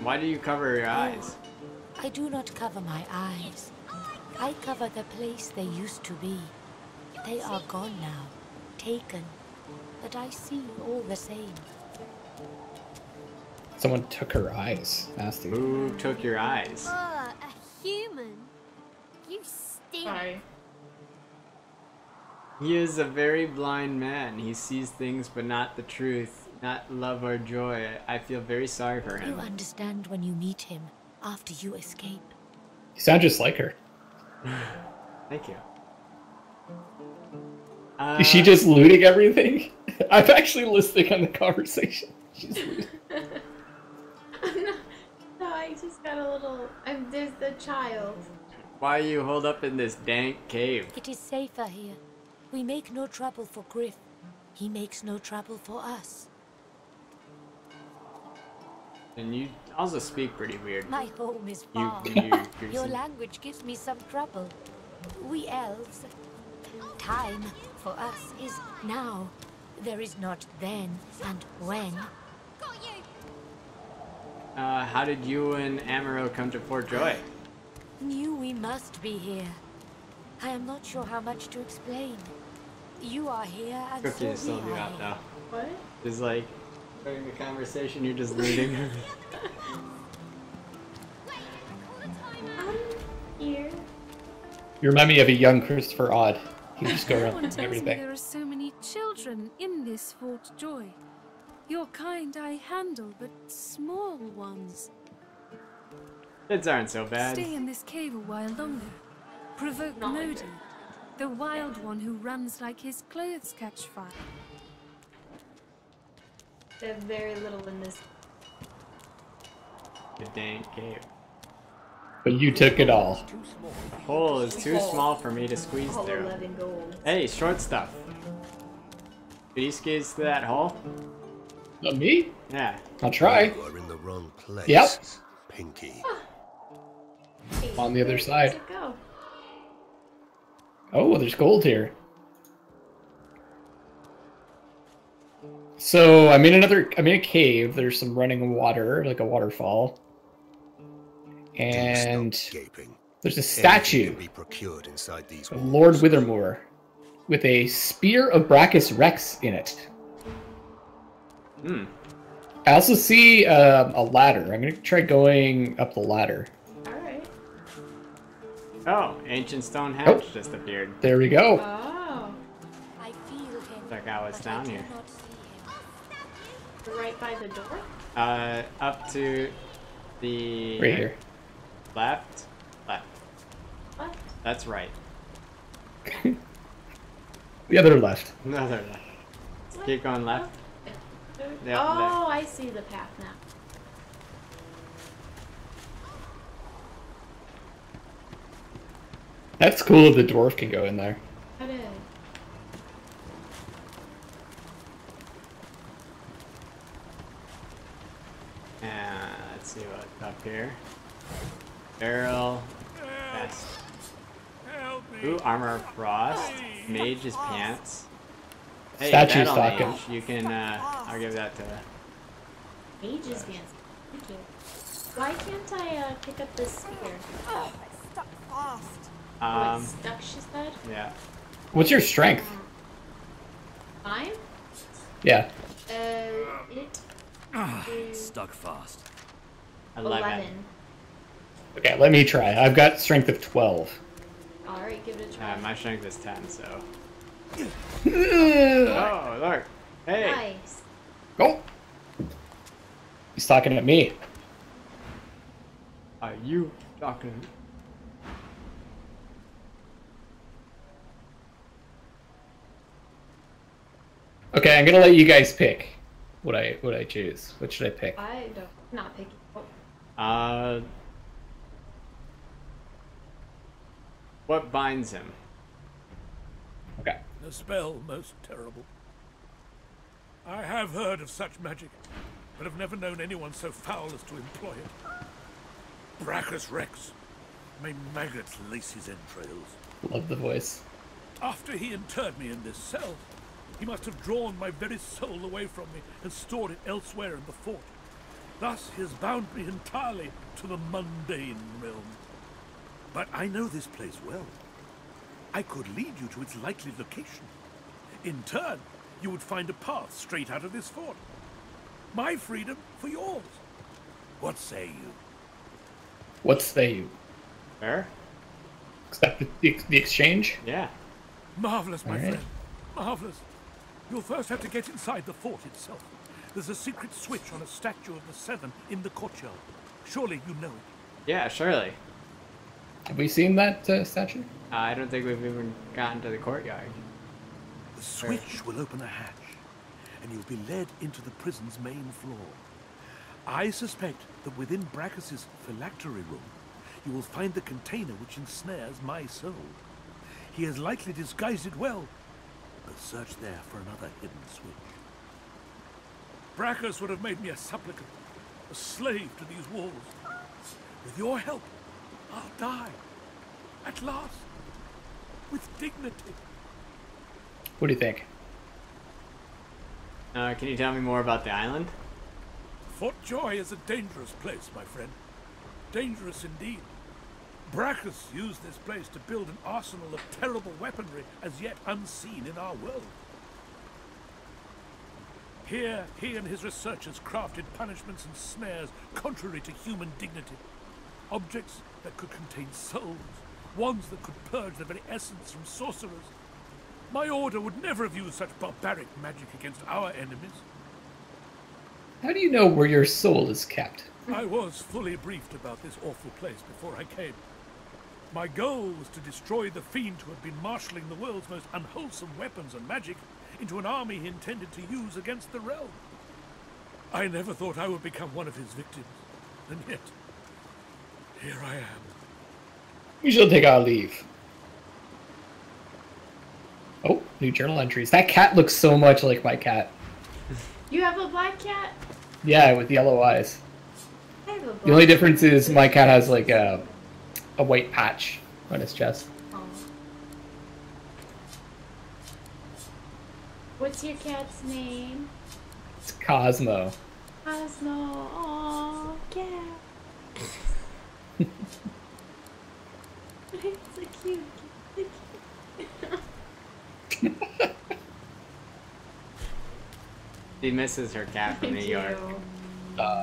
Why do you cover your eyes? I do not cover my eyes. I cover the place they used to be. They are gone now, taken. But I see all the same. Someone took her eyes. Nasty. Who took your eyes? A human? You stink. Sorry. He is a very blind man. He sees things but not the truth, not love or joy. I feel very sorry for You him. understand when you meet him, after you escape. You sound just like her. Thank you. Is she just looting everything? I'm actually listening on the conversation. She's looting. No, I just got a little. There's the child. Why are you holed up in this dank cave? It is safer here. We make no trouble for Griff. He makes no trouble for us. And you also speak pretty weird. My home is You- far. you're Your some- language gives me some trouble. We elves. Time for us is now. There is not then and when. How did you and Amaro come to Fort Joy? Knew we must be here. I am not sure how much to explain. You are here and Cookie is so still we do are that here. though. What? It's like during the conversation you're just looting. Here. You remind me of a young Christopher Odd. He would just go Someone around tells and me everything. there are so many children in this Fort Joy. Your kind I handle, but small ones. Kids aren't so bad. Stay in this cave a while longer. Provoke Modi, the wild one who runs like his clothes catch fire. There's very little in this. The dank cave. But you took it all. The hole is too small for me to squeeze Hole through. 11 gold. Hey, short stuff. Could you squeeze through that hole? Not me? Yeah. I'll try. You are in the wrong place. Yep. Pinky. On the other side. Where's it go? Oh, there's gold here. So I'm in a cave. There's some running water, like a waterfall. And there's a statue Can be procured inside these of Lord Withermoor with a spear of Brachus Rex in it. Hmm. I also see a ladder. I'm gonna try going up the ladder. Alright. Oh, ancient stone hatch just appeared. There we go. Oh. I feel him. Check out what's down here. Right by the door? Up to the Right here. Left. Left. What? That's right. The other left. No, they're left. Keep going left. Yep, Oh, I see the path now. That's cool if the dwarf can go in there. That is. And let's see what's up here. Barrel. Vest. Ooh, armor of frost. Mage's pants. Hey, Statue's Battle talking. Mage. You can, I'll give that to... Mage's fancy. Thank you. Why can't I pick up this spear? Oh, I stuck fast. Oh, it's stuck, she said? Yeah. What's your strength? Mine? Yeah. It is Stuck fast. 11. Okay, let me try. I've got strength of 12. Alright, give it a try. My strength is 10, so. Oh, Lord. Hey. Nice. Go. He's talking at me. Are you talking? Okay, I'm gonna let you guys pick what I choose. What should I pick? I don't. Not picky. Oh. What binds him? Okay. A spell most terrible. I have heard of such magic, but have never known anyone so foul as to employ it. Brachus Rex. May maggots lace his entrails. Love the voice. After he interred me in this cell, he must have drawn my very soul away from me and stored it elsewhere in the fort. Thus he has bound me entirely to the mundane realm. But I know this place well. I could lead you to its likely location. In turn, you would find a path straight out of this fort. My freedom for yours. What say you? What say you? Fair? Accept the exchange? Yeah. Marvelous, my All right. friend. Marvelous. You'll first have to get inside the fort itself. There's a secret switch on a statue of the Seven in the courtyard. Surely you know it. Yeah, surely. Have we seen that statue? I don't think we've even gotten to the courtyard. The switch will open a hatch, and you'll be led into the prison's main floor. I suspect that within Brachus's phylactery room, you will find the container which ensnares my soul. He has likely disguised it well, but search there for another hidden switch. Brachus would have made me a supplicant, a slave to these walls. With your help, I'll die. At last. With dignity. What do you think? Can you tell me more about the island? Fort Joy is a dangerous place, my friend. Dangerous indeed. Brachus used this place to build an arsenal of terrible weaponry as yet unseen in our world. Here, he and his researchers crafted punishments and snares contrary to human dignity. Objects that could contain souls, ones that could purge the very essence from sorcerers. My order would never have used such barbaric magic against our enemies. How do you know where your soul is kept? I was fully briefed about this awful place before I came. My goal was to destroy the fiend who had been marshalling the world's most unwholesome weapons and magic into an army he intended to use against the realm. I never thought I would become one of his victims, and yet, here I am. We shall take our leave. Oh, new journal entries. That cat looks so much like my cat. You have a black cat? Yeah, with yellow eyes. I have a black The only difference is my cat has like a white patch on his chest. Oh. What's your cat's name? It's Cosmo. Cosmo. Aww, cat. It's a cute. She misses her cat from New York.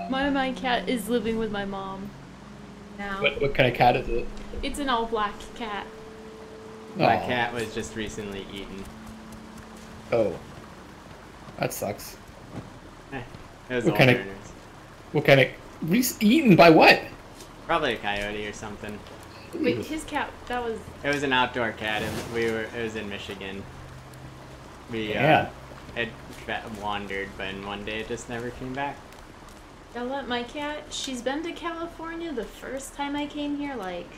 My cat is living with my mom now. What kind of cat is it? It's an all black cat. My cat was just recently eaten. Oh. That sucks. It was What all kind of- learners. What kind of... Eaten by what? Probably a coyote or something. Wait, his cat, that was... It was an outdoor cat, and it was in Michigan. Yeah. It wandered, but in one day it just never came back. Ella, my cat, she's been to California the first time I came here, like,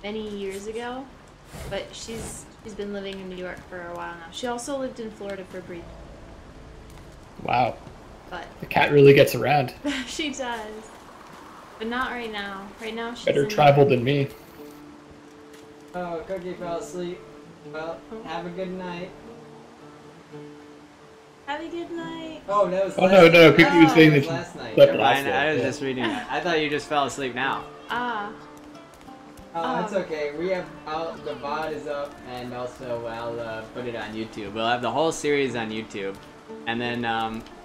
many years ago. But she's been living in New York for a while now. She also lived in Florida for a brief. Wow. But The cat really gets around. she does. But not right now. Right now she's Better in travel than me. Oh, Cookie fell asleep. Well, have a good night. Have a good night. Oh, that was Oh, no, Cookie was saying that she last night. slept Never last mind, I night, was yeah. just reading that. I thought you just fell asleep now. Ah. Oh, that's okay. We have the VOD is up, and also I'll put it on YouTube. We'll have the whole series on YouTube, and then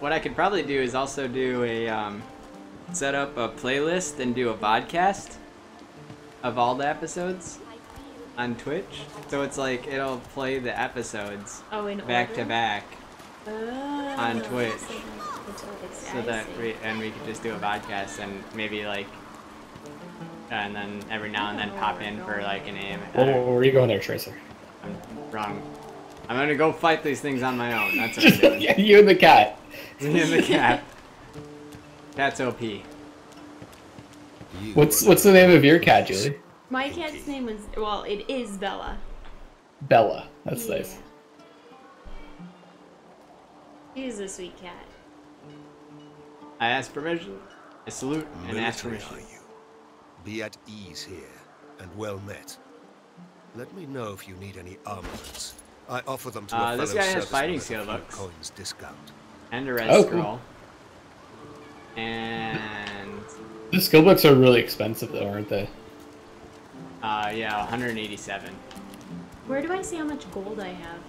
what I could probably do is also do set up a playlist and do a podcast of all the episodes on Twitch. So it's like it'll play the episodes back to back on Twitch. So that we could just do a podcast and maybe like, and then every now and then pop in for like an AM. Where are you going there, Tracer? I'm wrong. I'm gonna go fight these things on my own. That's what I'm doing. Yeah, you and the cat. Me and the cat. Cat's OP. What's the name of your cat, Julie? My cat's name was, well, it is Bella. Bella. That's nice. She's a sweet cat. I ask permission. I salute and ask Military, permission. are you? Be at ease here, and well met. Let me know if you need any armaments. I offer them to a fellow this guy has serviceman fighting at a skill few books. coins discount. And a red Oh, scroll. cool. And The skill books are really expensive though, aren't they? yeah, 187. Where do I see how much gold I have?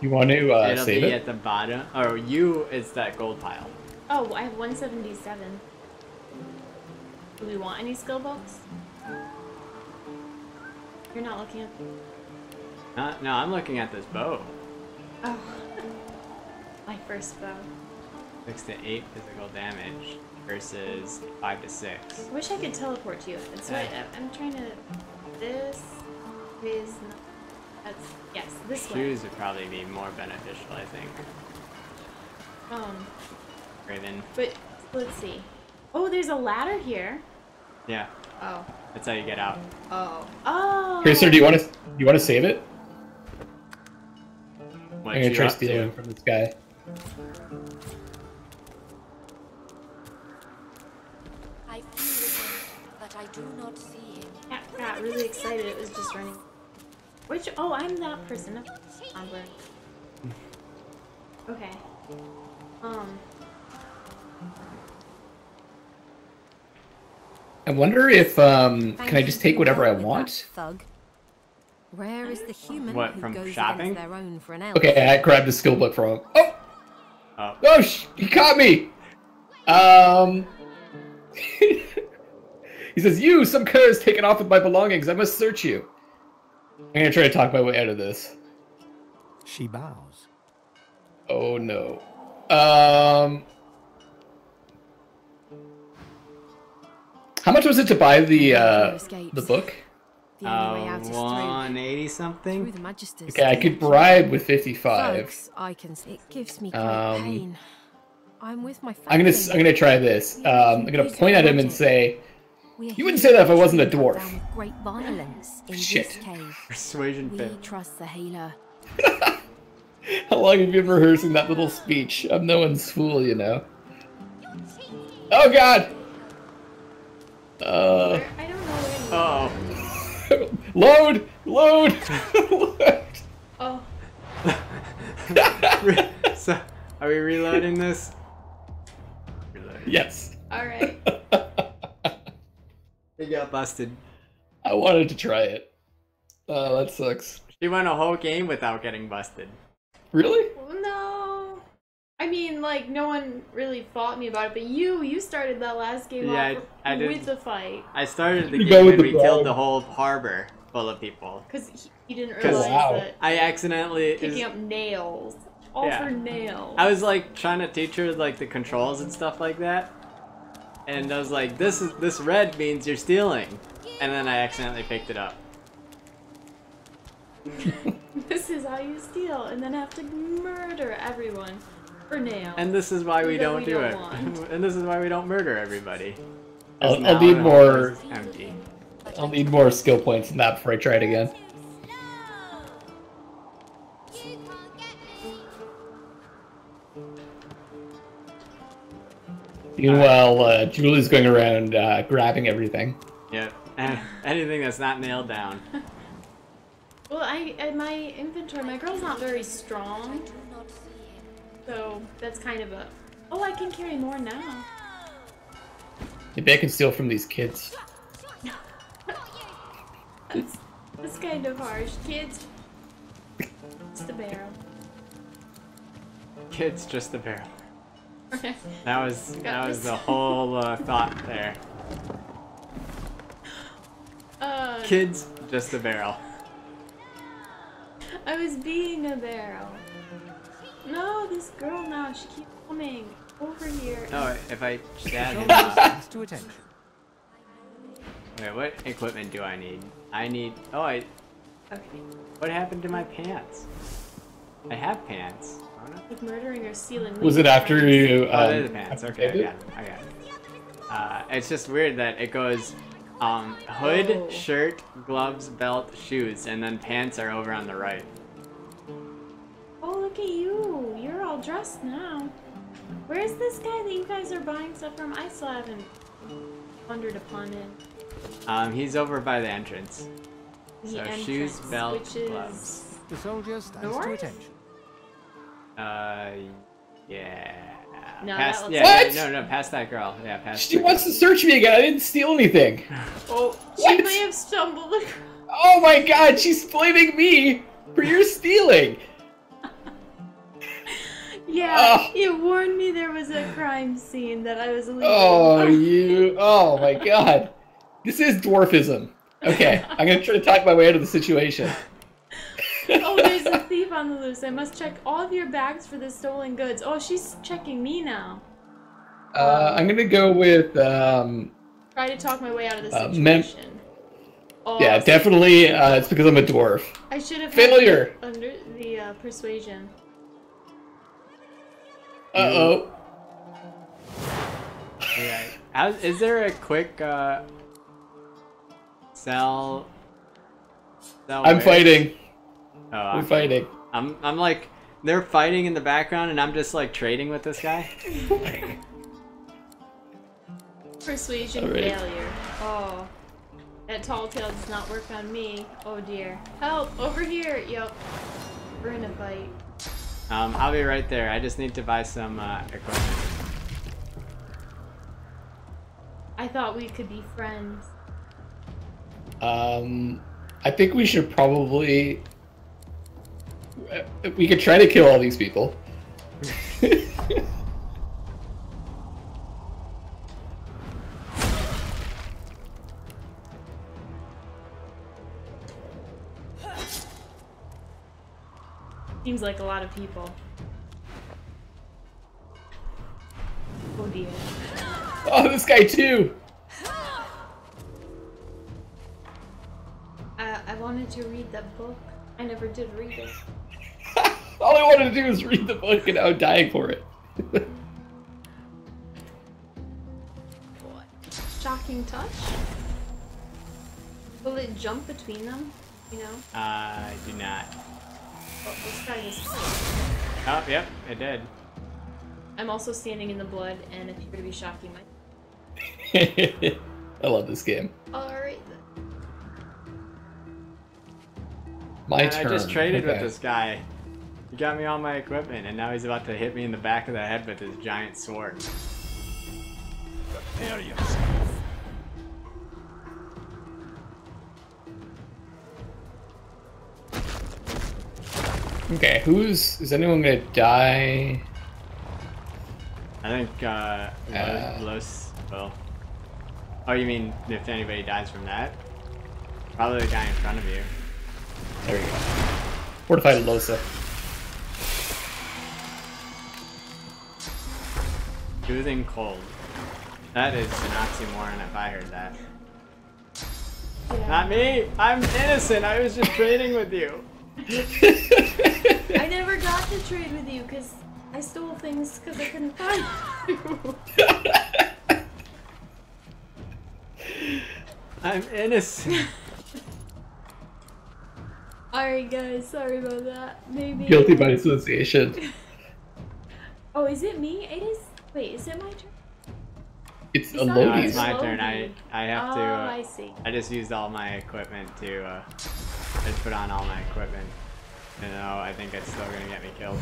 You want to It'll save be it? at the bottom. Oh, you is that gold pile. Oh, I have 177. Do we want any skill books? You're not looking at... No, I'm looking at this bow. Oh. My first bow. 6 to 8 physical damage versus 5 to 6. I wish I could teleport to you. That's right. I'm trying to... This is... Not... That's... Yes, this way. Shoes would probably be more beneficial, I think. Raven. But, let's see. Oh, there's a ladder here. Yeah. Oh. That's how you get out. Oh. Oh! Tracer, do you want to save it? What I'm gonna you try up to? stealing from this guy. I feel him, but I do not see him. Cat got really excited. It was just running. Which? Oh, I'm that person. Okay. I wonder if can I just take whatever I want? Thug. Rare is the human What, who from goes shopping? against their own for an elf. Okay, I grabbed the skill book from him. Oh! Oh. Oh, he caught me! He says, "You, some cur has taken off with my belongings. I must search you." I'm gonna try to talk my way out of this. She bows. Oh no. How much was it to buy the book? 180 something. Okay, I could bribe with 55. Thugs, I can. It gives me great pain. I'm with my I'm gonna try this. I'm gonna point at him and say, "You wouldn't say that if I wasn't a dwarf." Great violence in Shit. this cave. Persuasion We fail. trust the healer. How long have you been rehearsing that little speech? I'm no one's fool, you know. Oh god! I don't know where Oh. Load! Load! Oh. So, are we reloading this? Reloading. Yes. Alright. He got busted. I wanted to try it. Oh, that sucks. She went a whole game without getting busted. Really? No. I mean, like, no one really fought me about it, but you started that last game Yeah, off I did. with the fight. I started the You go game with and the we killed bribe. the whole harbor full of people. Because he didn't 'Cause realize that I accidentally... picking up nails. All Yeah. for nails. I was like trying to teach her like the controls and stuff like that. And I was like, this red means you're stealing. And then I accidentally picked it up. This is how you steal, and then have to murder everyone for nails. And this is why we that don't do it. want. And this is why we don't murder everybody. 'Cause I'll now need the more. whole place is empty. I'll need more skill points than that before I try it again. Meanwhile, Julie's going around grabbing everything. Yep. Anything that's not nailed down. Well, my inventory, my girl's not very strong. So that's kind of a... Oh, I can carry more now. Maybe I can steal from these kids. That's kind of harsh. Kids, just a barrel. Kids, just a barrel. That was the whole thought there. Kids, just a barrel. I was being a barrel. No, this girl now, she keeps coming over here. Oh, if I stab him Thanks to attention. Wait, what equipment do I need? I need... Oh, okay. What happened to my pants? I have pants. Like murdering or stealing. Was it after you... oh, they're the pants. Okay, I got it. It's just weird that it goes... hood, shirt, gloves, belt, shoes, and then pants are over on the right. Oh, look at you. You're all dressed now. Where's this guy that you guys are buying stuff from? I still haven't wandered upon him. He's over by the entrance. The entrance, shoes, belt, which is gloves. The soldier stands to attention. Yeah. No, past, that yeah, looks no, past that girl. Yeah, past. She wants to search me again. I didn't steal anything. Oh, she may have stumbled across. Oh my god, she's blaming me for your stealing. Yeah, you warned me there was a crime scene that I was leaving. Oh my god. This is dwarfism. Okay, I'm gonna try to talk my way out of the situation. Oh, there's a thief on the loose. I must check all of your bags for the stolen goods. Oh, she's checking me now. I'm gonna go with, Try to talk my way out of the situation. yeah, definitely, it's because I'm a dwarf. I should have Failure! had under the persuasion. Uh-oh. Yeah. Is there a quick, sell I'm fighting. Oh, We're fighting. I'm like, they're fighting in the background and I'm just like trading with this guy. Persuasion failure. Oh. That tall tale does not work on me. Oh dear. Help! Over here! Yup. We're in a fight. I'll be right there. I just need to buy some equipment. I thought we could be friends. I think we should probably... We could try to kill all these people. Seems like a lot of people. Oh dear. Oh, this guy too! I wanted to read the book. I never did read it. All I wanted to do was read the book and now I'm dying for it. Shocking touch? Will it jump between them? You know? I do not. Oh, let's try this. Oh, yep, it did. I'm also standing in the blood and appear to be shocking my... I love this game. Alright then. My turn. I just traded with this guy. He got me all my equipment and now he's about to hit me in the back of the head with his giant sword. Prepare yourself. Okay, is anyone gonna die? I think, Los will. Oh, you mean if anybody dies from that? Probably the guy in front of you. There you go. Fortified Losa. Soothing cold. That is an oxymoron if I heard that. Yeah. Not me! I'm innocent! I was just trading with you! I never got to trade with you because I stole things because I couldn't find you. I'm innocent. Alright guys, sorry about that. Maybe... Guilty by association. Oh, is it me? It is... Wait, is it my turn? It's No, Elodie's. it's my turn. I have to... I see. I just used all my equipment to, I just put on all my equipment. You know, I think it's still gonna get me killed.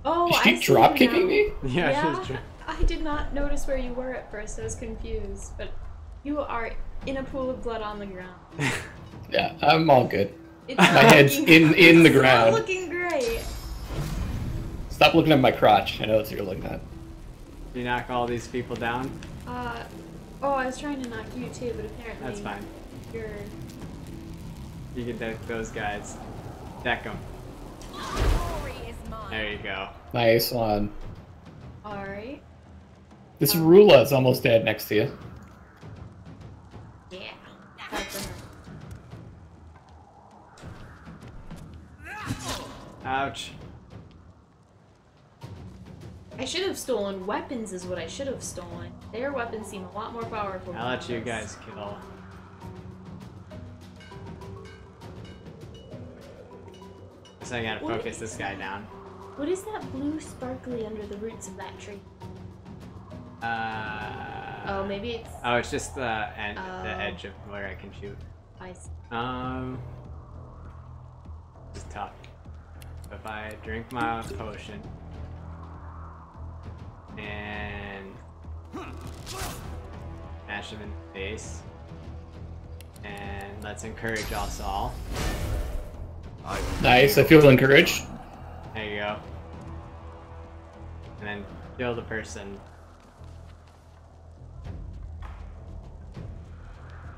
Oh, Is I she see drop you kicking now. me? Yeah, she's I did not notice where you were at first. I was confused, but you are in a pool of blood on the ground. Yeah, I'm all good. It's My head's in the It's ground. not looking great. Stop looking at my crotch. I know that's what you're looking at. You knock all these people down? Oh, I was trying to knock you too, but apparently That's fine. You're. You can deck those guys. Deck them. There you go. Nice one. All right. This Rula is almost dead next to you. Yeah. That's Ouch. I should have stolen weapons is what I should have stolen. Their weapons seem a lot more powerful. I'll let you guys kill. So I gotta focus this guy down. What is that blue sparkly under the roots of that tree? Oh, maybe it's... Oh, it's just the edge of where I can shoot. I see. It's tough. So if I drink my potion and smash him in the face, and let's encourage us all. Nice, I feel encouraged. There you go. And then kill the person.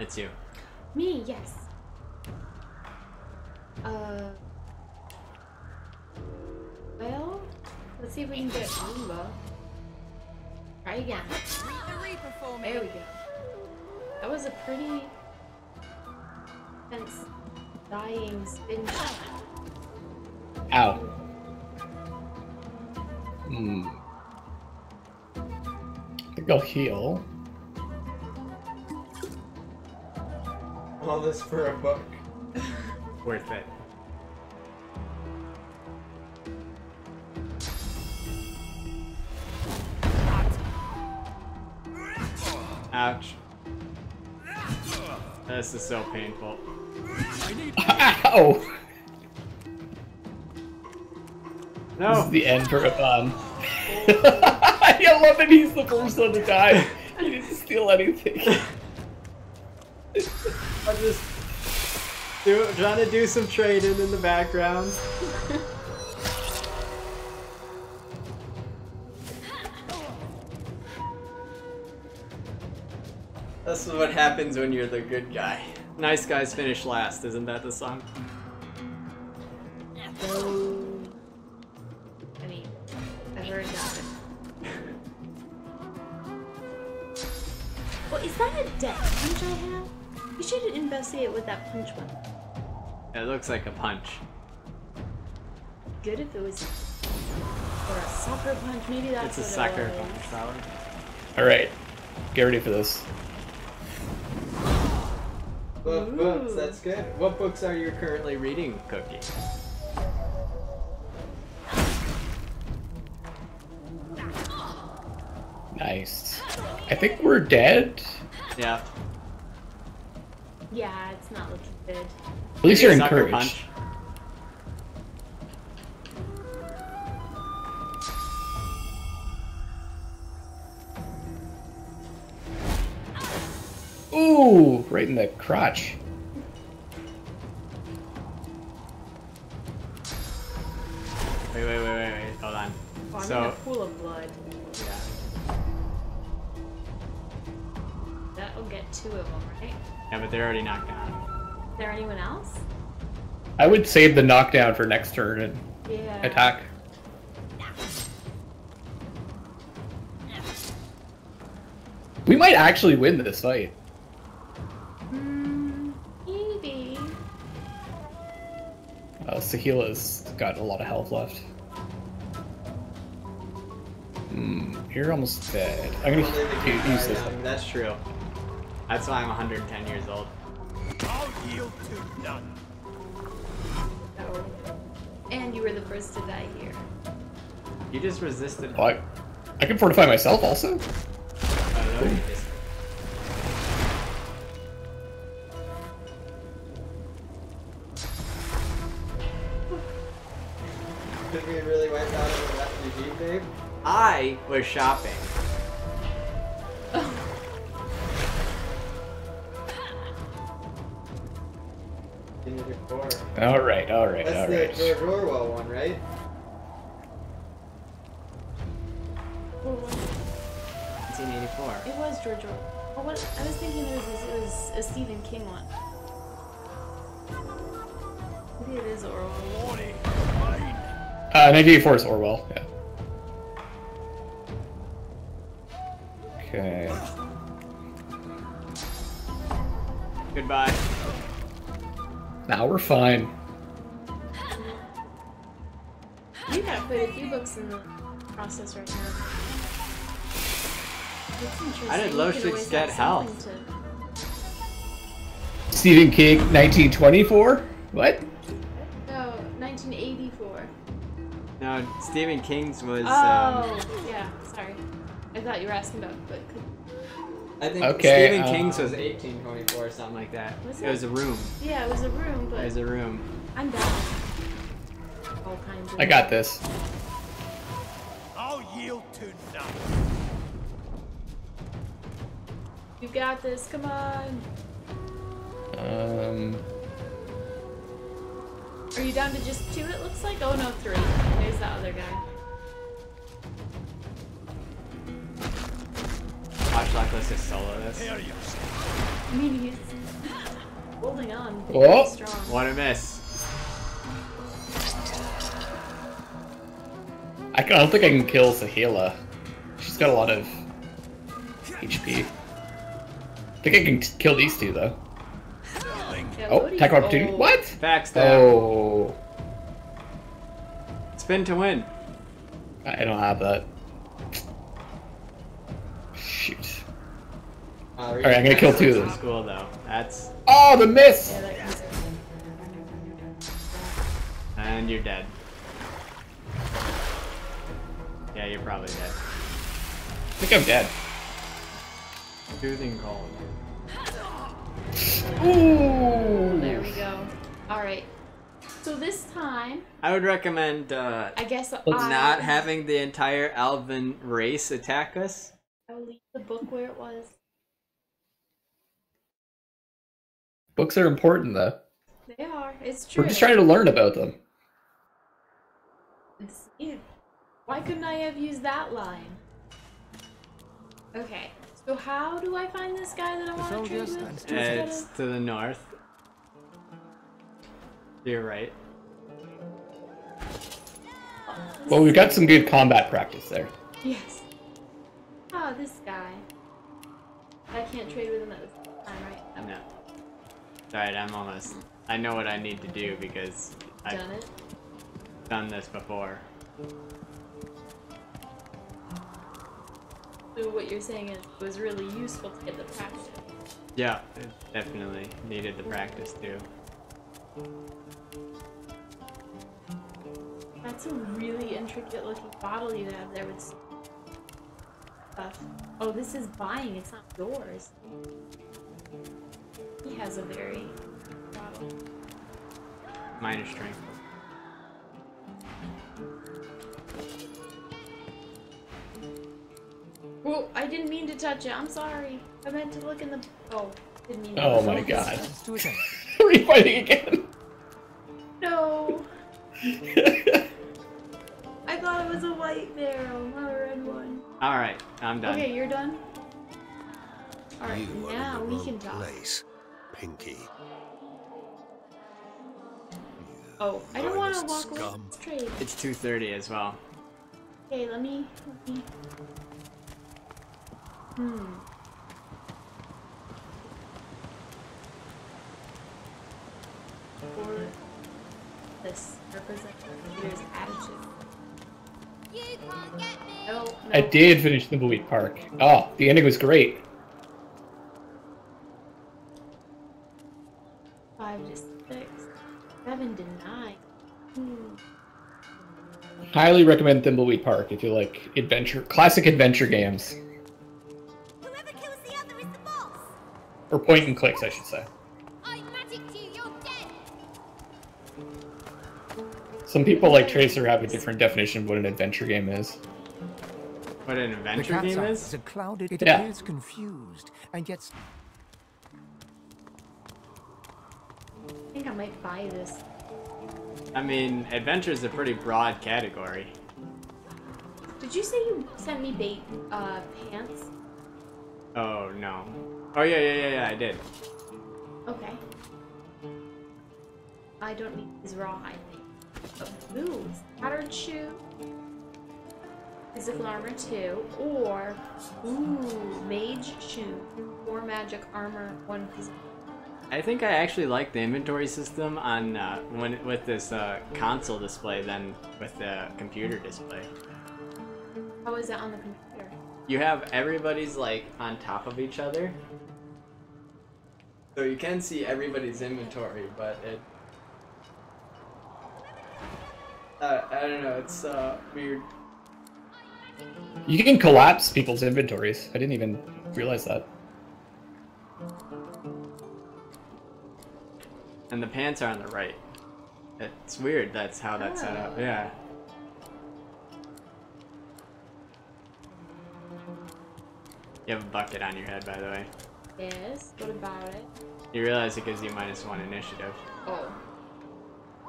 It's you. Me, yes. Well, let's see if we can get Rula. Try again. There we go. That was a pretty intense dying spin shot. Ow. I think I'll heal. All this for a book. Worth it. Ouch. This is so painful. Ow! No! This is the end for Ivan. I love that he's the first one to die. He didn't steal anything. I'm just trying to do some trading in the background. This is what happens when you're the good guy. Nice guys finish last, isn't that the song? I mean, I've heard that. Well, is that a death punch I have? You should investigate what that punch was. It looks like a punch. Good if it was... Or a sucker punch, maybe that's It's a what sucker it was. punch, that one. Alright, get ready for this. Books, that's good. What books are you currently reading, Cookie? Nice. I think we're dead. Yeah. Yeah, it's not looking good. At least you're Sucker encouraged. punch. Ooh, right in the crotch. Wait, hold on. Oh, I'm So, in a pool of blood. yeah. That'll get 2 of them, right? Yeah, but they're already knocked down. Is there anyone else? I would save the knockdown for next turn and Yeah. attack. We might actually win this fight. Maybe. Sahila's got a lot of health left. You're almost dead. I'm gonna use this. That's true. That's why I'm 110 years old. I'll yield to none. And you were the first to die here. You just resisted. Oh, I can fortify myself also? Did we really wipe out of the refugee, babe? I was shopping. Continue to 1984. All right, all right, That's all the right. George Orwell one, right? Or was it? 1984. It was George Orwell. Oh, what? I was thinking it was a Stephen King one. Maybe it is Orwell. 1984 is Orwell. Yeah. Okay. Goodbye. Now we're fine. You got quite a few books in the process right now. That's interesting. How did You Low can Chicks always get have health? something Stephen King, 1924? What? No, 1984. No, Stephen King's was. Oh, yeah. Sorry, I thought you were asking about book. I think Okay, Stephen King's was 1824 or something like that. Was It was a room. Yeah, it was a room, but It was a room. I'm down. All kinds of. I got this. I'll yield to none. You got this. Come on. Are you down to just 2? It looks like. Oh no, 3. There's that other guy. Watch Luckless just solo this. I mean, he's holding on. Oh. Strong. What a miss. I don't think I can kill Sahila. She's got a lot of HP. I think I can kill these two though. Oh, attack of opportunity. What? Backstab. Oh. Spin to win. I don't have that. Shoot. Alright, I'm gonna kill 2 of them. School though. That's. Oh, the miss! Yeah, that guy's And you're dead. Yeah, you're probably dead. I think I'm dead. Soothing cold. Ooh. There we go. Alright. So this time, I would recommend I guess not having the entire Alvin race attack us. I'll leave the book where it was. Books are important though. They are. It's true. We're just trying to learn about them. Yeah. Why couldn't I have used that line? Okay. So how do I find this guy that I want to trade with? It's to the north. You're right. Well, we've got some good combat practice there. Yes. Oh, this guy. I can't trade with him at this time, right? No. Alright, I'm almost. I know what I need to do because I've Done it? done this before. So what you're saying is it was really useful to get the practice. Yeah, it definitely needed the practice too. That's a really intricate looking bottle you have there with stuff. Oh, this is buying, it's not yours. He has a very bottle. Minor strength. Oh, I didn't mean to touch it. I'm sorry. I meant to look in the. Oh, didn't mean to. Oh my god. Do it. Are we fighting again? No. I thought it was a white barrel, not a red one. Alright, I'm done. Okay, you're done? Alright, You are now in the we wrong can talk. place, Pinky. Oh, I don't want to walk away scum. straight. It's 2:30 as well. Okay, let me. For this represents the leader's attitude. You can't get me. No, I did finish Thimbleweed Park. Oh, the ending was great. 5 to 6, 7 to 9. Highly recommend Thimbleweed Park if you like classic adventure games. Whoever kills the other is the boss. Or point and clicks, I should say. I magicked you. You're dead. Some people like Tracer have a different definition of what an adventure game is. What an The adventure cat's game eyes is? are clouded. It Yeah. appears confused and yet I think I might buy this. I mean, adventure is a pretty broad category. Did you say you sent me pants? Oh, no. Oh, yeah, I did. Okay. I don't need these raw hide pants. Ooh, scattered shoe. Physical armor 2, or mage shoe, 4 magic armor, 1 physical. I think I actually like the inventory system on with this console display than with the computer display. How is that on the computer? You have everybody's like on top of each other, so you can see everybody's inventory, but it. I don't know. It's weird. You can collapse people's inventories. I didn't even realize that. And the pants are on the right. It's weird. That's how that's set up. Yeah. You have a bucket on your head, by the way. Yes. What about it? You realize it gives you -1 initiative. Oh.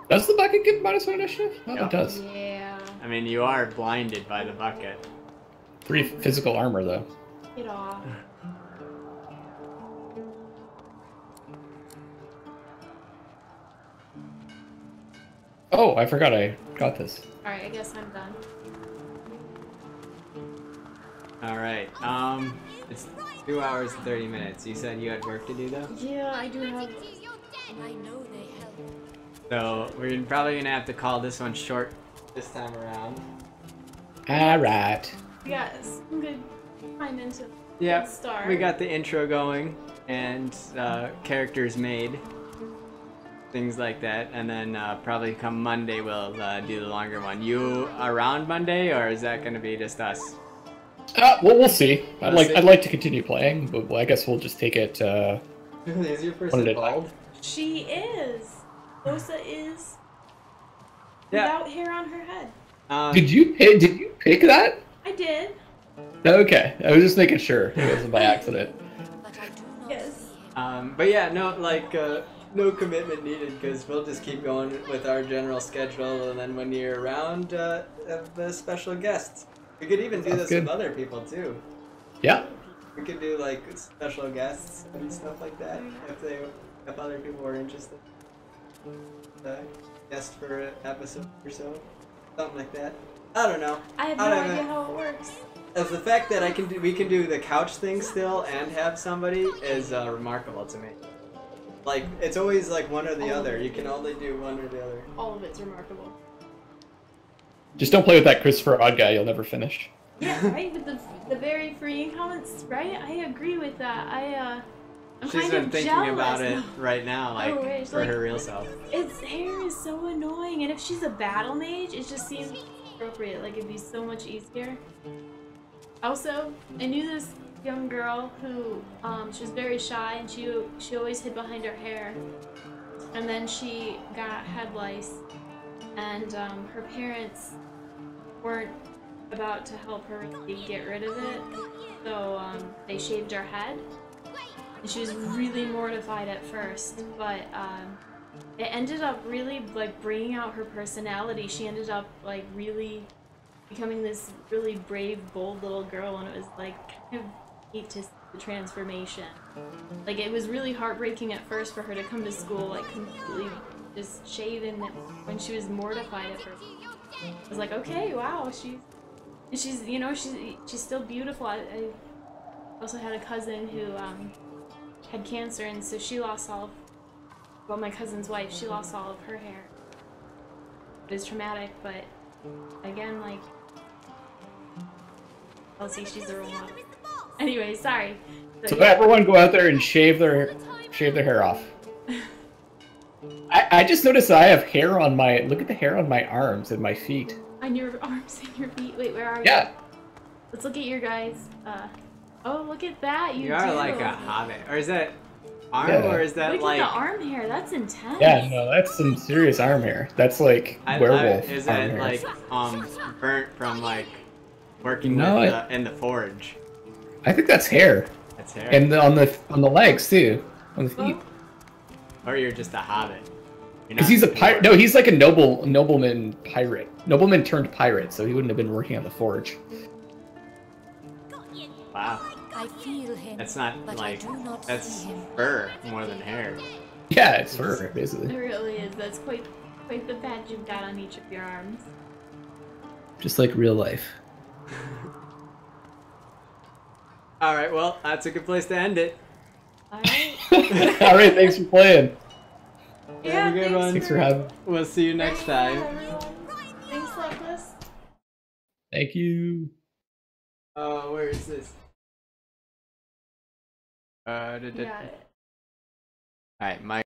Does the bucket give -1 initiative? Oh, Yep. it does. Yeah. I mean, you are blinded by the bucket. 3 physical armor, though. Get off. Oh, I forgot I got this. Alright, I guess I'm done. Alright, it's 2 hours and 30 minutes. You said you had work to do, though? Yeah, I do have. And I know they help. So, we're probably gonna have to call this one short this time around. Alright. We got some good time into Yeah, start. we got the intro going, and characters made. Things like that, and then probably come Monday we'll do the longer one. You around Monday, or is that gonna be just us? Well, we'll see. I'd like to continue playing, but I guess we'll just take it. Is your one person at a time. bald? She is. Losa is Yeah. without hair on her head. Did you pick that? I did. Okay, I was just making sure it wasn't by accident. Yes. But yeah, no, like no commitment needed, because we'll just keep going with our general schedule, and then when you're around, have the special guests. We could even do Sounds this good. with other people too. Yeah. We could do like special guests and stuff like that if other people were interested. Guest for an episode or so, something like that. I don't know. I have no idea how it works. Of the fact that we can do the couch thing still and have somebody is remarkable to me. Like, it's always like one or the other. You can only do one or the other. All of it's remarkable. Just don't play with that Christopher Odd guy. You'll never finish. Yeah, right. With the very freeing comments, right? I agree with that. I'm She's kind been of thinking jealous. about it right now, like, right. for her real self. Its hair is so annoying, and if she's a battle mage, it just seems appropriate. Like, it'd be so much easier. Also, I knew this young girl who, she was very shy, and she always hid behind her hair. And then she got head lice, and her parents weren't about to help her really get rid of it, so they shaved her head. And she was really mortified at first, but it ended up really like bringing out her personality. She ended up like really becoming this really brave, bold little girl, and it was like kind of neat to see the transformation. Like, it was really heartbreaking at first for her to come to school like completely just shaven when she was mortified at first. I was like, okay, wow, she's you know, she's still beautiful. I also had a cousin who had cancer, and so she lost well, my cousin's wife, she lost all of her hair. It was traumatic, but again, like, I'll see she's a role model. Anyway, sorry. So everyone go out there and shave their hair off. I just noticed that I have hair on my. Look at the hair on my arms and my feet. On your arms and your feet. Wait, where are you? Yeah. Let's look at your guys. Oh, look at that. You are do. like a hobbit. Or is that arm, Yeah. or is that Look like... at the arm hair. That's intense. Yeah, no, that's some serious arm hair. That's like werewolf Is arm that hair. like burnt from like working No, in the forge? I think that's hair. That's hair. And on the legs too, on the feet. Or you're just a hobbit. Because he's a pirate. No, he's like a nobleman pirate. Nobleman turned pirate, so he wouldn't have been working on the forge. Wow. I feel him. That's not but like I do not that's see him. fur more than hair. Yeah, it's fur, basically. It really is. That's quite the badge you've got on each of your arms. Just like real life. Alright, well, that's a good place to end it. Alright. Alright, thanks for playing. Yeah, have a good one. Thanks for having. We'll see you next time. Thanks, Luckless. Thank you. Oh, where is this? Got it. Alright, my